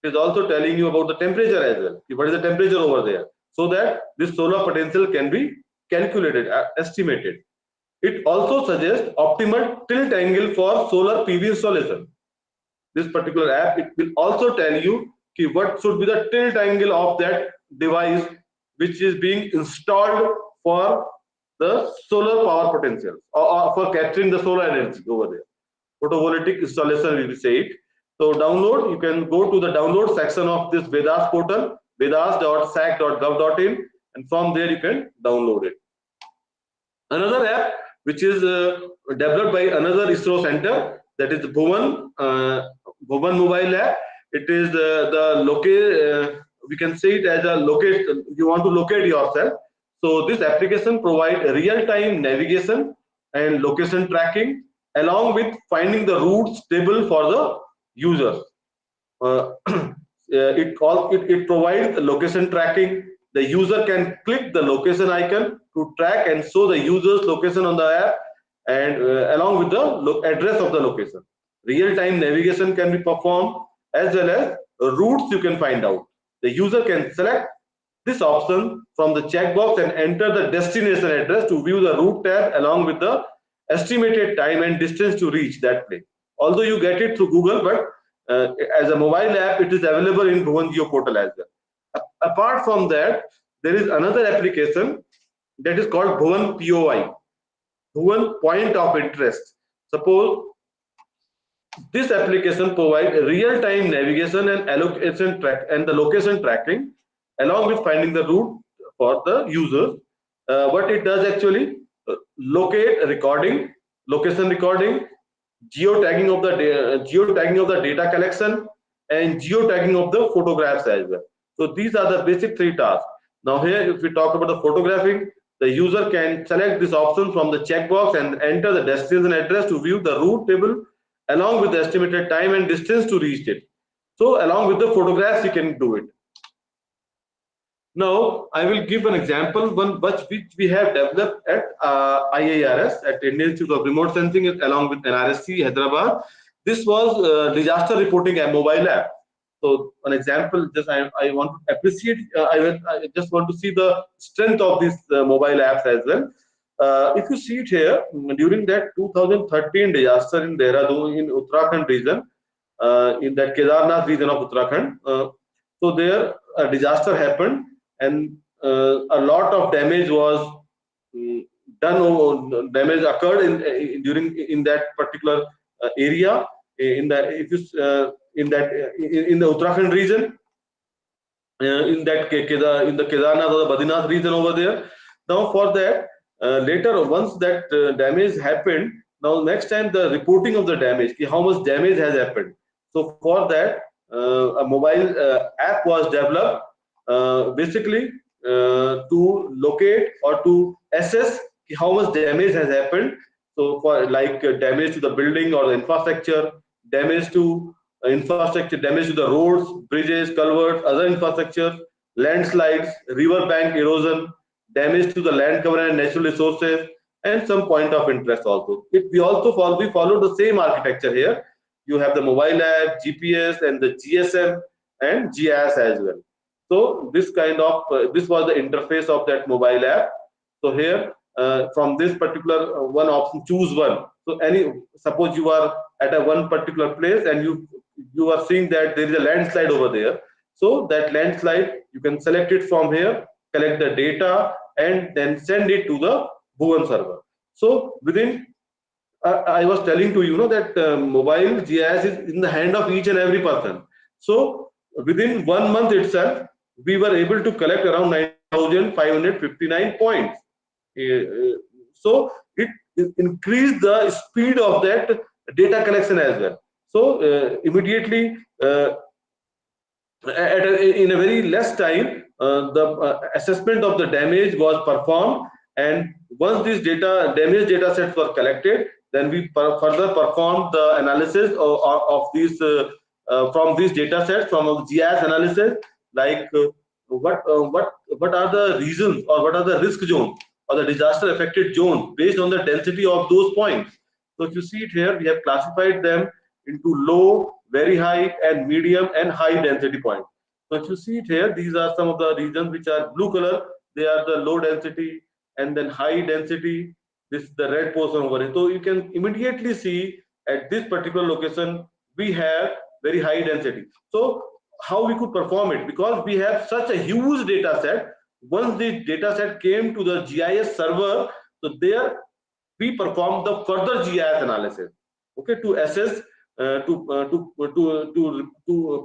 It is also telling you about the temperature as well. What is the temperature over there? So that this solar potential can be calculated, estimated. It also suggests optimal tilt angle for solar PV installation. This particular app, it will also tell you what should be the tilt angle of that device which is being installed for the solar power potential, or for capturing the solar energy over there. Photovoltaic installation, we will say it. So download, you can go to the download section of this Vedas portal, vedas.sac.gov.in, and from there you can download it. Another app which is developed by another ISRO center, that is Bhuvan mobile app. It is the locate. We can say it as a locate. You want to locate yourself. So this application provides real-time navigation and location tracking, along with finding the routes table for the users. It provides location tracking. The user can click the location icon to track and show the user's location on the app, and along with the address of the location. Real-time navigation can be performed, as well as routes you can find out. The user can select this option from the checkbox and enter the destination address to view the route tab, along with the estimated time and distance to reach that place. Although you get it through Google, but as a mobile app, it is available in Bhuvan Geo portal as well. Apart from that, there is another application that is called Bhuvan POI, Bhuvan Point of Interest. Suppose this application provides real-time navigation and allocation track and the location tracking, along with finding the route for the users. What it does actually, locate recording, location recording, geotagging of the data collection, and geotagging of the photographs as well. So these are the basic three tasks. Now here, if we talk about the photographing, the user can select this option from the checkbox and enter the destination address to view the route table, along with the estimated time and distance to reach it. So along with the photographs, you can do it. Now I will give an example, one which we have developed at IIRS, at Indian Institute of Remote Sensing, along with NRSC Hyderabad. This was disaster reporting a mobile app. So an example, just I want to appreciate, I just want to see the strength of these mobile apps as well. If you see it here, during that 2013 disaster in Dehradun, in Uttarakhand region, in that Kedarnath region of Uttarakhand, so there a disaster happened, and a lot of damage was done. Damage occurred in that particular area, in the Uttarakhand region, in the Kedarnath or the Badrinath region over there. Now for that, later, once that damage happened, now next time the reporting of the damage, how much damage has happened. So for that, a mobile app was developed, basically to locate or to assess how much damage has happened. So for like damage to the building or the infrastructure, damage to damage to the roads, bridges, culverts, other infrastructure, landslides, river bank erosion, damage to the land cover and natural resources, and some point of interest also. We follow the same architecture here. You have the mobile app, GPS, and the GSM and GIS as well. So this kind of this was the interface of that mobile app. So here, from this particular one option, choose one. So suppose you are at a one particular place and you are seeing that there is a landslide over there. So that landslide, you can select it from here, collect the data, and then send it to the Bhuvan server. So within, I was telling to you that mobile GIS is in the hand of each and every person. So within 1 month itself, we were able to collect around 9,559 points. So it increased the speed of that data collection as well. So immediately, in a very less time, the assessment of the damage was performed, and once these damage data sets were collected, then we further performed the analysis of these from these data sets, from a GIS analysis, like what are the reasons, or what are the risk zones or the disaster affected zones based on the density of those points. So if you see it here, we have classified them into low, very high, and medium and high density points. So if you see it here, these are some of the regions which are blue color. They are the low density, and then high density. This is the red portion over here. So you can immediately see at this particular location we have very high density. So how we could perform it, because we have such a huge data set. Once the data set came to the GIS server, so there we perform the further GIS analysis, okay, to assess, to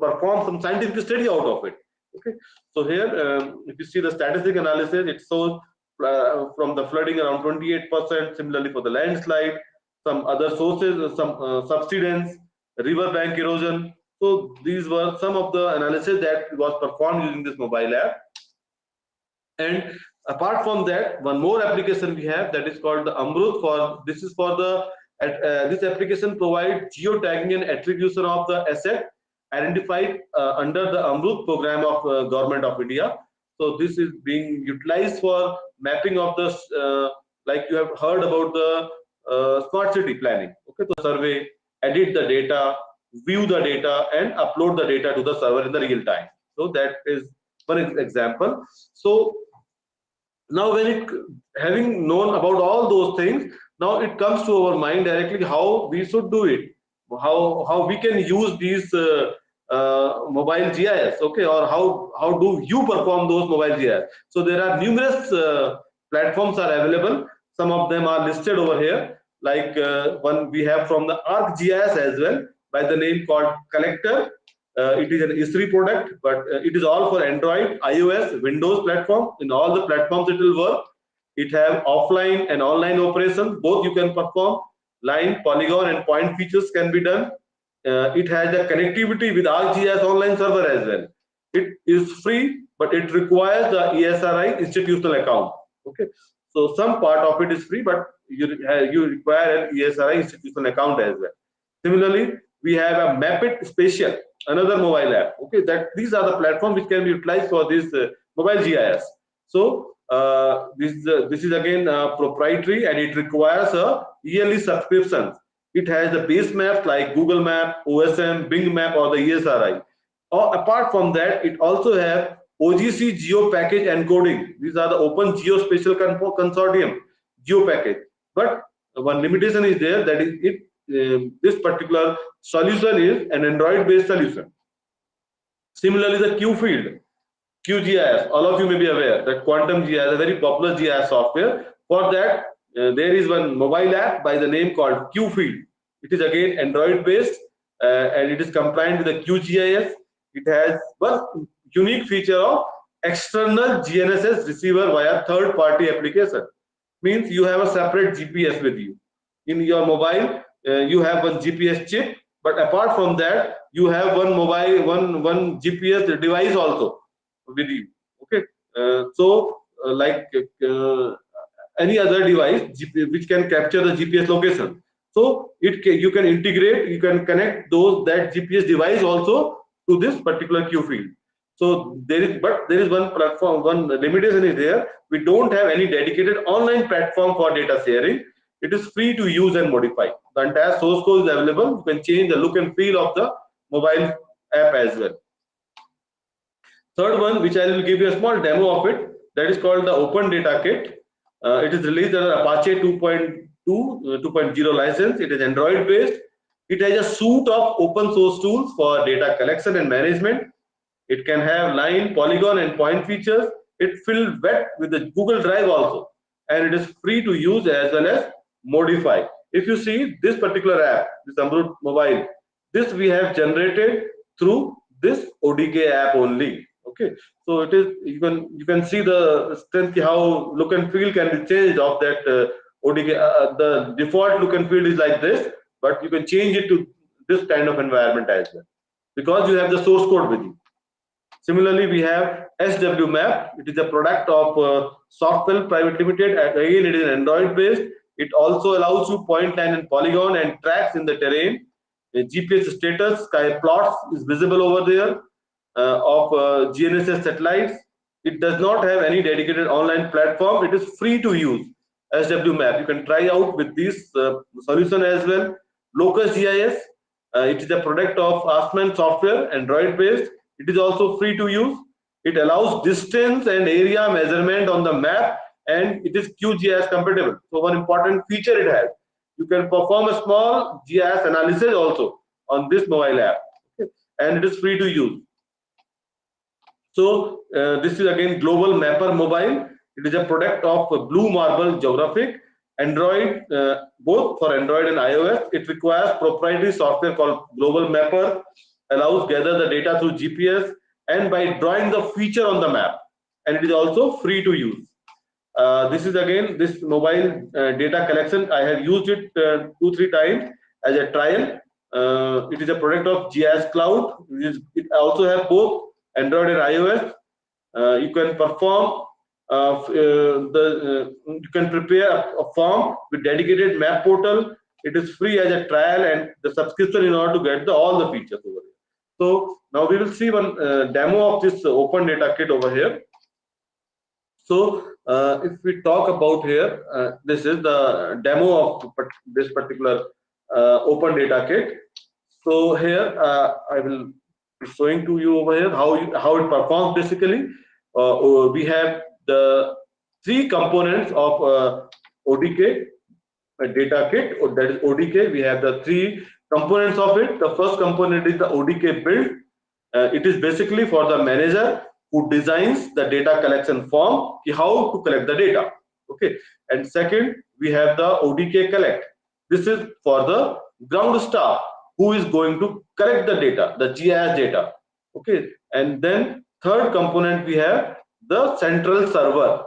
perform some scientific study out of it. Okay, so here if you see the statistic analysis, it shows from the flooding around 28%. Similarly, for the landslide, some other sources, some subsidence, river bank erosion. So these were some of the analysis that was performed using this mobile app. And apart from that, one more application we have, that is called the Amrut. For this is for the this application provides geotagging and attribution of the asset identified under the Amrut program of Government of India. So this is being utilized for mapping of the like you have heard about the smart city planning. Okay, so survey, edit the data, view the data, and upload the data to the server in the real time. So that is one example. So now when it, having known about all those things, now it comes to our mind directly how we should do it, how we can use these mobile GIS, okay, or how do you perform those mobile GIS. So there are numerous platforms are available. Some of them are listed over here, like one we have from the ArcGIS as well, by the name called Collector. It is an ISTAR product, but it is all for Android, iOS, Windows platform. In all the platforms it will work. It have offline and online operations. Both you can perform. Line, polygon, and point features can be done. It has a connectivity with ArcGIS online server as well. It is free, but it requires the ESRI institutional account. Okay, so some part of it is free, but you require an ESRI institutional account as well. Similarly, we have a Mapit Spatial, another mobile app. Okay, that these are the platforms which can be utilized for this mobile GIS. So this is again proprietary, and it requires a yearly subscription. It has the base maps like Google Map, OSM, Bing Map, or the ESRI. Or apart from that, it also have OGC Geo Package Encoding. These are the Open Geospatial Consortium Geo Package. But one limitation is there, that is it. This particular solution is an Android-based solution. Similarly, the QField, QGIS, all of you may be aware that Quantum GIS, a very popular GIS software. For that, there is one mobile app by the name called QField. It is again Android-based, and it is compliant with the QGIS. It has one unique feature of external GNSS receiver via third-party application. Means you have a separate GPS with you. In your mobile, you have one GPS chip, but apart from that, you have one mobile, one GPS device also with you. Okay, like any other device which can capture the GPS location. So you can integrate, you can connect that GPS device also to this particular QField. So there is one platform, one limitation is there. We don't have any dedicated online platform for data sharing. It is free to use and modify. The entire source code is available. You can change the look and feel of the mobile app as well. Third one, which I will give you a small demo of it, that is called the Open Data Kit. It is released under Apache 2.0 license. It is Android based. It has a suite of open source tools for data collection and management. It can have line, polygon, and point features. It fills wet with the Google Drive also, and it is free to use as well as modify. If you see this particular app, this Amrut Mobile, this we have generated through this ODK app only. Okay, so it is, you can see the strength, how look and feel can be changed of that ODK. The default look and feel is like this, but you can change it to this kind of environment as well, because you have the source code with you. Similarly, we have SW Map. It is a product of Softwell Private Limited. Again, it is Android based. It also allows you point, line, and polygon and tracks in the terrain. The GPS status, sky plots is visible over there of GNSS satellites. It does not have any dedicated online platform. It is free to use. SW Map. You can try out with this solution as well. Locus GIS. It is a product of Asman Software, Android based. It is also free to use. It allows distance and area measurement on the map, and it is QGIS compatible. So one important feature it has, you can perform a small GIS analysis also on this mobile app, okay? And it is free to use. So this is again Global Mapper Mobile. It is a product of Blue Marble Geographic. Android, both for Android and iOS. It requires proprietary software called Global Mapper, allows gather the data through GPS and by drawing the feature on the map. And it is also free to use. This is again this mobile data collection. I have used it 2-3 times as a trial. It is a product of GIS Cloud. It also have both Android and iOS. You can perform you can prepare a form with dedicated map portal. It is free as a trial and the subscription in order to get all the features over here. So now we will see one demo of this open data kit over here. So if we talk about here, this is the demo of this particular open data kit. So here I will be showing to you over here how it performs basically. We have the 3 components of ODK data kit, or that is ODK. We have the 3 components of it. The first component is the ODK build. It is basically for the manager who designs the data collection form, how to collect the data. Okay. And second, we have the ODK collect. This is for the ground staff who is going to collect the data, the GIS data. Okay. And then third component, we have the central server.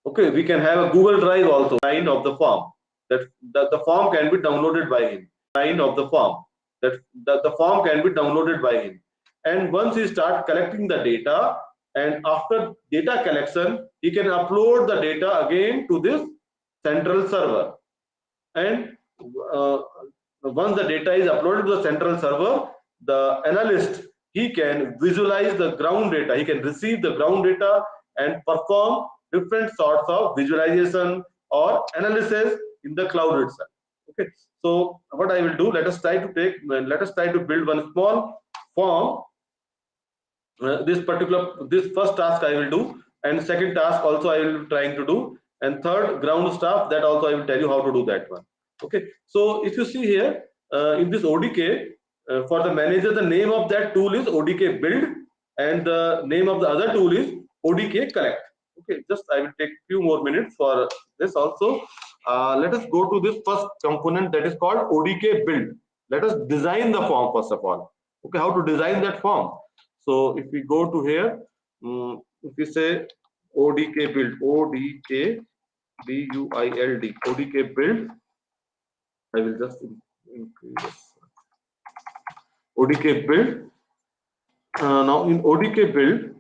Okay, we can have a Google Drive also. Line of the form, that the form can be downloaded by him. Line of the form, that the form can be downloaded by him. And once he start collecting the data, and after data collection, he can upload the data again to this central server. And once the data is uploaded to the central server, the analyst, he can visualize the ground data. He can receive the ground data and perform different sorts of visualization or analysis in the cloud itself. Okay. So what I will do, let us try to build one small form. This first task I will do, and second task also I will be trying to do, and third ground staff, that also I will tell you how to do that one. Okay. So if you see here in this ODK, for the manager, the name of that tool is ODK build, and the name of the other tool is ODK collect. Okay, just I will take few more minutes for this also. Let us go to this first component, that is called ODK build. Let us design the form first of all. Okay, how to design that form. So if we go to here, if we say ODK build, ODK build, ODK build, I will just increase ODK build. Now in ODK build,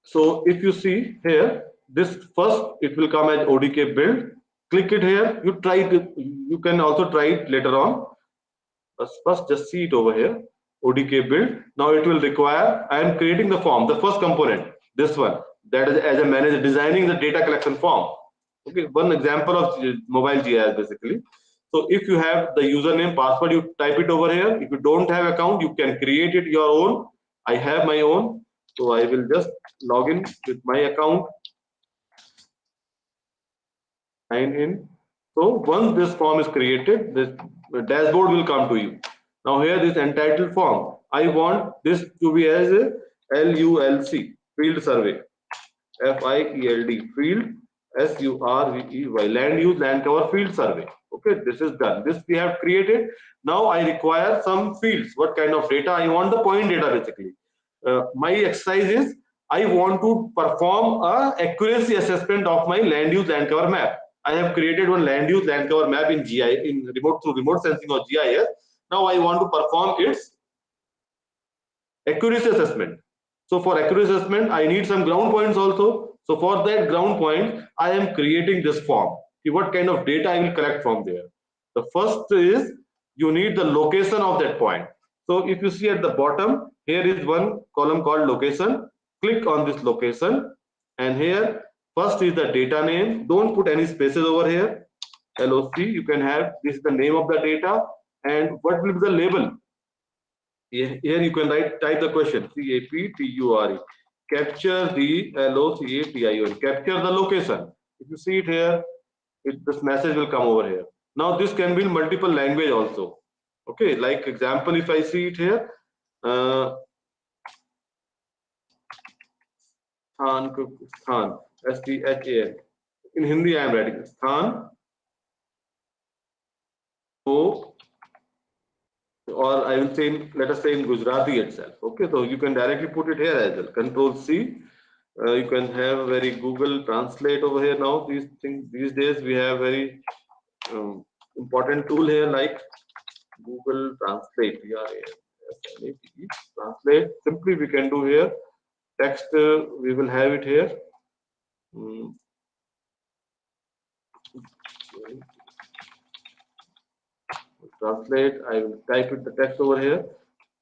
so if you see here, this first it will come as ODK build. Click it here. You try it. You can also try it later on. First, just see it over here. ODK build. Now it will require. I am creating the form. The first component, this one, that is as a manager designing the data collection form. Okay, one example of mobile GIS basically. So if you have the username, password, you type it over here. If you don't have account, you can create it your own. I have my own, so I will just log in with my account. Sign in. So once this form is created, this dashboard will come to you. Now here this entitled form, I want this to be as a LULC, field survey, FIELD, field SURVEY, land use land cover field survey. Okay, this is done. This we have created. Now I require some fields. What kind of data? I want the point data basically. My exercise is I want to perform a accuracy assessment of my land use land cover map. I have created one land use land cover map in GIS, through remote sensing or GIS. Now I want to perform its accuracy assessment. So for accuracy assessment, I need some ground points also. So for that ground point, I am creating this form. See what kind of data I will collect from there. The first is you need the location of that point. So if you see at the bottom, here is one column called location. Click on this location, and here first is the data name. Don't put any spaces over here. LOC, you can have this is the name of the data, and what will be the label. Here you can type the question CAPTURE, capture the LOCATION, capture the location. If you see it here, this message will come over here. Now this can be in multiple language also. Okay, like example, if I see it here, Sthan, STHAN. In Hindi, I am writing Sthan, or I will say, let us say in Gujarati itself. Okay, so you can directly put it here as well. Control C. You can have a very Google Translate over here now. These things these days we have very important tool here like Google Translate. Translate. Simply we can do here. Text we will have it here. Translate. I will type it the text over here.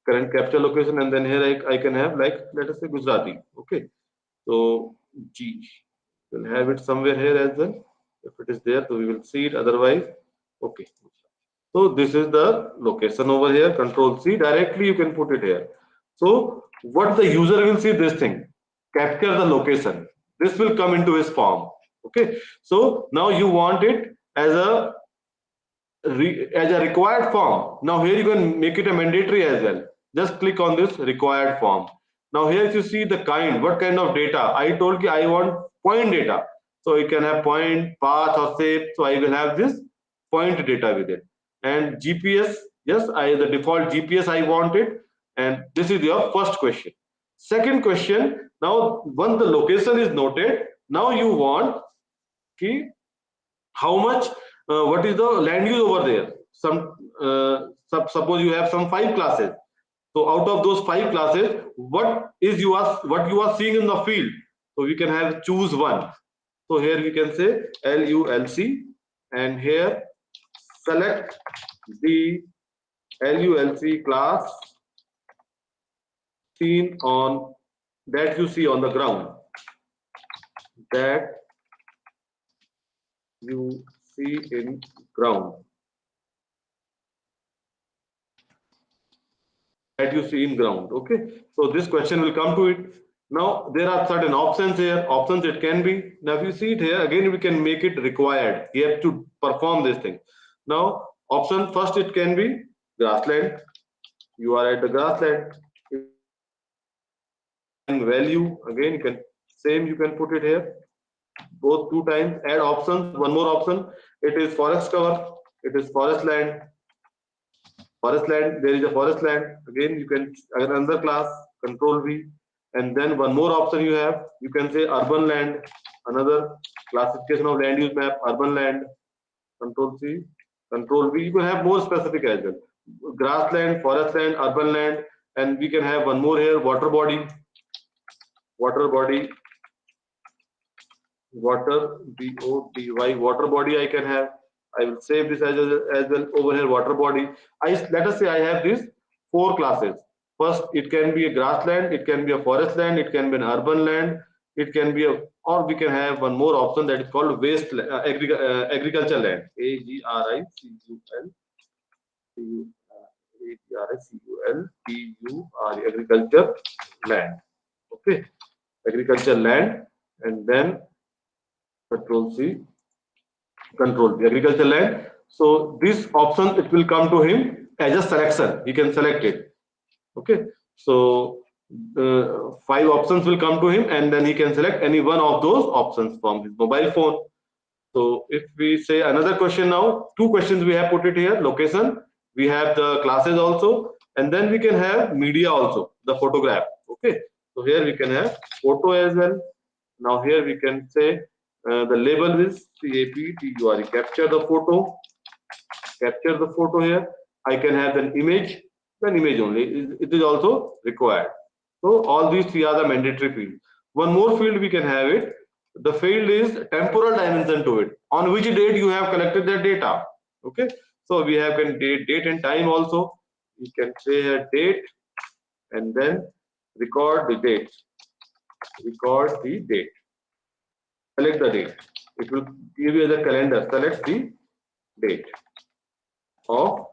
Current capture location, and then here I can have like let us say Gujarati. Okay. So G will have it somewhere here as well. If it is there, so we will see it. Otherwise, okay. So this is the location over here. Control C. Directly you can put it here. So what the user will see this thing. Capture the location. This will come into his form. Okay. So now you want it as a required form. Now here you can make it a mandatory as well. Just click on this required form. Now here if you see the kind, what kind of data? I told you I want point data. So you can have point, path or shape. So I will have this point data with it. And GPS, yes, the default GPS I want it. And this is your first question. Second question, now once the location is noted, now you want key how much what is the land use over there. Suppose you have some 5 classes, so out of those 5 classes what you are seeing in the field, so we can have choose one. So here we can say LULC, and here select the LULC class seen on that you see on the ground, that you see in ground, that you see in ground. Okay, so this question will come to it. Now there are certain options here. Options it can be. Now if you see it here again, we can make it required. You have to perform this thing. Now option first it can be grassland. You are at the grassland. Value again you can same you can put it here. Both 2 times. Add options. One more option. It is forest cover. It is forest land. Forest land. There is a forest land. Again, you can another class. Control V. And then one more option you have. You can say urban land. Another classification of land use map. Urban land. Control C. Control V. You can have more specific as well. Grassland, forest land, urban land, and we can have one more here. Water body. Water body. Water BODY, water body I can have. I will save this as well over here. Water body. Let us say I have these 4 classes. First, it can be a grassland, it can be a forest land, it can be an urban land, it can be a, or we can have one more option that is called waste agriculture land. AGRICULTUR agriculture land. Okay, agriculture land, and then Control C, Control V, agriculture land. So this option it will come to him as a selection. He can select it. Okay. So 5 options will come to him, and then he can select any one of those options from his mobile phone. So if we say another question now, 2 questions we have put it here. Location. We have the classes also, and then we can have media also, the photograph. Okay. So here we can have photo as well. Now here we can say the label is CAPTURE. Capture the photo. Capture the photo here. I can have an image. Then image only. It is also required. So all these 3 are the mandatory fields. One more field we can have it. The field is temporal dimension to it. On which date you have collected the data. Okay. So we have date and time also. We can say a date and then record the date. Record the date. Select the date. It will give you the calendar. Select the date of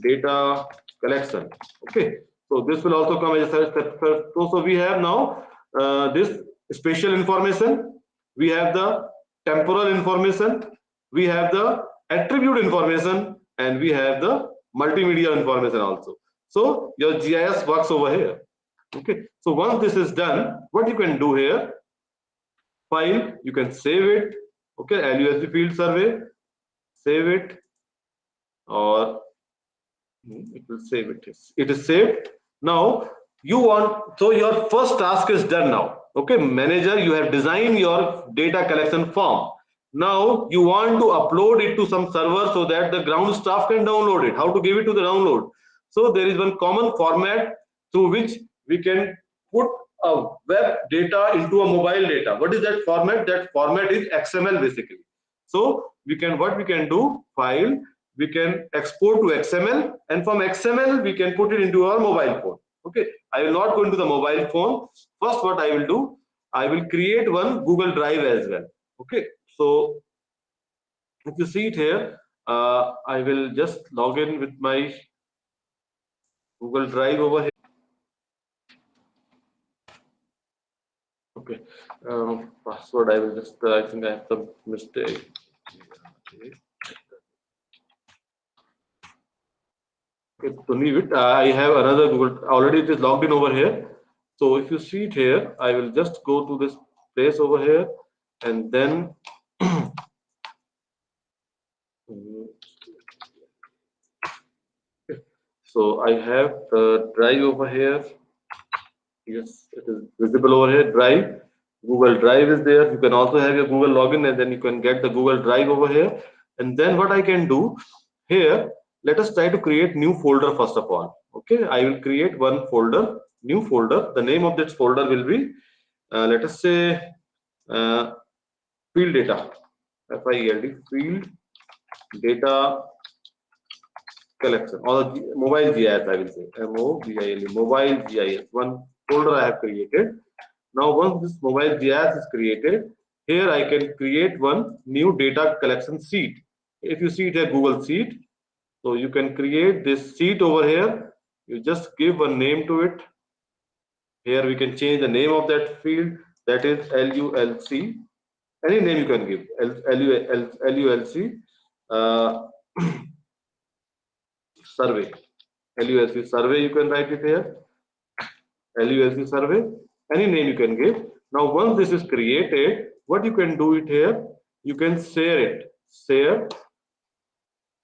data collection. Okay. So this will also come as a step. So we have now this spatial information. We have the temporal information. We have the attribute information, and we have the multimedia information also. So your GIS works over here. Okay, so once this is done, what you can do here, file, you can save it. Okay, LUSD field survey, save it, or it will save it. It is saved. Now you want, so your first task is done now. Okay, manager, you have designed your data collection form. Now you want to upload it to some server so that the ground staff can download it. How to give it to the download? So there is one common format through which we can put a web data into a mobile data. What is that format? That format is XML basically. So we can, what we can do, file, we can export to XML, and from XML we can put it into our mobile phone. Okay, I will not go into the mobile phone. First, what I will do, I will create one Google Drive as well. Okay, so if you see it here, I will just log in with my Google Drive over here. Okay, password I will just, I think I have some mistake. Okay, to leave it, I have another Google, already it is logged in over here. So if you see it here, I will just go to this place over here, and then so I have the drive over here. Yes, it is visible over here, drive. Google Drive is there. You can also have your Google login, and then you can get the Google Drive over here. And then what I can do here, let us try to create new folder first of all. Okay, I will create one folder, new folder. The name of this folder will be, let us say, field data, FIELD, field data collection, or mobile GIS, I will say, MOBILE, mobile GIS. One folder I have created. Now, once this mobile GIS is created, here I can create one new data collection sheet. If you see it here, Google Sheet, so you can create this sheet over here. You just give a name to it. Here we can change the name of that field, that is LULC. Any name you can give, LULC survey. LULC survey, you can write it here. LULC survey, any name you can give. Now, once this is created, what you can do it here, you can share it, share,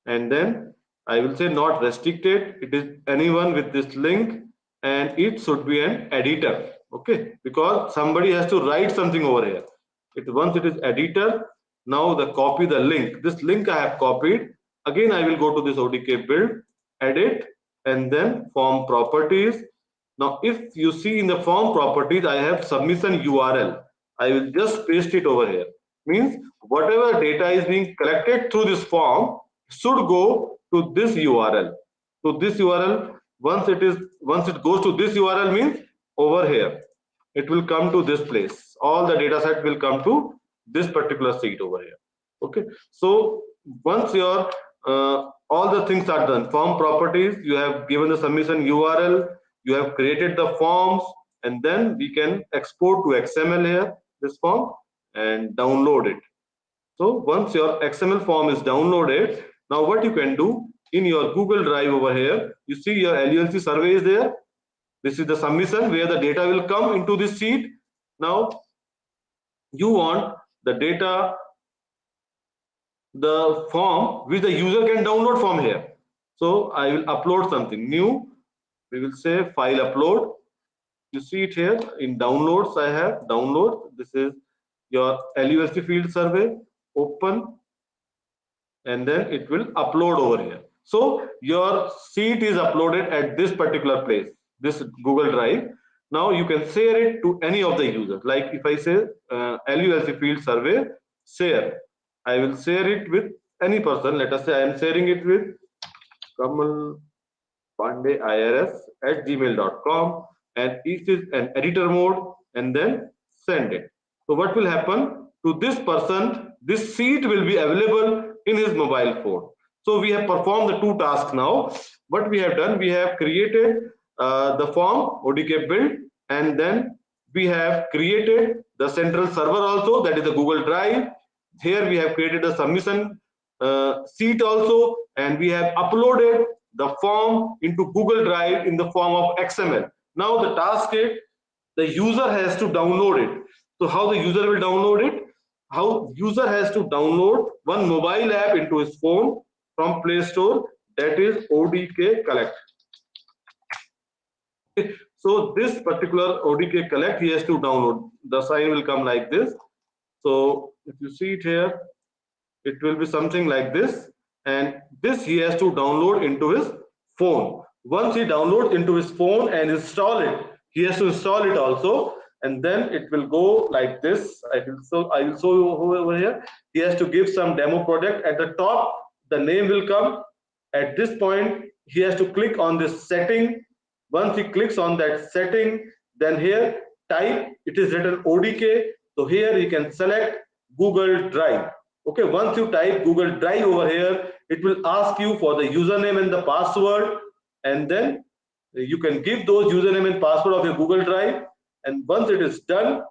and then I will say not restricted. It is anyone with this link, and it should be an editor. Okay, because somebody has to write something over here. Once it is editor, now the copy the link. This link I have copied. Again, I will go to this ODK build, edit, and then form properties. Now, if you see in the form properties, I have submission URL. I will just paste it over here. Means whatever data is being collected through this form should go to this URL. So this URL, once it goes to this URL, means over here, it will come to this place. All the data set will come to this particular sheet over here. Okay. So once your all the things are done, form properties, you have given the submission URL, you have created the forms, and then we can export to XML here, this form, and download it. So once your XML form is downloaded, now what you can do in your Google Drive over here, you see your LULC survey is there. This is the submission where the data will come into this sheet. Now you want the data, the form which the user can download from here. So I will upload something new. We will say file upload. You see it here in downloads. I have download. This is your LUSD field survey. Open, and then it will upload over here. So your sheet is uploaded at this particular place, this Google Drive. Now you can share it to any of the users. Like if I say LULC field survey, share. I will share it with any person. Let us say I am sharing it with Kamal Pandey iirs at gmail.com, and it is an editor mode, and then send it. So what will happen to this person? This sheet will be available in his mobile phone. So we have performed the two tasks now. What we have done, we have created the form ODK build, and then we have created the central server also, that is the Google Drive. Here we have created a submission sheet also, and we have uploaded the form into Google Drive in the form of XML. Now the task 8, the user has to download it. So how the user will download it? How user has to download one mobile app into his phone from Play Store, that is ODK Collect. So this particular ODK Collect he has to download. The sign will come like this. So if you see it here, it will be something like this, and this he has to download into his phone. Once he downloads into his phone and install it, he has to install it also, and then it will go like this. I will show you over here. He has to give some demo product at the top. The name will come. At this point, he has to click on this setting. Once he clicks on that setting, then here type, it is written ODK. So here he can select Google Drive. Okay, once you type Google Drive over here, it will ask you for the username and the password, and then you can give those username and password of your Google Drive. And once it is done,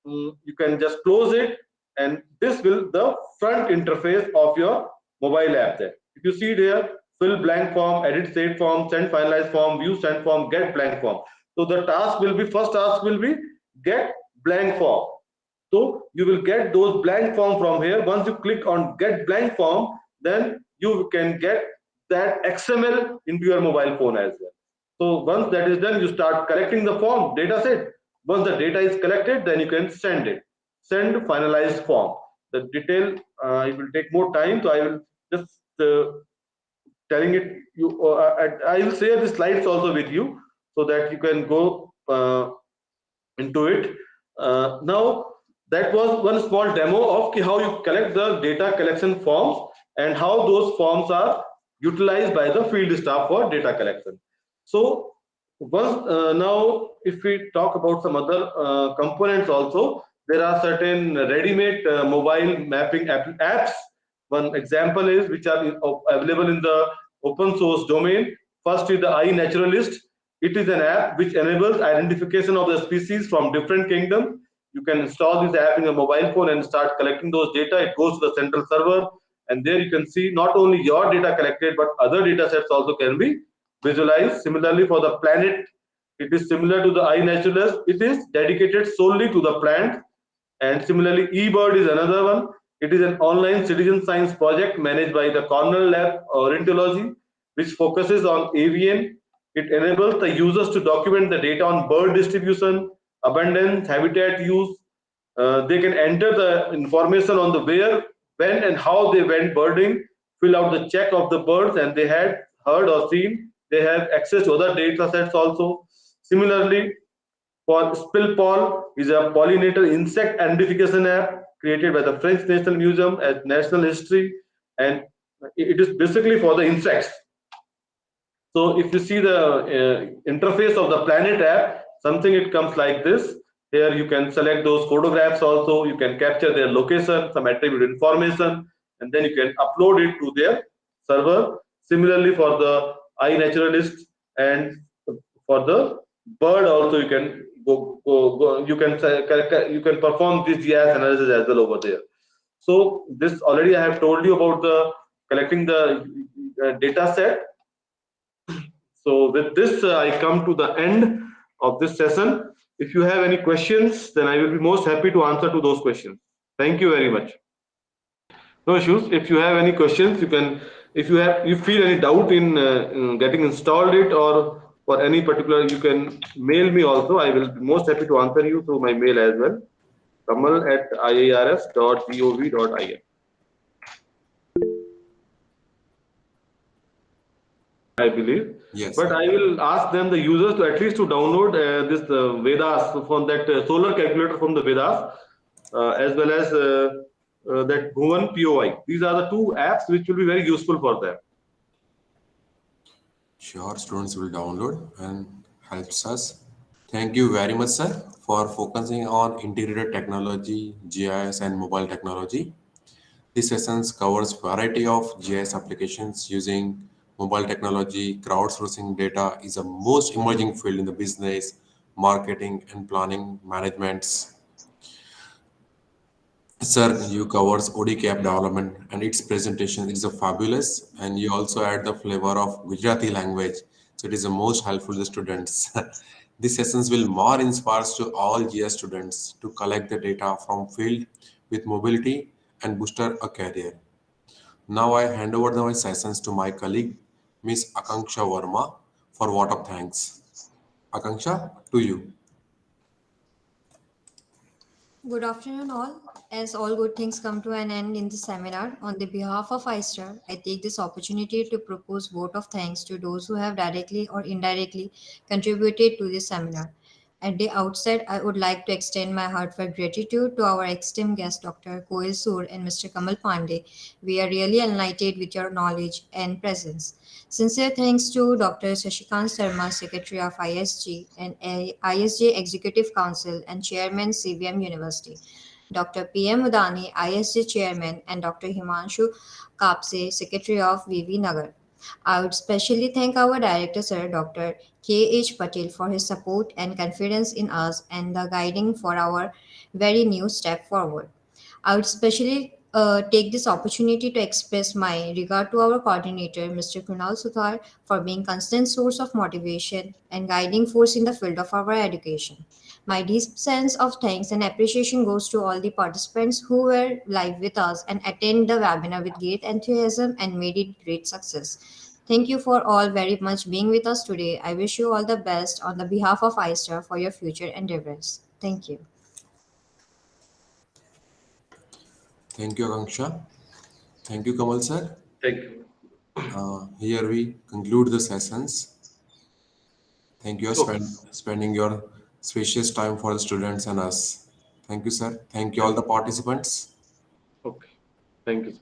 you can just close it, and this will the front interface of your mobile app there. If you see it here, fill blank form, edit state form, send finalized form, view send form, get blank form. So the task will be, first task will be get blank form. So you will get those blank form from here. Once you click on get blank form, then you can get that XML into your mobile phone as well. So once that is done, you start collecting the form data set. Once the data is collected, then you can send it. Send finalized form. The detail it will take more time, so I will just telling it you. I will share the slides also with you so that you can go into it. Now that was one small demo of how you collect the data collection forms and how those forms are utilized by the field staff for data collection. So once now if we talk about some other components also, there are certain ready-made mobile mapping apps. One example is which are available in the open source domain. First is the iNaturalist. It is an app which enables identification of the species from different kingdoms. You can install this app in your mobile phone and start collecting those data. It goes to the central server, and there you can see not only your data collected, but other data sets also can be visualized. Similarly, for the planet, it is similar to the iNaturalist. It is dedicated solely to the plant. And similarly, eBird is another one. It is an online citizen science project managed by the Cornell Lab Ornithology, which focuses on avian. It enables the users to document the data on bird distribution, abundance, habitat use. They can enter the information on the where, when, and how they went birding, fill out the check of the birds, and they had heard or seen. They have access to other data sets also. Similarly, for Spillpol is a pollinator insect identification app created by the French National Museum as National History, and it is basically for the insects. So if you see the interface of the Planet app, something it comes like this. Here you can select those photographs also, you can capture their location, some attribute information, and then you can upload it to their server. Similarly for the iNaturalist and for the bird also, you can you can perform this GIS analysis as well over there. So this already I have told you about the collecting the data set. So with this, I come to the end of this session. If you have any questions, then I will be most happy to answer to those questions. Thank you very much. No issues. If you have any questions, you can. If you feel any doubt in getting installed it or for any particular, you can mail me also. I will be most happy to answer you through my mail as well. kamal@iirs.gov.in. I believe. Yes. But I will ask them, the users, to at least to download this Vedas from that solar calculator from the Vedas, as well as that Bhuvan POI. These are the two apps which will be very useful for them. Sure, students will download and helps us. Thank you very much, sir, for focusing on integrated technology, GIS, and mobile technology. This session covers variety of GIS applications using mobile technology. Crowdsourcing data is a most emerging field in the business, marketing, and planning managements. Sir, you covers ODK app development and its presentation is a fabulous, and you also add the flavor of Gujarati language, so it is the most helpful to students. These sessions will more inspire to all GIS students to collect the data from field with mobility and booster a career. Now I hand over my sessions to my colleague, Miss Akanksha Verma, for vote of thanks. Akanksha, to you. Good afternoon, all. As all good things come to an end in the seminar, on the behalf of ISTAR, I take this opportunity to propose vote of thanks to those who have directly or indirectly contributed to this seminar. At the outset, I would like to extend my heartfelt gratitude to our esteemed guest, Dr. Koyel and Mr. Kamal Pandey. We are really enlightened with your knowledge and presence. Sincere thanks to Dr. Sashikant Sharma, Secretary of ISG and ISG Executive Council and Chairman CVM University, Dr. PM Udani, ISG Chairman, and Dr. Himanshu Kapse, Secretary of Vidyanagar. I would specially thank our Director, Sir Dr. K.H. Patel, for his support and confidence in us and the guiding for our very new step forward. I would especially take this opportunity to express my regard to our coordinator, Mr. Kunal Suthar, for being constant source of motivation and guiding force in the field of our education. My deep sense of thanks and appreciation goes to all the participants who were live with us and attended the webinar with great enthusiasm and made it great success. Thank you for all very much being with us today. I wish you all the best on the behalf of ISTAR for your future endeavors. Thank you. Thank you, Akanksha. Thank you, Kamal sir. Thank you. Here we conclude the sessions. Thank you for Okay. spending your spacious time for the students and us. Thank you, sir. Thank you, all Thank the participants. Okay. Thank you.